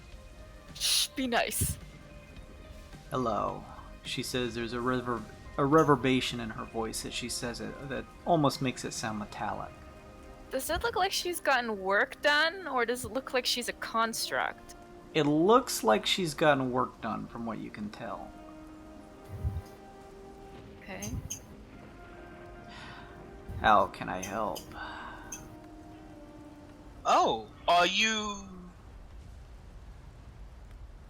Speaker 2: Shh, be nice.
Speaker 1: "Hello," she says. There's a reverberation in her voice as she says it that almost makes it sound metallic.
Speaker 2: Does it look like she's gotten work done, or does it look like she's a construct?
Speaker 1: It looks like she's gotten work done from what you can tell.
Speaker 2: Okay.
Speaker 1: How can I help?
Speaker 7: Oh, are you?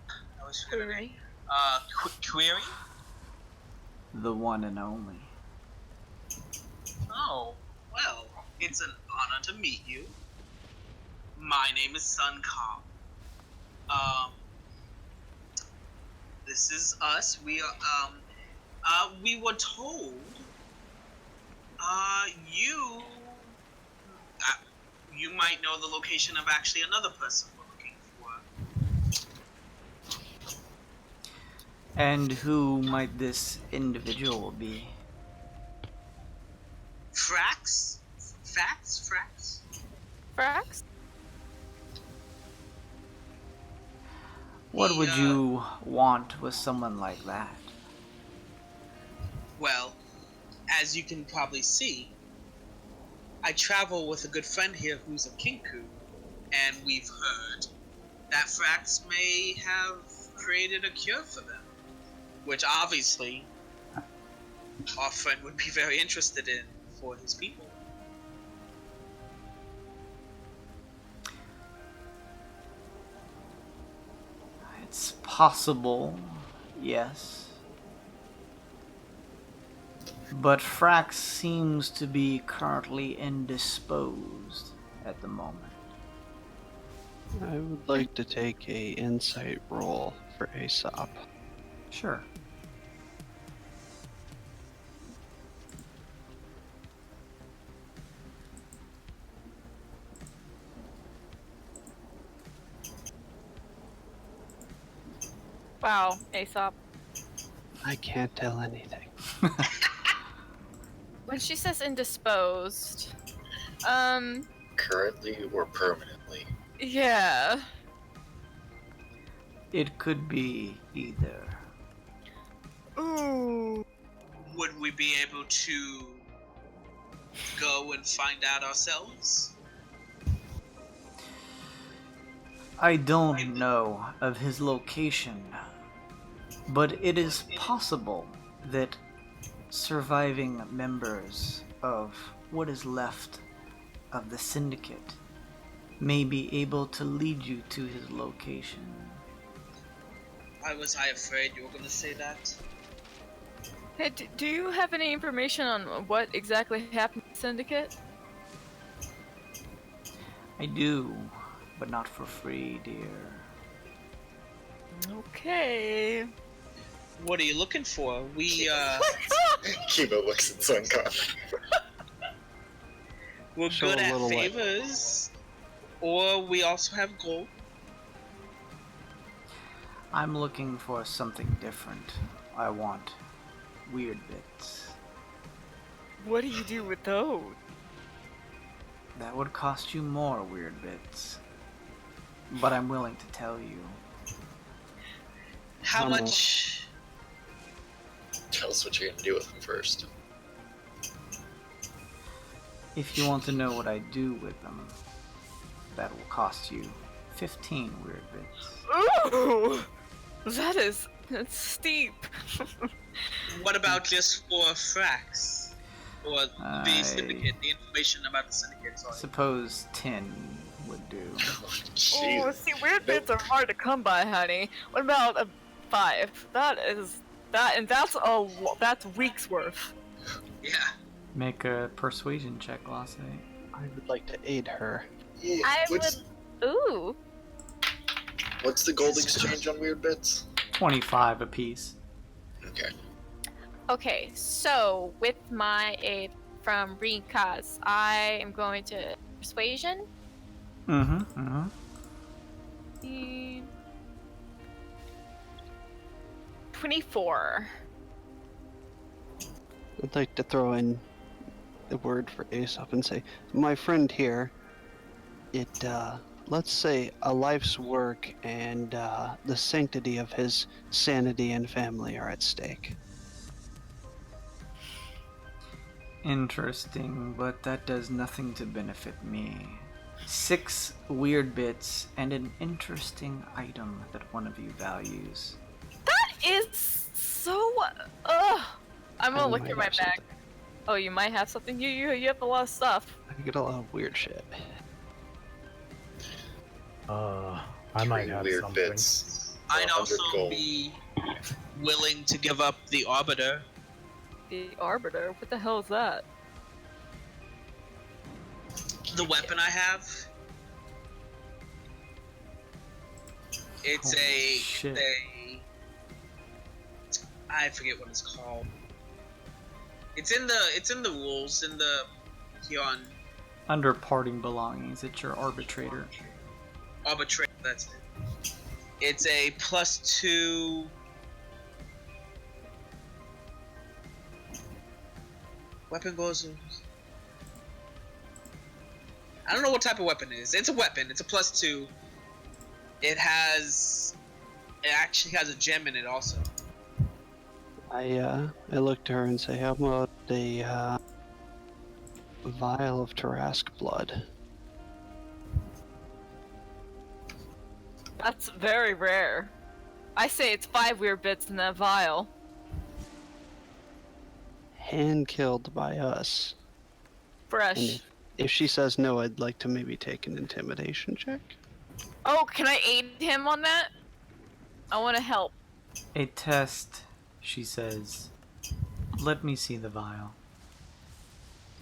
Speaker 7: I was query. Query.
Speaker 1: The one and only.
Speaker 7: Oh, well, it's an honor to meet you. My name is Sun Kong. This is us. We are, we were told, you might know the location of actually another person we're looking for.
Speaker 1: And who might this individual be?
Speaker 7: Frax? Frax?
Speaker 2: Frax?
Speaker 1: What would you want with someone like that?
Speaker 7: Well, as you can probably see, I travel with a good friend here who's a Kinku, and we've heard that Frax may have created a cure for them, which obviously our friend would be very interested in for his people.
Speaker 1: It's possible, yes. But Frax seems to be currently indisposed at the moment.
Speaker 4: I would like to take a insight roll for Aesop.
Speaker 1: Sure.
Speaker 8: Wow, Aesop.
Speaker 4: I can't tell anything.
Speaker 8: When she says indisposed,
Speaker 5: Currently or permanently?
Speaker 8: yeah.
Speaker 9: It could be either.
Speaker 8: Ooh.
Speaker 7: Would we be able to go and find out ourselves?
Speaker 9: I don't know of his location, but it is possible that surviving members of what is left of the syndicate may be able to lead you to his location.
Speaker 7: Why was I afraid you were going to say that?
Speaker 8: Hey, do you have any information on what exactly happened to Syndicate?
Speaker 9: I do, but not for free, dear.
Speaker 8: Okay.
Speaker 7: What are you looking for? We,
Speaker 5: Kibo looks at Suncon.
Speaker 7: we're
Speaker 4: Show
Speaker 7: good
Speaker 4: a
Speaker 7: at
Speaker 4: little light.
Speaker 7: favors. Or we also have gold.
Speaker 9: I'm looking for something different. I want weird bits.
Speaker 8: What do you do with those?
Speaker 9: That would cost you more weird bits. But I'm willing to tell you.
Speaker 7: How
Speaker 4: How
Speaker 7: much?
Speaker 5: Tell us what you're gonna do with them first.
Speaker 9: If you want to know what I do with them, that will cost you 15 weird bits.
Speaker 8: Ooh! That's steep.
Speaker 7: What about just for Frax? Or the syndicate, the information about the syndicate, sorry.
Speaker 9: Suppose 10 would do.
Speaker 5: Oh,
Speaker 8: Oh,
Speaker 5: jeez.
Speaker 8: see, weird bits are hard to come by, honey. What about a 5? That's weeks worth.
Speaker 7: Yeah.
Speaker 1: Make a persuasion check, Lasse.
Speaker 4: I would like to aid her.
Speaker 5: Yeah,
Speaker 8: I
Speaker 5: what's,
Speaker 8: Ooh.
Speaker 5: what's the gold exchange on weird bits?
Speaker 1: 25 apiece.
Speaker 5: Okay.
Speaker 8: Okay, so with my aid from Rikas, I am going to persuasion.
Speaker 1: Mm-hmm.
Speaker 8: 24.
Speaker 4: I'd like to throw in the word for Aesop and say, my friend here, let's say a life's work and the sanctity of his sanity and family are at stake.
Speaker 9: Interesting, but that does nothing to benefit me. 6 weird bits and an interesting item that one of you values.
Speaker 8: That is so. Ugh. I'm gonna
Speaker 4: I
Speaker 8: look
Speaker 4: might
Speaker 8: through my
Speaker 4: have
Speaker 8: bag.
Speaker 4: something.
Speaker 8: Oh, you might have something. You have a lot of stuff.
Speaker 4: I get a lot of weird shit.
Speaker 6: I might
Speaker 5: Three
Speaker 6: have
Speaker 5: weird
Speaker 6: something.
Speaker 5: bits. for
Speaker 7: I'd
Speaker 5: 100
Speaker 7: also
Speaker 5: gold.
Speaker 7: be willing to give up the Arbiter.
Speaker 8: The Arbiter. What the hell is that?
Speaker 7: The weapon I have. It's
Speaker 1: Holy shit.
Speaker 7: I forget what it's called. It's in the rules in the here on
Speaker 1: Under parting belongings, it's your arbitrator.
Speaker 7: arbitrate. That's it. It's a +2. Weapon goes. I don't know what type of weapon it is. It's a weapon. It's a +2. It actually has a gem in it also.
Speaker 4: I look to her and say, how about a vial of Tarask blood?
Speaker 8: That's very rare. I say it's 5 weird bits in that vial.
Speaker 4: Hand killed by us.
Speaker 8: Fresh.
Speaker 4: And if she says no, I'd like to maybe take an intimidation check.
Speaker 8: Oh, can I aid him on that? I want to help.
Speaker 1: A test, she says. Let me see the vial.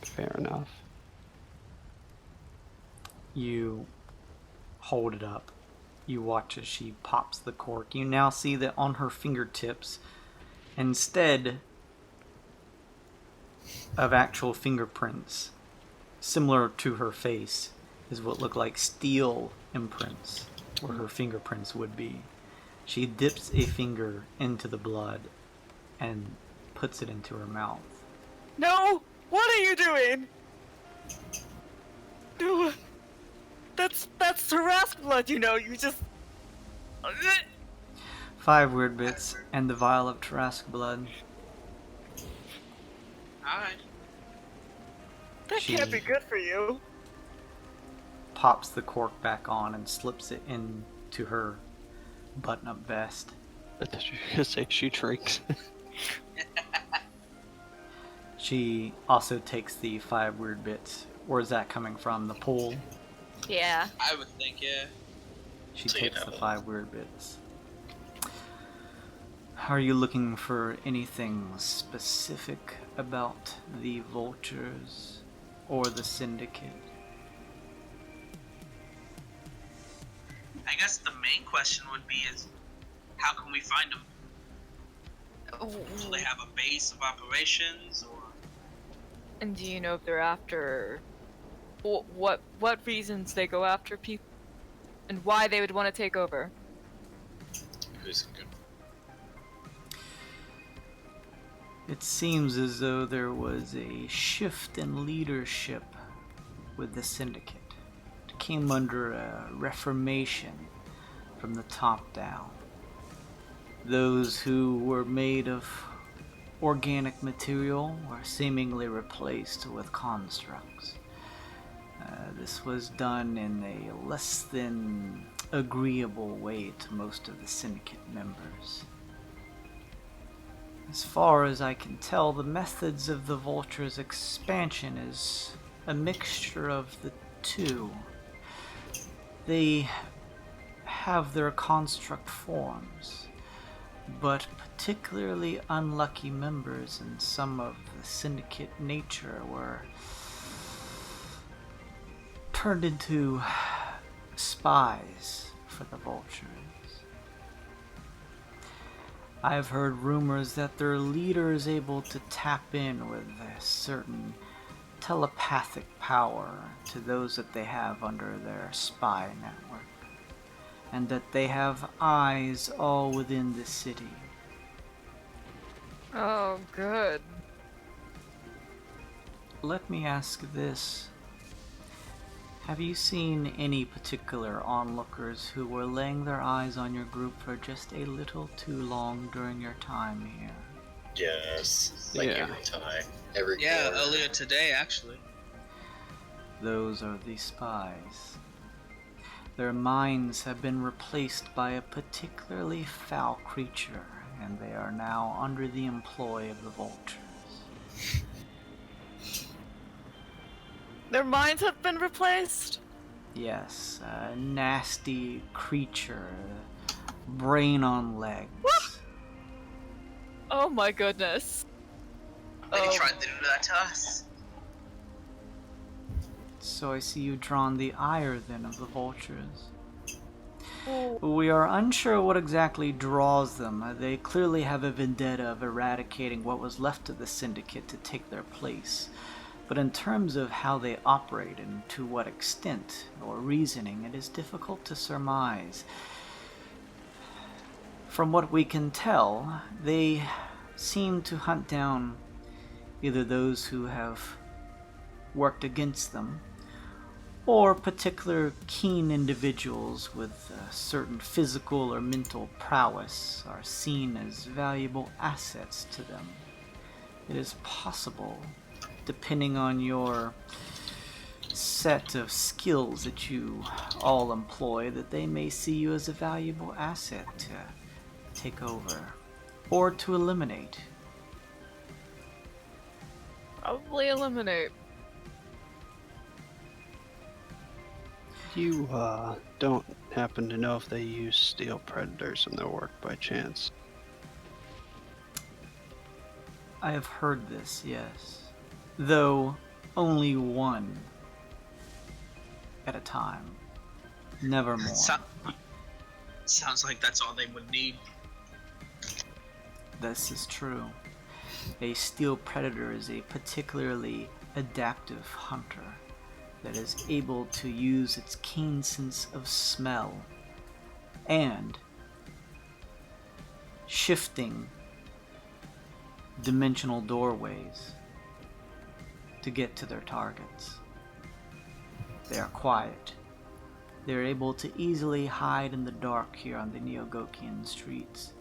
Speaker 4: Fair enough.
Speaker 1: You hold it up. You watch as she pops the cork. You now see that on her fingertips, instead of actual fingerprints, similar to her face, is what look like steel imprints where her fingerprints would be. She dips a finger into the blood and puts it into her mouth.
Speaker 2: No! What are you doing? No, that's Tarask blood, you know. You just.
Speaker 1: 5 weird bits and the vial of Tarask blood.
Speaker 7: Alright.
Speaker 2: That can't be good for you.
Speaker 1: Pops the cork back on and slips it into her button-up vest.
Speaker 4: I thought you were going to say she drinks.
Speaker 1: She also takes the 5 weird bits. Where's that coming from? The pool?
Speaker 8: Yeah.
Speaker 7: I would think, yeah.
Speaker 1: She
Speaker 5: So
Speaker 1: takes
Speaker 5: you
Speaker 1: the
Speaker 5: know.
Speaker 1: 5 weird bits. Are you looking for anything specific about the vultures or the syndicate?
Speaker 7: I guess the main question would be is, how can we find them? Do they have a base of operations, or?
Speaker 2: And do you know if they're after what reasons they go after people, and why they would want to take over?
Speaker 5: Who's good?
Speaker 1: It seems as though there was a shift in leadership with the syndicate. It came under a reformation from the top down. Those who were made of organic material were seemingly replaced with constructs. This was done in a less than agreeable way to most of the syndicate members. As far as I can tell, the methods of the Vulture's expansion is a mixture of the two. They have their construct forms, but particularly unlucky members in some of the syndicate nature were turned into spies for the Vultures. I've heard rumors that their leader is able to tap in with a certain telepathic power to those that they have under their spy network, and that they have eyes all within the city.
Speaker 2: Oh, good.
Speaker 1: Let me ask this. Have you seen any particular onlookers who were laying their eyes on your group for just a little too long during your time here?
Speaker 5: Yes. Like
Speaker 4: Yeah.
Speaker 5: every time. Every
Speaker 7: Yeah,
Speaker 5: quarter.
Speaker 7: earlier today, actually.
Speaker 1: Those are the spies. Their minds have been replaced by a particularly foul creature, and they are now under the employ of the Vultures.
Speaker 2: Their minds have been replaced?
Speaker 1: Yes, a nasty creature, brain on legs.
Speaker 2: Oh my goodness.
Speaker 7: They
Speaker 2: Oh.
Speaker 7: tried to do that to us.
Speaker 1: So I see you've drawn the ire then of the Vultures.
Speaker 2: Oh.
Speaker 1: We are unsure what exactly draws them. They clearly have a vendetta of eradicating what was left of the Syndicate to take their place. But in terms of how they operate and to what extent or reasoning, it is difficult to surmise. From what we can tell, they seem to hunt down either those who have worked against them, or particular keen individuals with certain physical or mental prowess are seen as valuable assets to them. It is possible, depending on your set of skills that you all employ, that they may see you as a valuable asset to take over or to eliminate.
Speaker 2: Probably eliminate.
Speaker 4: You don't happen to know if they use steel predators in their work by chance?
Speaker 1: I have heard this, yes. Though only one at a time. Nevermore.
Speaker 7: Sounds like that's all they would need.
Speaker 1: This is true. A steel predator is a particularly adaptive hunter that is able to use its keen sense of smell and shifting dimensional doorways to get to their targets. They are quiet. They are able to easily hide in the dark here on the Neogokian streets.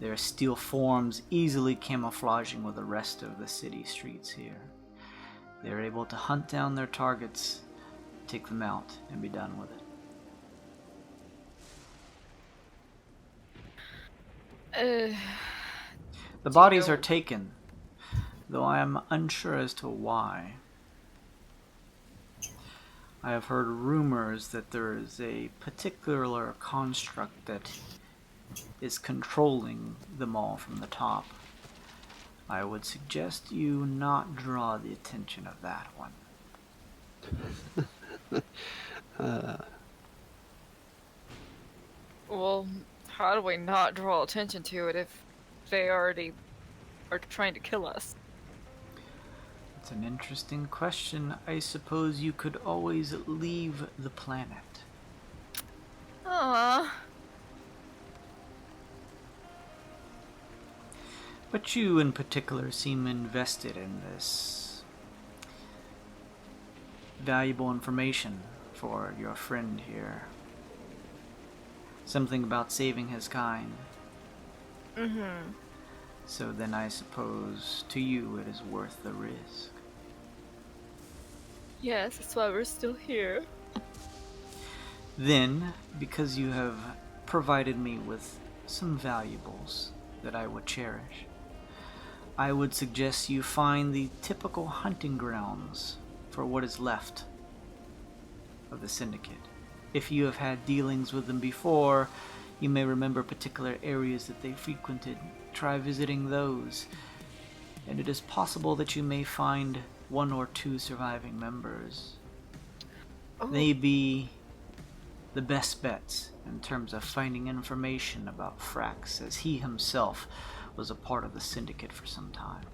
Speaker 1: Their steel forms easily camouflaging with the rest of the city streets here. They are able to hunt down their targets, take them out, and be done with it. The bodies are taken, though I am unsure as to why. I have heard rumors that there is a particular construct that is controlling them all from the top. I would suggest you not draw the attention of that one.
Speaker 8: Well, how do we not draw attention to it if they already are trying to kill us?
Speaker 1: It's an interesting question. I suppose you could always leave the planet.
Speaker 8: Aww.
Speaker 1: But you in particular seem invested in this valuable information for your friend here. Something about saving his kind.
Speaker 8: Mm-hmm.
Speaker 1: So then I suppose to you it is worth the risk.
Speaker 8: Yes, that's why we're still here.
Speaker 1: Then, because you have provided me with some valuables that I would cherish, I would suggest you find the typical hunting grounds for what is left of the Syndicate. If you have had dealings with them before, you may remember particular areas that they frequented. Try visiting those, and it is possible that you may find one or two surviving members.
Speaker 8: Oh.
Speaker 1: They be the best bets in terms of finding information about Frax, as he himself was a part of the Syndicate for some time.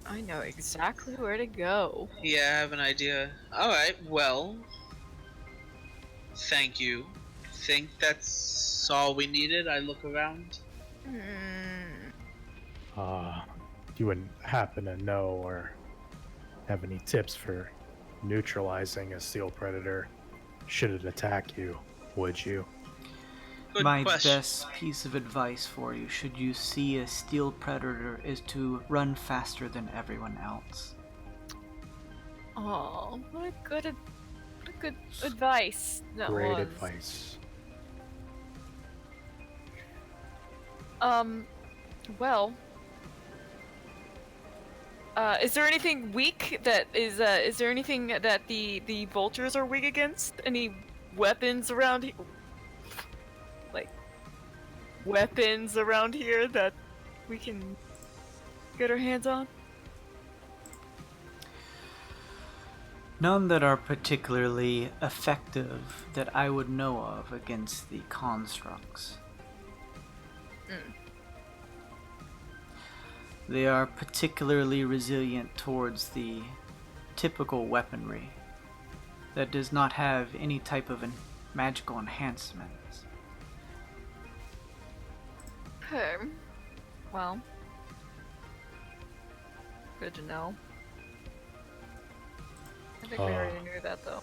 Speaker 8: I know exactly where to go.
Speaker 7: Yeah, I have an idea. Alright, well, thank you. Think that's all we needed? I look around.
Speaker 6: You wouldn't happen to know or have any tips for neutralizing a steel predator should it attack you, would you?
Speaker 7: Good
Speaker 1: My
Speaker 7: question.
Speaker 1: best piece of advice for you, should you see a steel predator, is to run faster than everyone else.
Speaker 8: Oh, what a good advice that
Speaker 6: Great
Speaker 8: was.
Speaker 6: advice.
Speaker 8: Well, is there anything weak that is there anything that the vultures are weak against? Any weapons around here? Like, weapons around here that we can get our hands on?
Speaker 1: None that are particularly effective that I would know of against the constructs. They are particularly resilient towards the typical weaponry that does not have any type of magical enhancements.
Speaker 8: Okay. Well, good to know. I think we already knew that, though.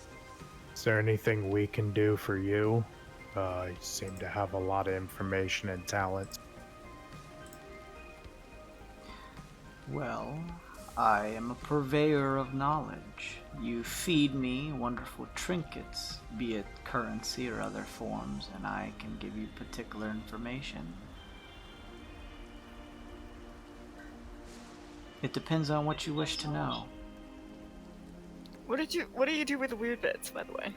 Speaker 6: Is there anything we can do for you? You seem to have a lot of information and talent.
Speaker 1: Well, I am a purveyor of knowledge. You feed me wonderful trinkets, be it currency or other forms, and I can give you particular information. It depends on what you wish to know.
Speaker 8: What do you do with the weird bits, by the way?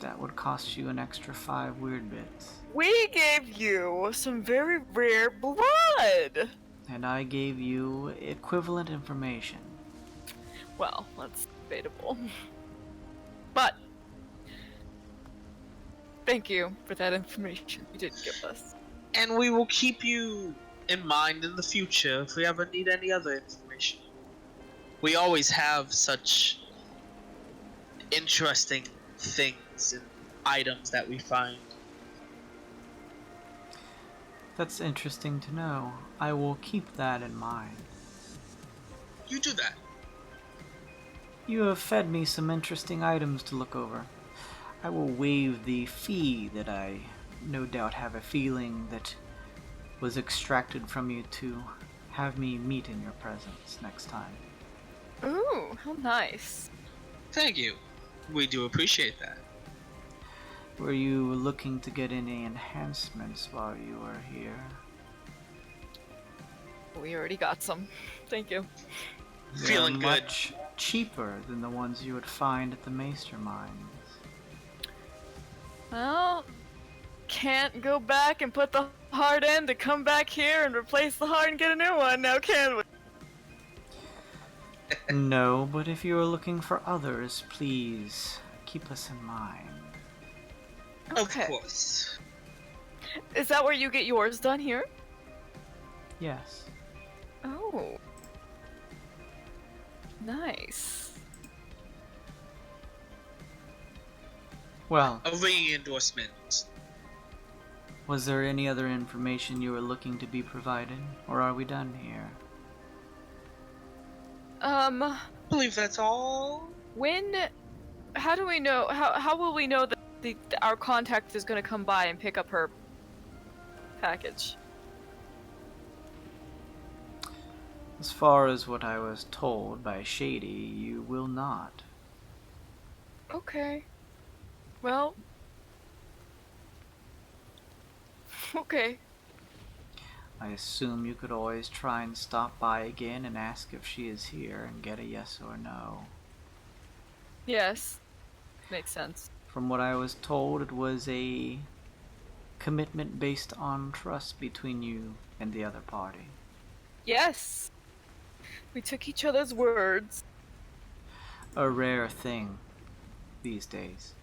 Speaker 1: That would cost you an extra 5 weird bits.
Speaker 8: We gave you some very rare blood!
Speaker 1: And I gave you equivalent information.
Speaker 8: Well, that's debatable. But Thank you for that information you did give us.
Speaker 7: And we will keep you in mind in the future if we ever need any other information. We always have such interesting things and items that we find.
Speaker 1: That's interesting to know. I will keep that in mind.
Speaker 7: You do that.
Speaker 1: You have fed me some interesting items to look over. I will waive the fee that I no doubt have a feeling that was extracted from you to have me meet in your presence next time.
Speaker 8: Ooh, how nice.
Speaker 7: Thank you. We do appreciate that.
Speaker 1: Were you looking to get any enhancements while you were here?
Speaker 8: We already got some. Thank you.
Speaker 1: They're
Speaker 7: Feeling good.
Speaker 1: much cheaper than the ones you would find at the Maester mines.
Speaker 8: Well, can't go back and put the heart in to come back here and replace the heart and get a new one now, can we?
Speaker 1: No, but if you are looking for others, please keep us in mind.
Speaker 8: Okay.
Speaker 7: Of course.
Speaker 8: Is that where you get yours done here?
Speaker 1: Yes.
Speaker 8: Oh. Nice.
Speaker 1: Well,
Speaker 7: A re-endorsement.
Speaker 1: was there any other information you were looking to be provided, or are we done here?
Speaker 7: I believe that's all.
Speaker 8: How do we know, how will we know that our contact is gonna come by and pick up her package?
Speaker 1: As far as what I was told by Shady, you will not.
Speaker 8: Okay. Well. Okay.
Speaker 1: I assume you could always try and stop by again and ask if she is here and get a yes or no.
Speaker 8: Yes. Makes sense.
Speaker 1: From what I was told, it was a commitment based on trust between you and the other party.
Speaker 8: Yes. We took each other's words.
Speaker 1: A rare thing these days.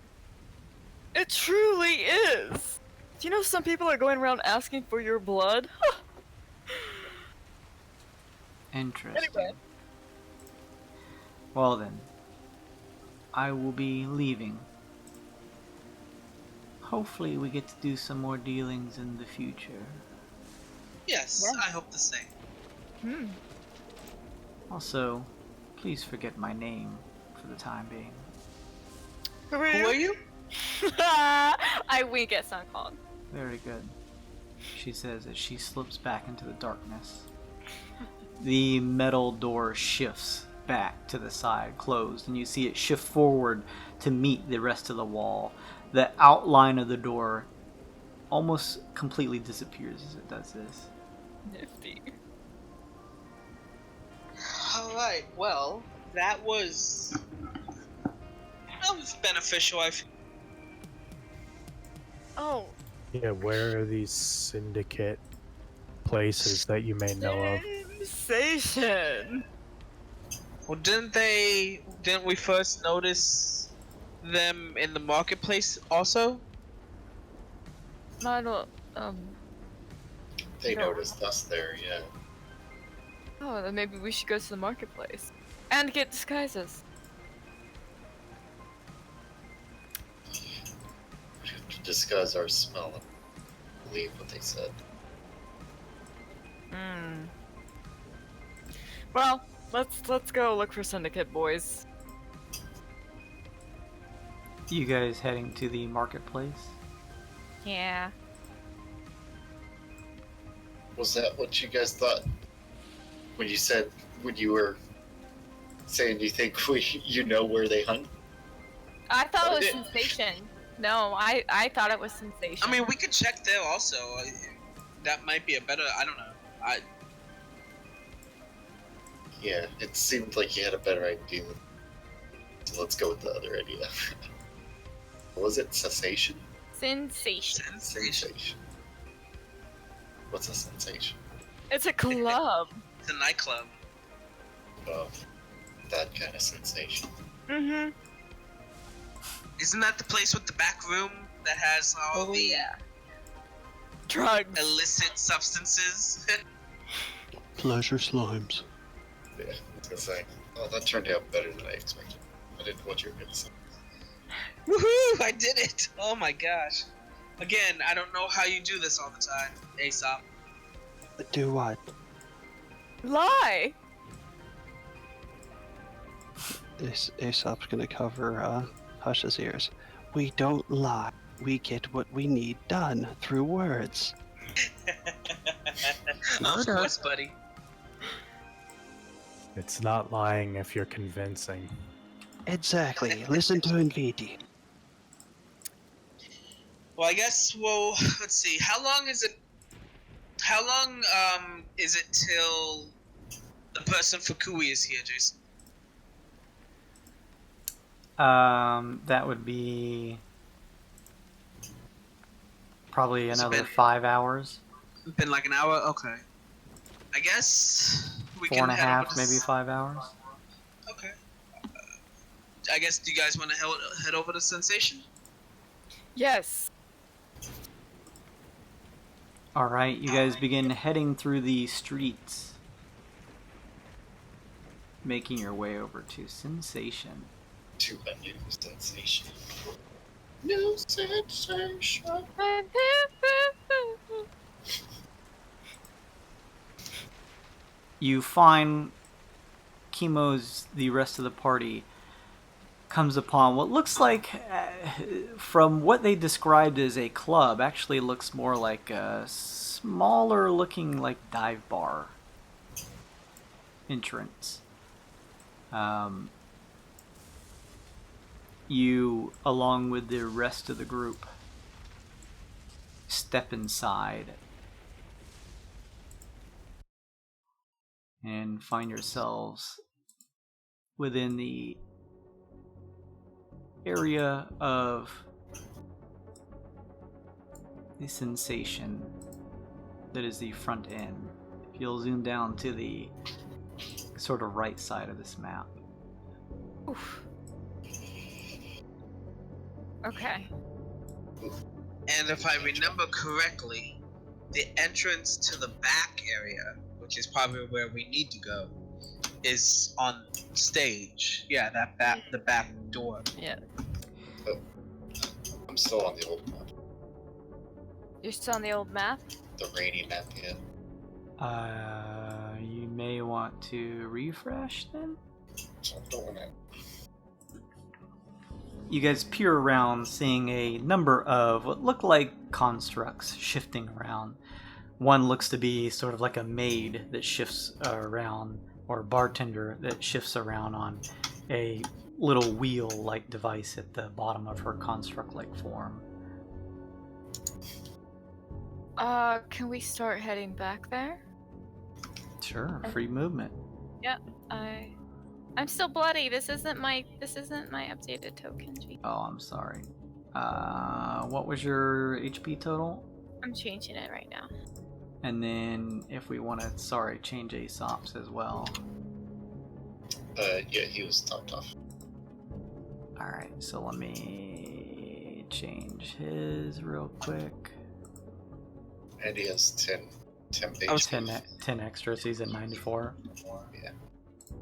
Speaker 8: It truly is. Do you know some people are going around asking for your blood?
Speaker 1: Interesting.
Speaker 8: Anyway.
Speaker 1: Well then, I will be leaving. Hopefully we get to do some more dealings in the future.
Speaker 7: Yes,
Speaker 8: Yeah.
Speaker 7: I hope the same.
Speaker 1: Also, please forget my name for the time being.
Speaker 8: Who
Speaker 7: Who are you?
Speaker 8: I wink at Sunkong.
Speaker 1: Very good, she says as she slips back into the darkness. The metal door shifts back to the side, closed, and you see it shift forward to meet the rest of the wall. The outline of the door almost completely disappears as it does this.
Speaker 8: Nifty.
Speaker 7: Alright, well, that was beneficial, I feel.
Speaker 8: Oh.
Speaker 6: Yeah, where are these syndicate places that you may know of?
Speaker 8: Sensation.
Speaker 7: Well, didn't we first notice them in the marketplace also?
Speaker 8: I don't,
Speaker 5: They
Speaker 8: No.
Speaker 5: noticed us there, yeah.
Speaker 8: oh, then maybe we should go to the marketplace. And get disguises.
Speaker 5: We have to disguise our smell and believe what they said.
Speaker 8: Well, let's go look for Syndicate, boys.
Speaker 1: You guys heading to the marketplace?
Speaker 8: Yeah.
Speaker 5: Was that what you guys thought when you said, when you were saying you think you know where they hunt?
Speaker 2: I thought it was
Speaker 5: Did-
Speaker 2: sensation. No, I thought it was sensation.
Speaker 7: I mean, we could check there also. That might be a better. I don't know.
Speaker 5: Yeah, it seemed like you had a better idea. So let's go with the other idea. Was it cessation?
Speaker 2: Sensation.
Speaker 5: Sensation. What's a sensation?
Speaker 8: It's a club.
Speaker 7: It's a nightclub.
Speaker 5: Of that kind of sensation.
Speaker 8: Mm-hmm.
Speaker 7: Isn't that the place with the back room that has all the
Speaker 8: Drugs.
Speaker 7: illicit substances.
Speaker 4: Pleasure slimes.
Speaker 5: Yeah, I was gonna say. Oh, that turned out better than I expected. I didn't know what you were gonna say.
Speaker 7: Woohoo! I did it! Oh my gosh. Again, I don't know how you do this all the time, Aesop.
Speaker 4: Do what?
Speaker 8: Lie.
Speaker 4: Aesop's gonna cover Hush's ears. We don't lie. We get what we need done through words.
Speaker 7: Of course, buddy.
Speaker 6: It's not lying if you're convincing.
Speaker 4: Exactly. Listen to Nvidi.
Speaker 7: Well, I guess, let's see. How long is it till the person for Kui is here, Jason?
Speaker 1: That would be probably another 5 hours.
Speaker 7: Been like an hour? Okay. I guess we
Speaker 1: 4.5,
Speaker 7: head over to
Speaker 1: maybe 5 hours.
Speaker 7: Okay. I guess, do you guys want to head over to Sensation?
Speaker 8: Yes.
Speaker 1: Alright, you guys begin heading through the streets, making your way over to Sensation.
Speaker 5: To a new sensation. New sensation.
Speaker 1: You find the rest of the party comes upon what looks like, from what they described as a club, actually looks more like a smaller looking like dive bar entrance. You, along with the rest of the group, step inside and find yourselves within the area of the Sensation that is the front end. If you'll zoom down to the sort of right side of this map.
Speaker 8: Oof. Okay.
Speaker 7: And if I remember correctly, the entrance to the back area, which is probably where we need to go, is on stage. Yeah, the back door.
Speaker 8: Yeah.
Speaker 5: Oh, I'm still on the old map.
Speaker 8: You're still on the old map?
Speaker 5: The rainy map, yeah.
Speaker 1: You may want to refresh then?
Speaker 5: So I'm doing it.
Speaker 1: You guys peer around, seeing a number of what look like constructs shifting around. One looks to be sort of like a maid that shifts around, or a bartender that shifts around on a little wheel-like device at the bottom of her construct-like form.
Speaker 8: Can we start heading back there?
Speaker 1: Sure, free movement.
Speaker 8: Yep, I'm still bloody. This isn't my updated token. Gee.
Speaker 1: Oh, I'm sorry. What was your HP total?
Speaker 8: I'm changing it right now.
Speaker 1: And then if we want to, change Aesop's as well.
Speaker 5: Yeah, he was topped off.
Speaker 1: Alright, so let me change his real quick.
Speaker 5: And he has 10 base.
Speaker 1: Oh, 10 extra, so he's at 94.
Speaker 5: Yeah.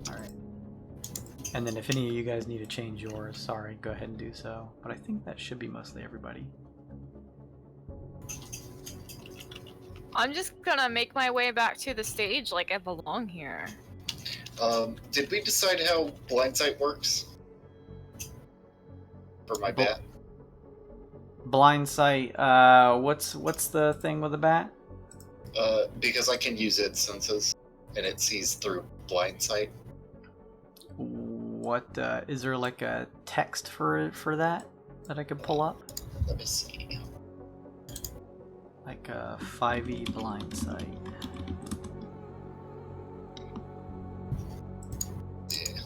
Speaker 1: Alright. And then if any of you guys need to change yours, go ahead and do so. But I think that should be mostly everybody.
Speaker 8: I'm just gonna make my way back to the stage like I belong here.
Speaker 5: Did we decide how blind sight works? For my bat?
Speaker 1: Blind sight, what's the thing with the bat?
Speaker 5: Because I can use its senses, and it sees through blind sight.
Speaker 1: What, is there like a text for that I could pull up?
Speaker 5: Let me see.
Speaker 1: Like a 5e blind sight.
Speaker 5: Yeah.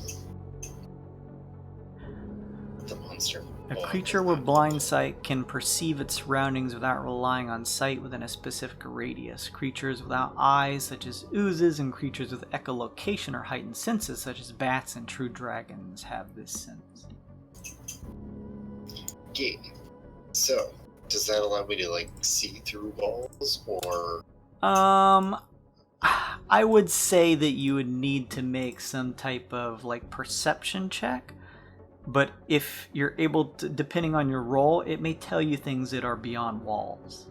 Speaker 5: The monster.
Speaker 1: A creature with blind sight can perceive its surroundings without relying on sight within a specific radius. Creatures without eyes, such as oozes, and creatures with echolocation or heightened senses, such as bats and true dragons, have this sense.
Speaker 5: Yeah. So, Does that allow me to, like, see through walls, or...
Speaker 1: I would say that you would need to make some type of, like, perception check. But if you're able to, depending on your role, it may tell you things that are beyond walls.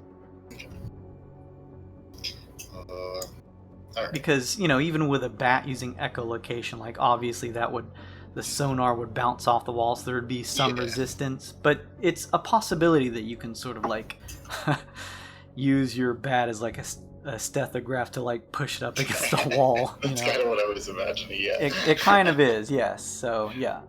Speaker 5: Alright.
Speaker 1: Because, you know, even with a bat using echolocation, like, obviously the sonar would bounce off the wall, so there would be some resistance. But it's a possibility that you can sort of, like, use your bat as, like, a stethograph to, like, push it up against the wall.
Speaker 5: That's kind of what I was imagining, yeah.
Speaker 1: It kind of is, yes. So, yeah.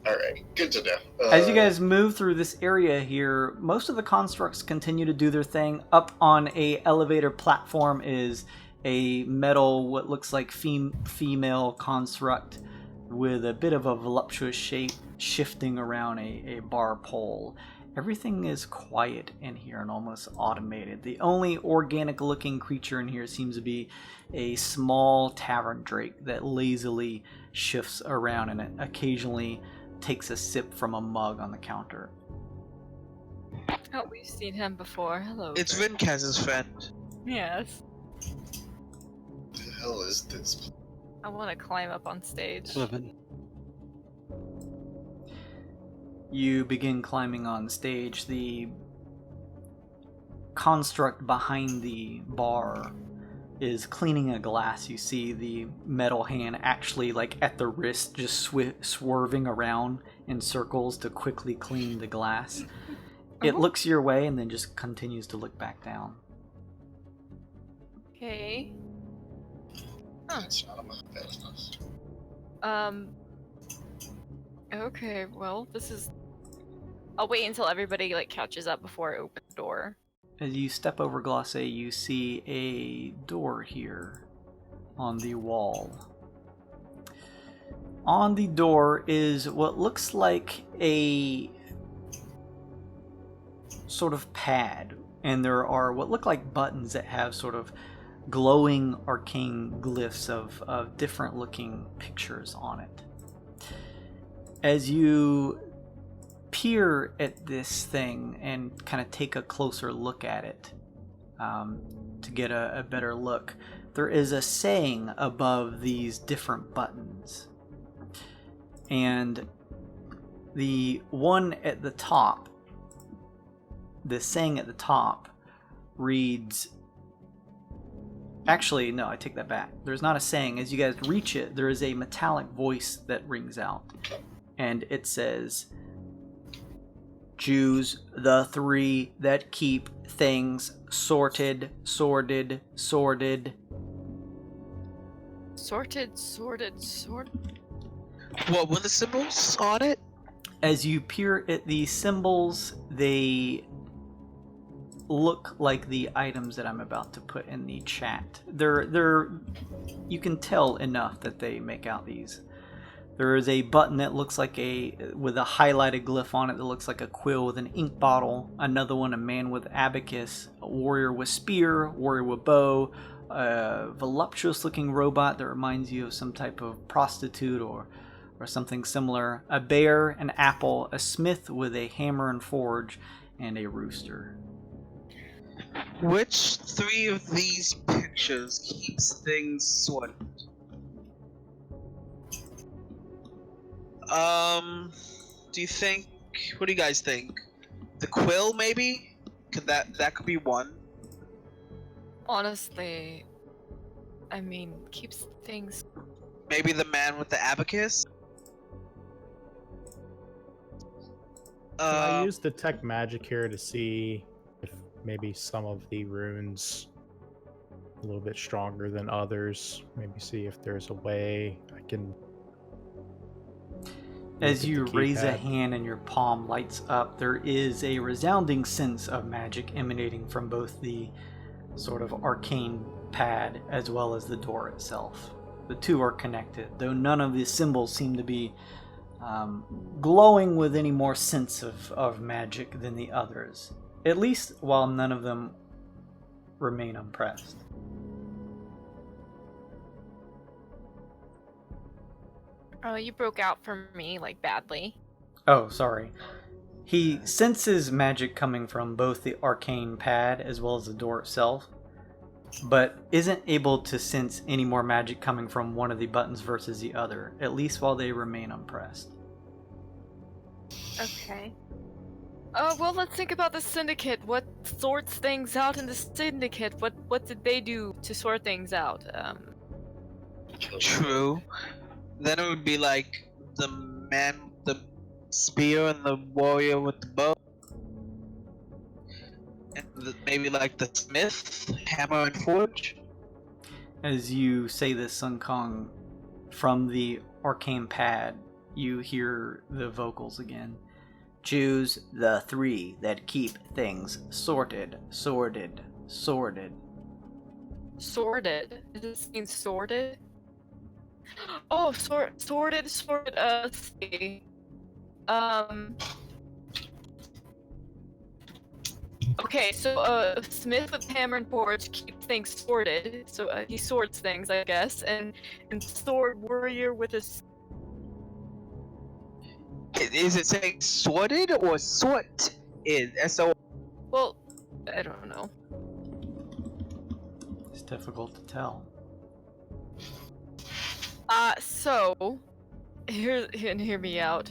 Speaker 5: Alright, good to know.
Speaker 1: As you guys move through this area here, most of the constructs continue to do their thing. Up on a elevator platform is a metal, what looks like female construct with a bit of a voluptuous shape shifting around a bar pole. Everything is quiet in here and almost automated. The only organic looking creature in here seems to be a small tavern drake that lazily shifts around and occasionally takes a sip from a mug on the counter.
Speaker 8: Oh, we've seen him before. Hello.
Speaker 7: It's Rinkaz's friend.
Speaker 8: Yes.
Speaker 5: What the hell is this?
Speaker 8: I want to climb up on stage.
Speaker 4: 11.
Speaker 1: You begin climbing on stage. The construct behind the bar is cleaning a glass. You see the metal hand actually, like, at the wrist, just swerving around in circles to quickly clean the glass. It looks your way and then just continues to look back down.
Speaker 8: Okay.
Speaker 5: It's none of my business.
Speaker 8: Okay, well, this is... I'll wait until everybody, like, catches up before I open the door.
Speaker 1: As you step over Glosse, you see a door here on the wall. On the door is what looks like a sort of pad, and there are what look like buttons that have sort of glowing arcane glyphs of different looking pictures on it. As you peer at this thing and kind of take a closer look at it to get a better look, there is a saying above these different buttons. And the one at the top, the saying at the top reads... Actually, no, I take that back. There's not a saying. As you guys reach it, there is a metallic voice that rings out. And it says, "Choose the three that keep things sorted, sorted, sorted."
Speaker 8: Sorted, sorted, sorted.
Speaker 7: What were the symbols on it?
Speaker 1: As you peer at the symbols, they look like the items that I'm about to put in the chat. They're you can tell enough that they make out these. There is a button that looks like with a highlighted glyph on it that looks like a quill with an ink bottle. Another one, a man with abacus, a warrior with spear, warrior with bow, a voluptuous looking robot that reminds you of some type of prostitute or something similar, a bear, an apple, a smith with a hammer and forge, and a rooster.
Speaker 7: Which three of these pictures keeps things sorted? Do you think? What do you guys think? The quill, maybe? Could that could be one?
Speaker 8: Honestly, I mean, keeps things...
Speaker 7: Maybe the man with the abacus?
Speaker 6: I use detect magic here to see if maybe some of the runes a little bit stronger than others. Maybe see if there's a way I can...
Speaker 1: As you raise a hand and your palm lights up, there is a resounding sense of magic emanating from both the sort of arcane pad as well as the door itself. The two are connected, though none of the symbols seem to be glowing with any more sense of magic than the others. At least while none of them remain unpressed.
Speaker 8: Oh, you broke out for me, like, badly.
Speaker 1: Oh, sorry. He senses magic coming from both the arcane pad as well as the door itself, but isn't able to sense any more magic coming from one of the buttons versus the other, at least while they remain unpressed.
Speaker 8: Okay. Well, let's think about the syndicate. What sorts things out in the syndicate? What did they do to sort things out?
Speaker 7: True. Then it would be like the man with the spear and the warrior with the bow. And maybe like the smith, hammer and forge.
Speaker 1: As you say this, Sun Kong, from the arcane pad, you hear the vocals again. Choose the 3 that keep things sorted, sorted, sorted.
Speaker 8: Sorted. Does this mean sorted? Oh, sorted. Let's see. Okay, so Smith with hammer and forge keeps things sorted. So he sorts things, I guess, and sword warrior with a.
Speaker 7: Is it saying sorted or sort? S-O.
Speaker 8: Well, I don't know.
Speaker 1: It's difficult to tell.
Speaker 8: So hear me out.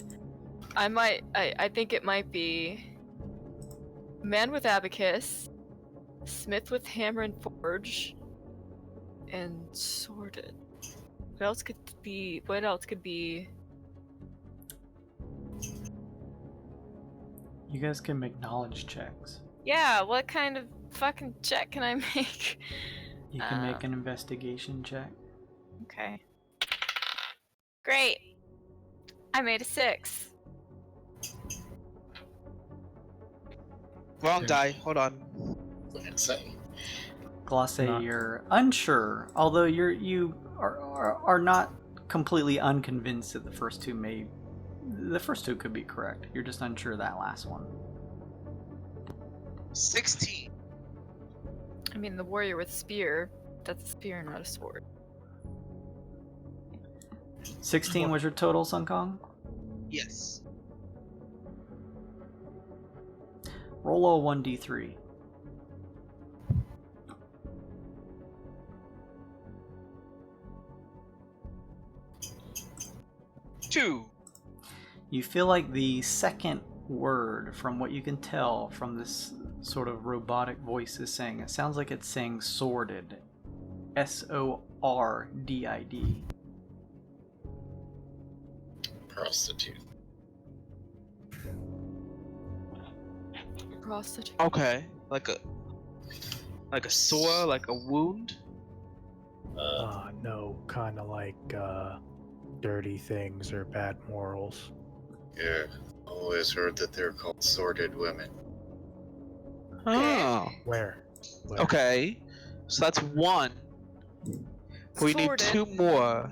Speaker 8: I think it might be man with abacus, smith with hammer and forge, and sorted. What else could be?
Speaker 1: You guys can make knowledge checks.
Speaker 8: Yeah, what kind of fucking check can I make?
Speaker 1: You can make an investigation check.
Speaker 8: Okay. Great. I made a 6.
Speaker 7: Wrong die. Hold on.
Speaker 5: Insane.
Speaker 1: Glosse, you're unsure, although you are not completely unconvinced that the first two could be correct. You're just unsure of that last one.
Speaker 7: 16.
Speaker 8: I mean, the warrior with spear, that's a spear, not a sword.
Speaker 1: 16 was your total, Sun Kong?
Speaker 7: Yes.
Speaker 1: Roll a 1d3.
Speaker 7: Two.
Speaker 1: You feel like the second word, from what you can tell from this sort of robotic voice, is saying. It sounds like it's saying sordid. S-O-R-D-I-D.
Speaker 5: Prostitute.
Speaker 8: Prostitute.
Speaker 7: Okay. Like a sore, like a wound.
Speaker 6: No, kind of like dirty things or bad morals.
Speaker 5: Yeah. Always heard that they're called sordid women.
Speaker 7: Oh.
Speaker 6: Where?
Speaker 7: Okay. So that's 1. We need
Speaker 8: Sorted.
Speaker 7: 2 more.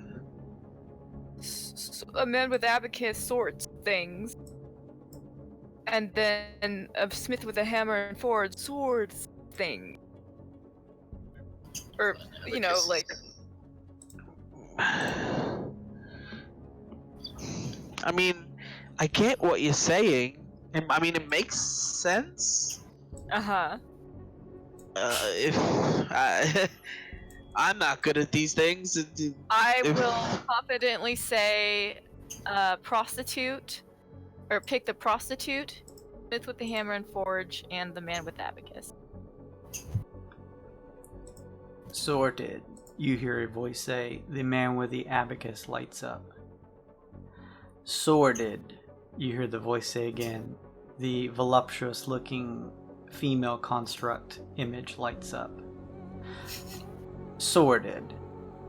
Speaker 8: A man with abacus sorts things. And then a smith with a hammer and forge swords things. Or, you know, like...
Speaker 7: I mean, I get what you're saying. I mean, it makes sense.
Speaker 8: Uh-huh.
Speaker 7: I'm not good at these things.
Speaker 8: I will confidently say prostitute, or pick the prostitute, smith with the hammer and forge, and the man with abacus.
Speaker 1: Sorted. You hear a voice say, the man with the abacus lights up. Sordid. You hear the voice say again, the voluptuous looking female construct image lights up. Sordid.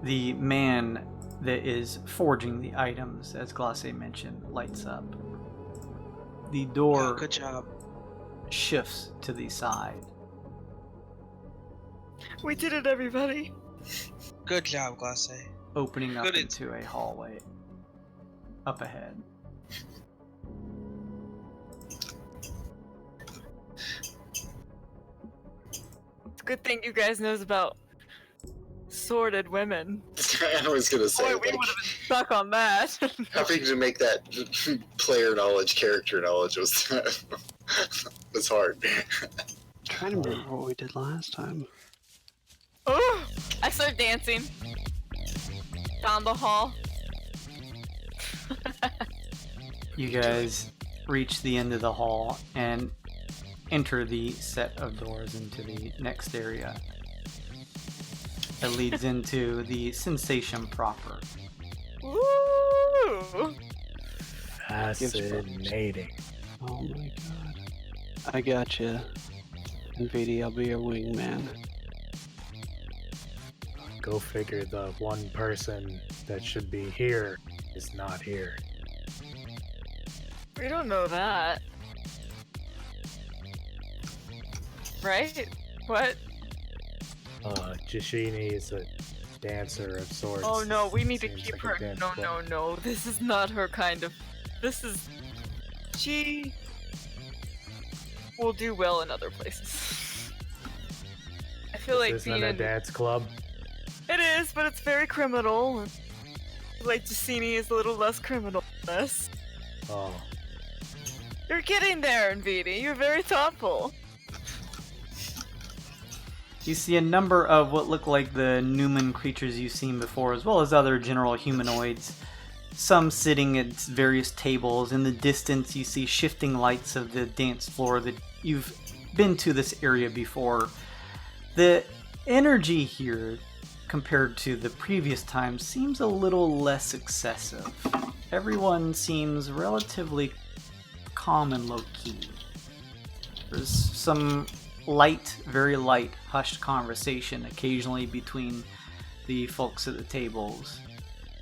Speaker 1: The man that is forging the items, as Glosse mentioned, lights up. The door
Speaker 7: good job.
Speaker 1: shifts to the side.
Speaker 8: We did it, everybody!
Speaker 7: Good job, Glace.
Speaker 1: Opening up
Speaker 7: Good
Speaker 1: into a hallway up ahead.
Speaker 8: It's a good thing you guys knows about Sordid women.
Speaker 5: I was gonna say,
Speaker 8: Boy, we
Speaker 5: like,
Speaker 8: would have been stuck on that.
Speaker 5: having to make that player knowledge, character knowledge was was hard.
Speaker 4: I'm trying to remember what we did last time.
Speaker 8: Oh, I started dancing down the hall.
Speaker 1: You guys reach the end of the hall and enter the set of doors into the next area. That leads into the sensation proper.
Speaker 8: Woo!
Speaker 6: Fascinating.
Speaker 4: Oh my god. I got you. And VD, I'll be your wingman.
Speaker 6: Go figure, the one person that should be here is not here.
Speaker 8: We don't know that. Right? What?
Speaker 6: Jashini is a dancer of sorts.
Speaker 8: Oh no, we need to
Speaker 6: Seems
Speaker 8: keep
Speaker 6: like a
Speaker 8: her.
Speaker 6: dance
Speaker 8: No,
Speaker 6: club.
Speaker 8: no, no. This is not her kind of. This is. She will do well in other places. I feel like
Speaker 6: Isn't
Speaker 8: being
Speaker 6: it a
Speaker 8: in.
Speaker 6: dance club?
Speaker 8: It is, but it's very criminal. Like Jacini is a little less criminal than us.
Speaker 6: Oh.
Speaker 8: You're getting there, Nvidi. You're very thoughtful.
Speaker 1: You see a number of what look like the Newman creatures you've seen before, as well as other general humanoids. Some sitting at various tables. In the distance, you see shifting lights of the dance floor that you've been to this area before. The energy here, compared to the previous time, seems a little less excessive. Everyone seems relatively calm and low-key. There's some light, very light, hushed conversation occasionally between the folks at the tables.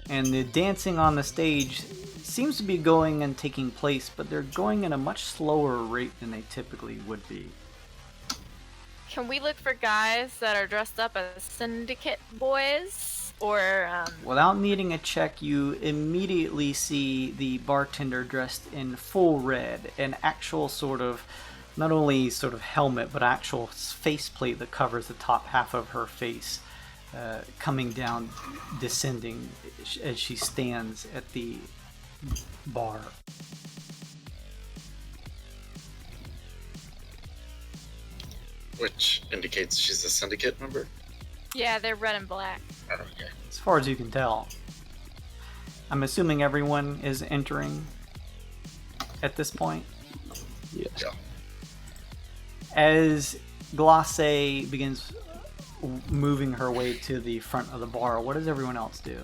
Speaker 1: And the dancing on the stage seems to be going and taking place, but they're going at a much slower rate than they typically would be.
Speaker 2: Can we look for guys that are dressed up as syndicate boys? Or,
Speaker 1: Without needing a check, you immediately see the bartender dressed in full red, an actual sort of, not only sort of helmet, but actual faceplate that covers the top half of her face, coming down, descending as she stands at the bar.
Speaker 5: Which indicates she's a syndicate member?
Speaker 2: yeah, they're red and black.
Speaker 5: Oh, okay.
Speaker 1: As far as you can tell. I'm assuming everyone is entering at this point.
Speaker 4: Yes.
Speaker 5: Yeah.
Speaker 1: As Glace begins moving her way to the front of the bar, what does everyone else do?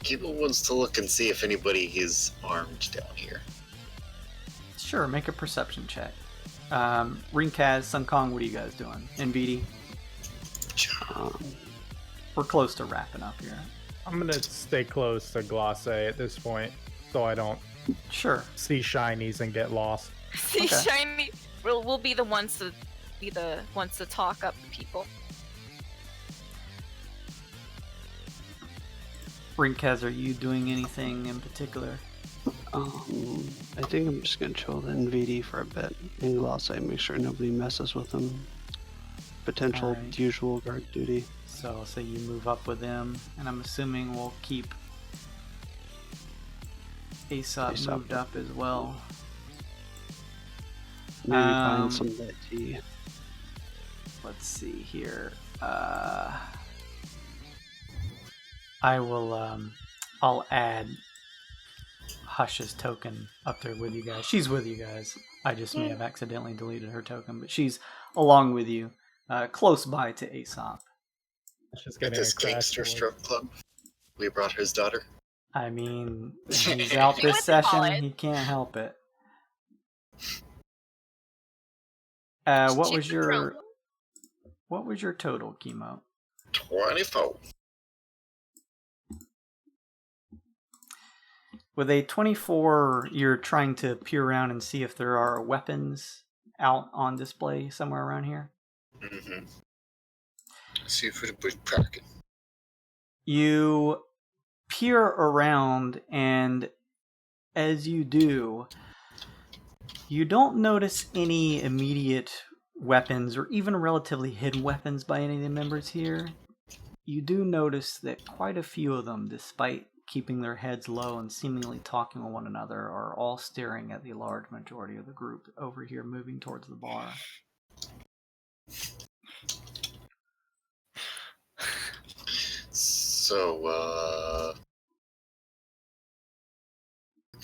Speaker 5: Kiba wants to look and see if anybody is armed down here.
Speaker 1: Sure, make a perception check. Rinkaz, Sun Kong, what are you guys doing? And BD? We're close to wrapping up here.
Speaker 6: I'm gonna stay close to Glace at this point, so I don't
Speaker 1: Sure.
Speaker 6: see shinies and get lost.
Speaker 2: See,
Speaker 1: Okay.
Speaker 2: shiny. We'll be the ones to talk up the people.
Speaker 1: Rinkaz, are you doing anything in particular?
Speaker 4: I think I'm just gonna chill with NVD for a bit in Gloss, make sure nobody messes with him. Potential
Speaker 1: Alright.
Speaker 4: usual guard duty.
Speaker 1: So I'll say you move up with them, and I'm assuming we'll keep Aesop
Speaker 4: Aesop.
Speaker 1: moved up as well.
Speaker 4: Maybe
Speaker 1: Um,
Speaker 4: find some of that tea.
Speaker 1: Let's see here. I will. I'll add Hush's token up there with you guys. She's with you guys. I just may have accidentally deleted her token, but she's along with you, close by to Aesop.
Speaker 6: Just
Speaker 5: At
Speaker 6: getting
Speaker 5: this
Speaker 6: a crash
Speaker 5: gangster
Speaker 6: board.
Speaker 5: strip club, we brought his daughter.
Speaker 1: I mean, he's out
Speaker 2: He
Speaker 1: this
Speaker 2: went to
Speaker 1: session.
Speaker 2: college.
Speaker 1: He can't help it. What
Speaker 2: She
Speaker 1: was
Speaker 2: was
Speaker 1: your
Speaker 2: wrong.
Speaker 1: what was your total, Chemo?
Speaker 5: 24.
Speaker 1: With a 24, you're trying to peer around and see if there are weapons out on display somewhere around here.
Speaker 5: Mm-hmm. See if we put cracking.
Speaker 1: You peer around, and as you do, you don't notice any immediate weapons or even relatively hidden weapons by any of the members here, you do notice that quite a few of them, despite keeping their heads low and seemingly talking to one another, are all staring at the large majority of the group over here moving towards the bar.
Speaker 5: So,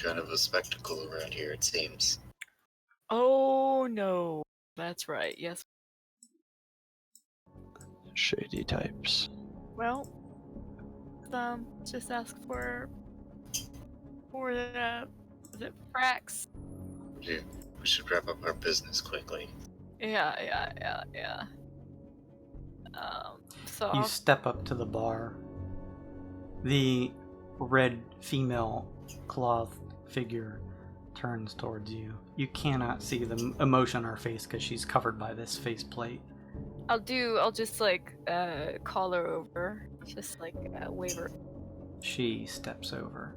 Speaker 5: kind of a spectacle around here, it seems.
Speaker 8: Oh no. That's right, yes.
Speaker 4: Shady types.
Speaker 8: Well, just ask for is it Frax?
Speaker 5: We should wrap up our business quickly.
Speaker 8: Yeah. So
Speaker 1: You
Speaker 8: I'll
Speaker 1: step up to the bar. The red female cloth figure turns towards you. You cannot see the emotion on her face because she's covered by this faceplate.
Speaker 8: I'll just like call her over. Just like wave her.
Speaker 1: She steps over.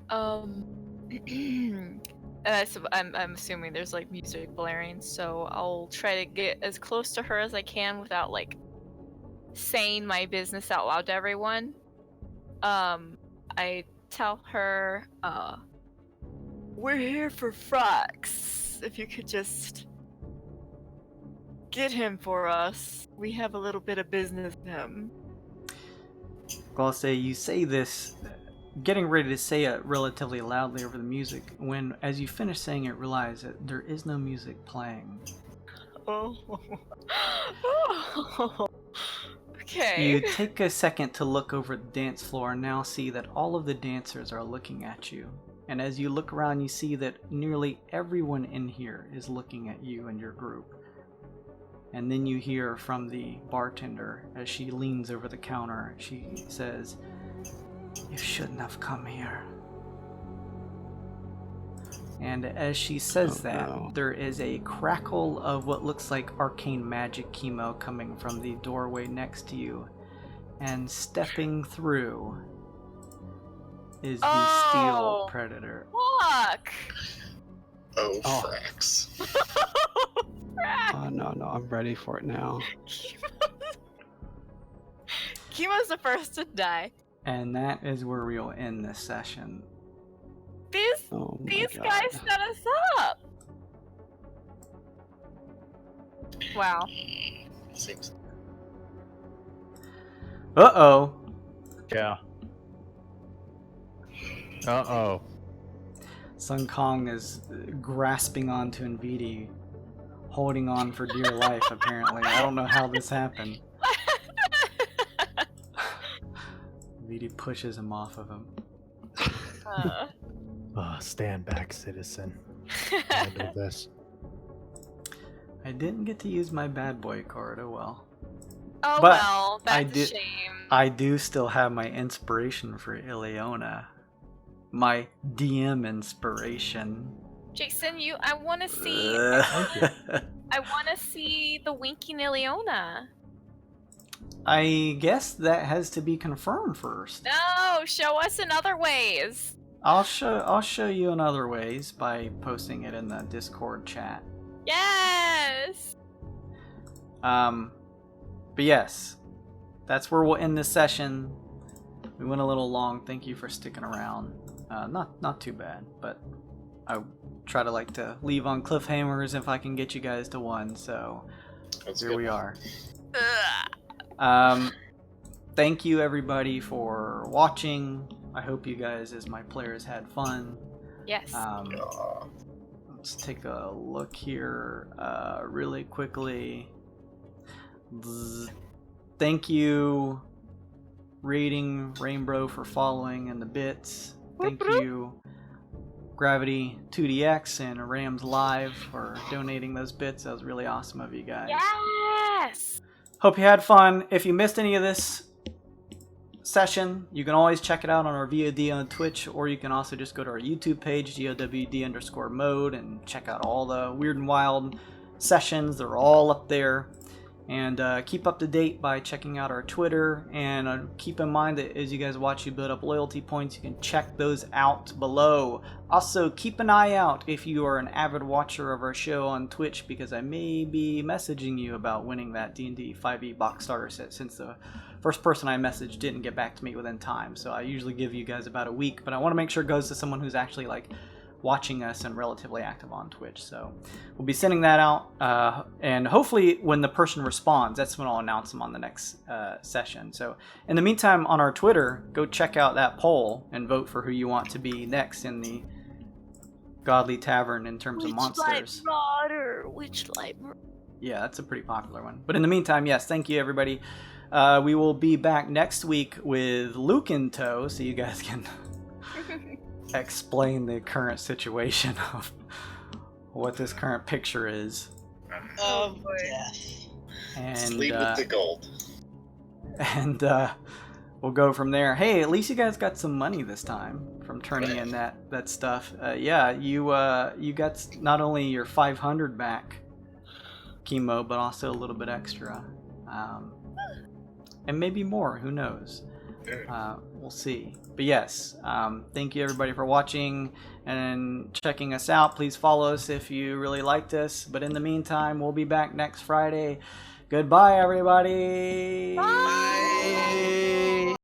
Speaker 8: So I'm assuming there's like music blaring, so I'll try to get as close to her as I can without like saying my business out loud to everyone. I tell her, we're here for Frax. If you could just get him for us. We have a little bit of business with him.
Speaker 1: Well, I'll say you say this, getting ready to say it relatively loudly over the music, when as you finish saying it, realize that there is no music playing.
Speaker 8: Oh. Okay.
Speaker 1: You take a second to look over the dance floor and now see that all of the dancers are looking at you. And as you look around, you see that nearly everyone in here is looking at you and your group. And then you hear from the bartender as she leans over the counter. She says, "You shouldn't have come here." And as she says that, there is a crackle of what looks like arcane magic chemo coming from the doorway next to you. And stepping through is the Steel Predator.
Speaker 8: Fuck!
Speaker 5: Oh, Frax.
Speaker 4: Oh, no, I'm ready for it now.
Speaker 8: Chemo's the first to die.
Speaker 1: And that is where we'll end this session.
Speaker 8: These guys set us up! Wow.
Speaker 5: Seems.
Speaker 1: Uh-oh.
Speaker 6: Yeah. Uh-oh.
Speaker 1: Sun Kong is grasping onto Nvidi, holding on for dear life, apparently. I don't know how this happened. Nvidi pushes him off of him.
Speaker 6: Stand back, citizen. Handle this.
Speaker 1: I didn't get to use my bad boy card, oh well.
Speaker 8: Oh
Speaker 1: But
Speaker 8: well, that's a shame.
Speaker 1: I do still have my inspiration for Ileona. My DM inspiration.
Speaker 8: Jason, I want to see. I want to see the winking Ileona.
Speaker 1: I guess that has to be confirmed first.
Speaker 8: No, show us in other ways.
Speaker 1: I'll show you in other ways by posting it in the Discord chat.
Speaker 8: Yes.
Speaker 1: But yes, that's where we'll end this session. We went a little long. Thank you for sticking around. Not too bad, but I try to like to leave on cliffhangers if I can get you guys to one. So here we are. Thank you everybody for watching. I hope you guys, as my players, had fun.
Speaker 8: Yes.
Speaker 1: Let's take a look here really quickly. Thank you, Rating Rainbow, for following and the bits. Thank you, Gravity 2DX and Rams Live for donating those bits. That was really awesome of you guys.
Speaker 8: Yes.
Speaker 1: Hope you had fun. If you missed any of this session, you can always check it out on our VOD on Twitch, or you can also just go to our YouTube page, GOWD_mode, and check out all the Weird and Wild sessions. They're all up there. And keep up to date by checking out our Twitter. And keep in mind that as you guys watch you build up loyalty points, you can check those out below. Also, keep an eye out if you are an avid watcher of our show on Twitch, because I may be messaging you about winning that D&D 5e box starter set, since the first person I messaged didn't get back to me within time. So I usually give you guys about a week, but I want to make sure it goes to someone who's actually like watching us and relatively active on Twitch. So we'll be sending that out, and hopefully when the person responds, that's when I'll announce them on the next session. So in the meantime, on our Twitter, go check out that poll and vote for who you want to be next in the Godly Tavern in terms of monsters.
Speaker 8: Which light marauder?
Speaker 1: Yeah, that's a pretty popular one. But in the meantime, yes, thank you everybody. We will be back next week with Luke in tow, so you guys can explain the current situation of what this current picture is.
Speaker 7: Of death.
Speaker 1: And
Speaker 5: Sleep with the gold.
Speaker 1: And we'll go from there. Hey, at least you guys got some money this time from turning in that stuff. Yeah, you got not only your 500 back, Chemo, but also a little bit extra. And maybe more, who knows? We'll see. But yes, thank you everybody for watching and checking us out. Please follow us if you really liked us. But in the meantime, we'll be back next Friday. Goodbye, everybody.
Speaker 8: Bye.